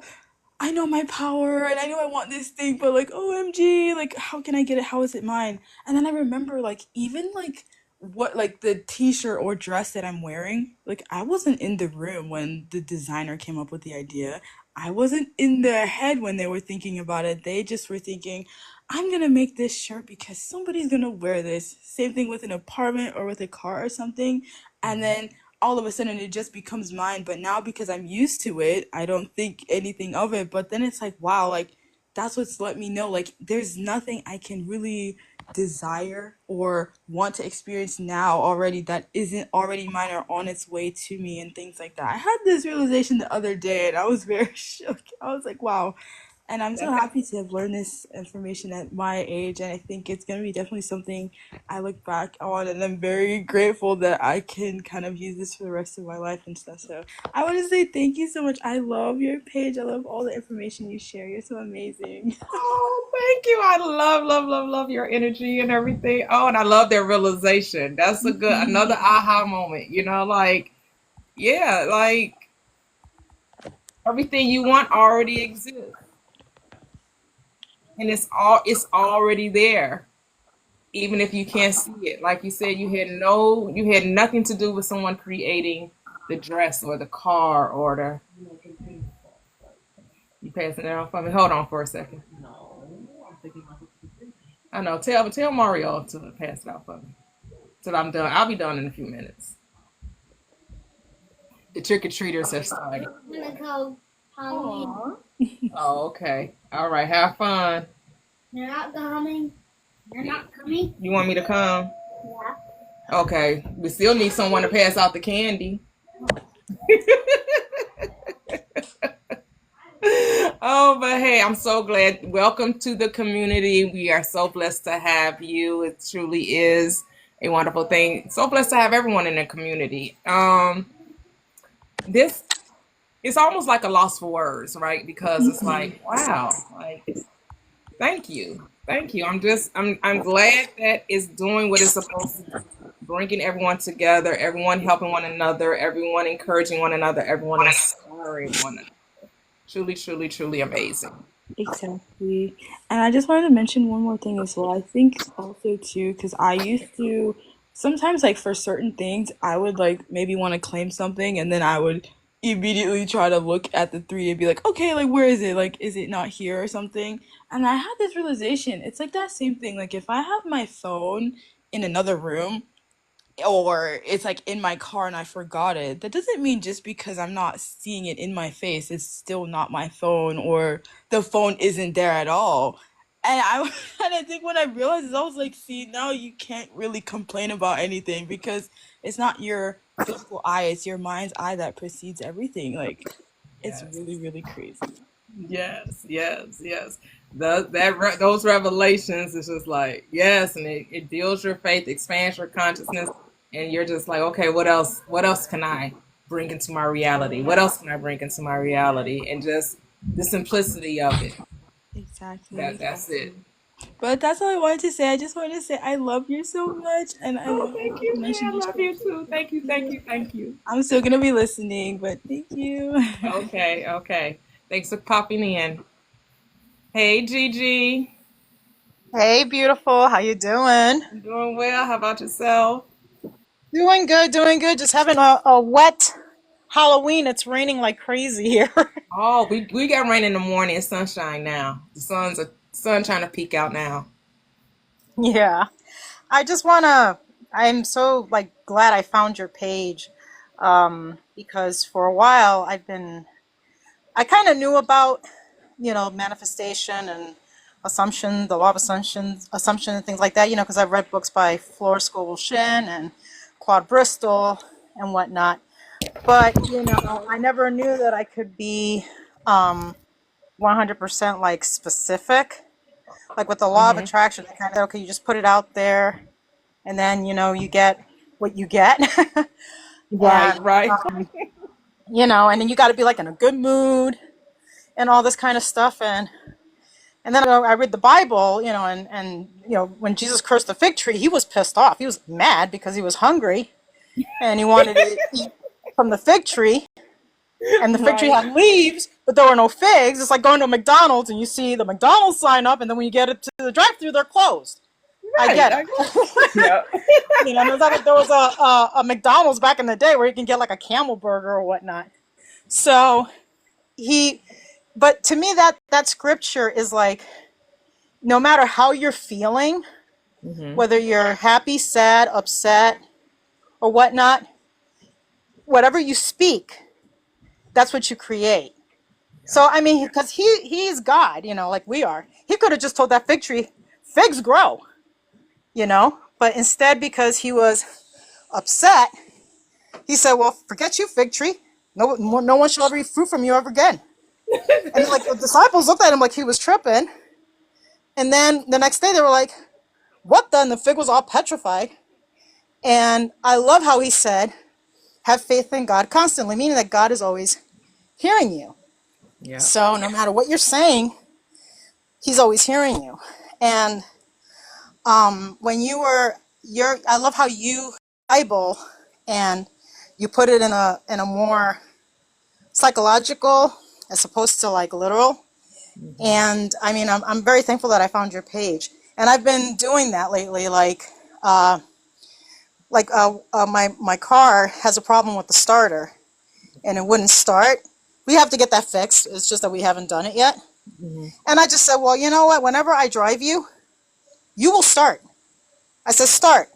I know my power and I know I want this thing, but like, OMG, like, how can I get it? How is it mine? And then I remember, like, even like what, like, the t shirt or dress that I'm wearing, like, I wasn't in the room when the designer came up with the idea. I wasn't in their head when they were thinking about it. They just were thinking, I'm gonna make this shirt because somebody's gonna wear this. Same thing with an apartment or with a car or something. And then all of a sudden it just becomes mine. But now because I'm used to it, I don't think anything of it. But then it's like, wow, like that's what's let me know like there's nothing I can really desire or want to experience now already that isn't already mine or on its way to me and things like that. I had this realization the other day and I was very shook. I was like, wow. And I'm so happy to have learned this information at my age, and I think it's going to be definitely something I look back on, and I'm very grateful that I can kind of use this for the rest of my life and stuff. So I want to say thank you so much. I love your page. I love all the information you share. You're so amazing. Oh, thank you. I love, love, love, love your energy and everything. Oh, and I love their realization. That's a good, another aha moment, like, yeah, like everything you want already exists. And it's already there. Even if you can't see it. Like you said, you had nothing to do with someone creating the dress or the car or you passing it off for me. Hold on for a second. I know. Tell Mario to pass it out for me. Till I'm done. I'll be done in a few minutes. The trick or treaters have started. I'm gonna go Halloween. Oh, okay. All right. Have fun. They're not coming. They're not coming. You want me to come? Yeah. Okay. We still need someone to pass out the candy. Oh, but hey, I'm so glad. Welcome to the community. We are so blessed to have you. It truly is a wonderful thing. So blessed to have everyone in the community. This it's almost like a loss for words, right? Because it's like, wow, like thank you. Thank you. I'm glad that it's doing what it's supposed to do. Bringing everyone together, everyone helping one another, everyone encouraging one another, everyone inspiring one another. Truly, truly, truly amazing. Exactly. And I just wanted to mention one more thing as well. I think also too, because I used to sometimes like for certain things, I would like maybe want to claim something and then I would immediately try to look at the three and be like, okay, like where is it? Like, is it not here or something? And I had this realization. It's like that same thing. Like if I have my phone in another room, or it's like in my car and I forgot it. That doesn't mean just because I'm not seeing it in my face, it's still not my phone or the phone isn't there at all. And I and I think when I realized this, I was like, see, now you can't really complain about anything because it's not your physical eye, it's your mind's eye that precedes everything. Like it's Yes. really, really crazy. Yes, yes, yes. Those revelations is just like yes, and it builds your faith, expands your consciousness, and you're just like, okay, what else? What else can I bring into my reality? What else can I bring into my reality? And just the simplicity of it. Exactly. That's it. But that's all I wanted to say. I just wanted to say I love you so much and I Oh, love thank how you, you honey. mentioned I your love you scripture. too. Thank you, thank you, thank you. I'm still gonna be listening, but thank you. Okay, okay. Thanks for popping in. Hey, Gigi. Hey, beautiful. How you doing? I'm doing well. How about yourself? Doing good, doing good. Just having a wet Halloween. It's raining like crazy here. Oh, we got rain in the morning. It's sunshine now. The sun trying to peek out now. Yeah. I just I'm so like glad I found your page. Because for a while I kind of knew about, manifestation and assumption, the law of assumption and things like that, because I've read books by Flora Scovel Shinn and Claude Bristol and whatnot. But, I never knew that I could be 100% like specific. Like with the law of Hmm. attraction, I kind of, okay, you just put it out there and then, you get what you get. Right, And, right. and then you got to be like in a good mood and all this kind of stuff. And then I read the Bible, and when Jesus cursed the fig tree, he was pissed off. He was mad because he was hungry and he wanted to eat from the fig tree. And the fig tree Right, had leaves, but there were no figs. It's like going to a McDonald's and you see the McDonald's sign up, and then when you get it to the drive-through, they're closed. I right. get it. Yeah. There's like there was a McDonald's back in the day where you can get like a camel burger or whatnot. So he, but to me that scripture is like, no matter how you're feeling, Hmm. whether you're happy, sad, upset, or whatnot, whatever you speak, that's what you create. Yeah. So I mean, because he's God, like we are. He could have just told that fig tree, figs grow. But instead, because he was upset, he said, well, forget you, fig tree. No one shall ever eat fruit from you ever again. And like the disciples looked at him like he was tripping. And then the next day they were like, what the? And the fig was all petrified. And I love how he said, have faith in God constantly, meaning that God is always hearing you. Yeah. So no matter what you're saying, he's always hearing you. And when I love how you Bible and you put it in a more psychological as opposed to like literal. And I mean, I'm very thankful that I found your page, and I've been doing that lately. My car has a problem with the starter, and it wouldn't start. We have to get that fixed. It's just that we haven't done it yet. And I just said, well, you know what? Whenever I drive you, you will start. I said, start.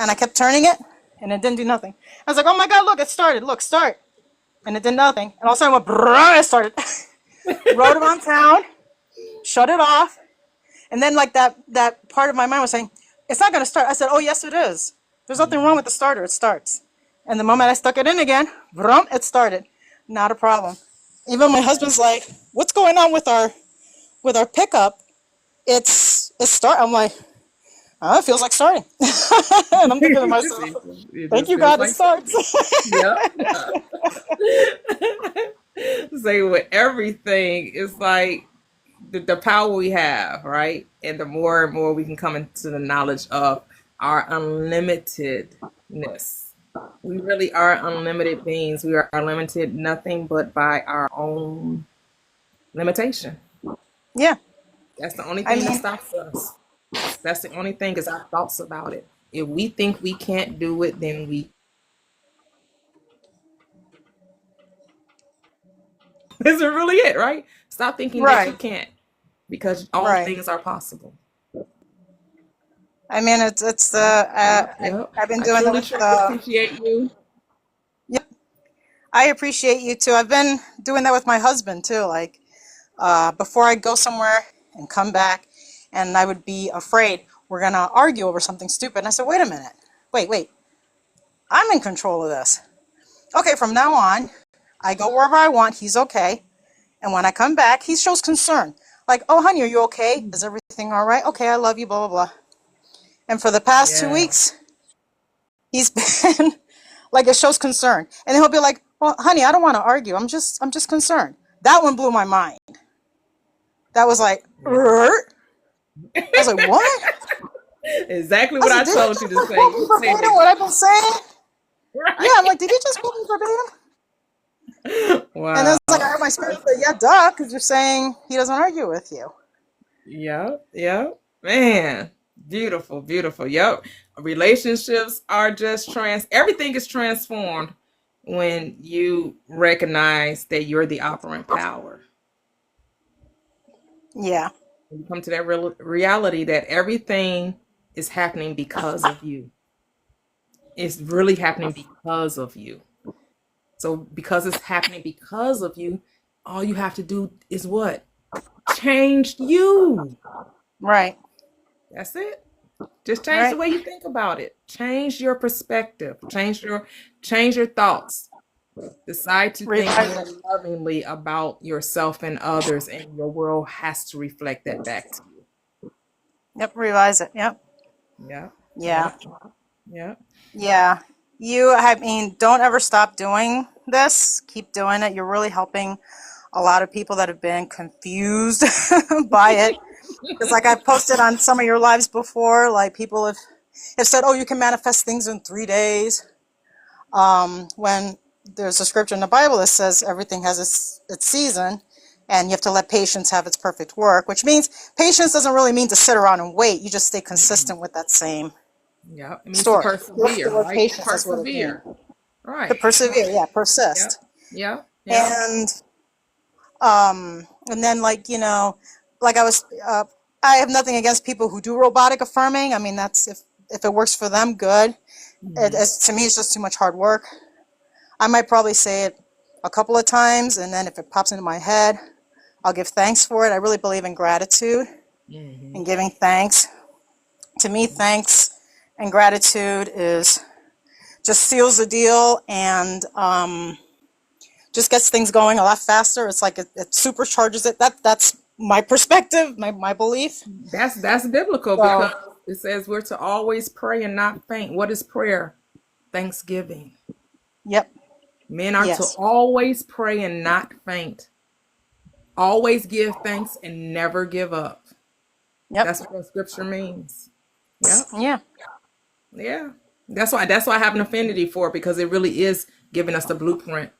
And I kept turning it, and it didn't do nothing. I was like, oh my God, look, it started. Look, start. And it did nothing. And all of a sudden, it went, brrr, it started. Rode around town, shut it off. And then like that part of my mind was saying, it's not going to start. I said, oh, yes, it is. There's nothing wrong with the starter. It starts. And the moment I stuck it in again, vroom, it started. Not a problem. Even my husband's like, what's going on with our pickup? It's start. I'm like, oh, it feels like starting. And I'm thinking to myself, thank you, God, it starts. Say with everything, it's like the power we have, right? And the more and more we can come into the knowledge of our unlimitedness. We really are unlimited beings. We are limited nothing but by our own limitation. Yeah. That's the only thing that stops us. That's the only thing is our thoughts about it. If we think we can't do it, then we this is really it, right? Stop thinking that you Right. can't, because all Right. things are possible. I mean, it's Yep. I've been I doing it truly, with truly appreciate you. Yep. I appreciate you too. I've been doing that with my husband too. Like before I go somewhere and come back, and I would be afraid we're gonna argue over something stupid. And I said, wait a minute, wait, I'm in control of this. Okay, from now on, I go wherever I want. He's okay, and when I come back, he shows concern. Like, oh, honey, are you okay? Is everything all right? Okay, I love you. Blah blah blah. And for the past 2 weeks, he's been like it shows concern, and then he'll be like, well, honey, I don't want to argue. I'm just concerned. That one blew my mind. That was like, I was like, what? Exactly I what said, I did he told you just to say. quote me You said verbatim what I've been saying? right. Yeah, I'm like, did he just quote me verbatim? Wow. And then it's like I heard my spirit say, yeah, duh, because you're saying he doesn't argue with you. Yep. Man, beautiful, beautiful. Yep. Relationships are just everything is transformed when you recognize that you're the operant power. Yeah. When you come to that reality that everything is happening because of you. It's really happening because of you. So because it's happening because of you, all you have to do is what? Change you. Right. That's it. Just change the way you think about it. Change your perspective. Change your thoughts. Decide to think more lovingly about yourself and others, and your world has to reflect that back to you. Yep. Revise it. Yep. Yeah. Yeah. I mean, don't ever stop doing this. Keep doing it. You're really helping a lot of people that have been confused by it. It's like I've posted on some of your lives before, like people have said, oh, you can manifest things in 3 days. When there's a scripture in the Bible that says everything has its season, and you have to let patience have its perfect work, which means patience doesn't really mean to sit around and wait. You just stay consistent with that same Yeah, it means story. to persevere, right? Patience, Persevere. Right. To persevere, yeah, persist. Yeah. And then like, like I have nothing against people who do robotic affirming. I mean, that's if it works for them, good. To me, it's just too much hard work. I might probably say it a couple of times, and then if it pops into my head, I'll give thanks for it. I really believe in gratitude and giving thanks. To me, thanks and gratitude is just seals the deal and just gets things going a lot faster. It's like it supercharges it. That's my perspective, my belief. That's biblical So, because it says we're to always pray and not faint. What is prayer? Thanksgiving. yep, Men are to yes, always pray and not faint. Always give thanks and never give up. yep, That's what the scripture means. Yep. yeah, Yeah. That's why I have an affinity for it, because it really is giving us the blueprint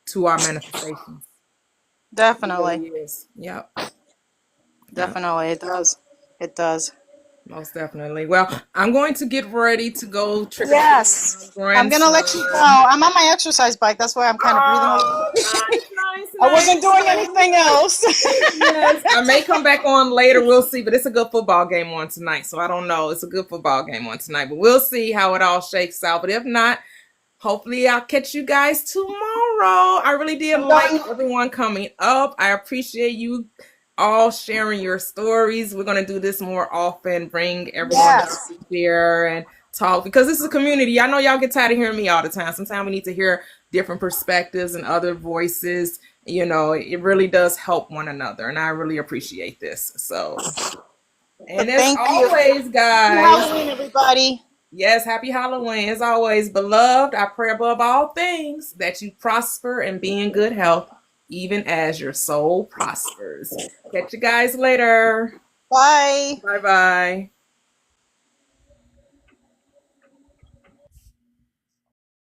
to our manifestations. It definitely, really is. Yep. Yep. definitely, it does, it does. Most definitely. Well, I'm going to get ready to go trick or treat with my Yes, I'm gonna grandson. let you go. I'm on my exercise bike. That's why I'm kind of breathing a little Oh, bit. nice, I wasn't nice, doing nice. anything else. Yes, I may come back on later. We'll see, but it's a good football game on tonight, so I don't know. It's a good football game on tonight, but we'll see how it all shakes out. But if not, hopefully I'll catch you guys tomorrow. I really did I'm like going. everyone coming up. I appreciate you all sharing your stories. We're going to do this more often, bring everyone up Yes, to share and talk, because this is a community. I know y'all get tired of hearing me all the time. Sometimes we need to hear different perspectives and other voices. You know, it really does help one another, and I really appreciate this. So, and as thank you. always, Happy guys, Halloween, everybody. yes, happy Halloween. As always, beloved, I pray above all things that you prosper and be in good health, even as your soul prospers. Catch you guys later. Bye. Bye bye.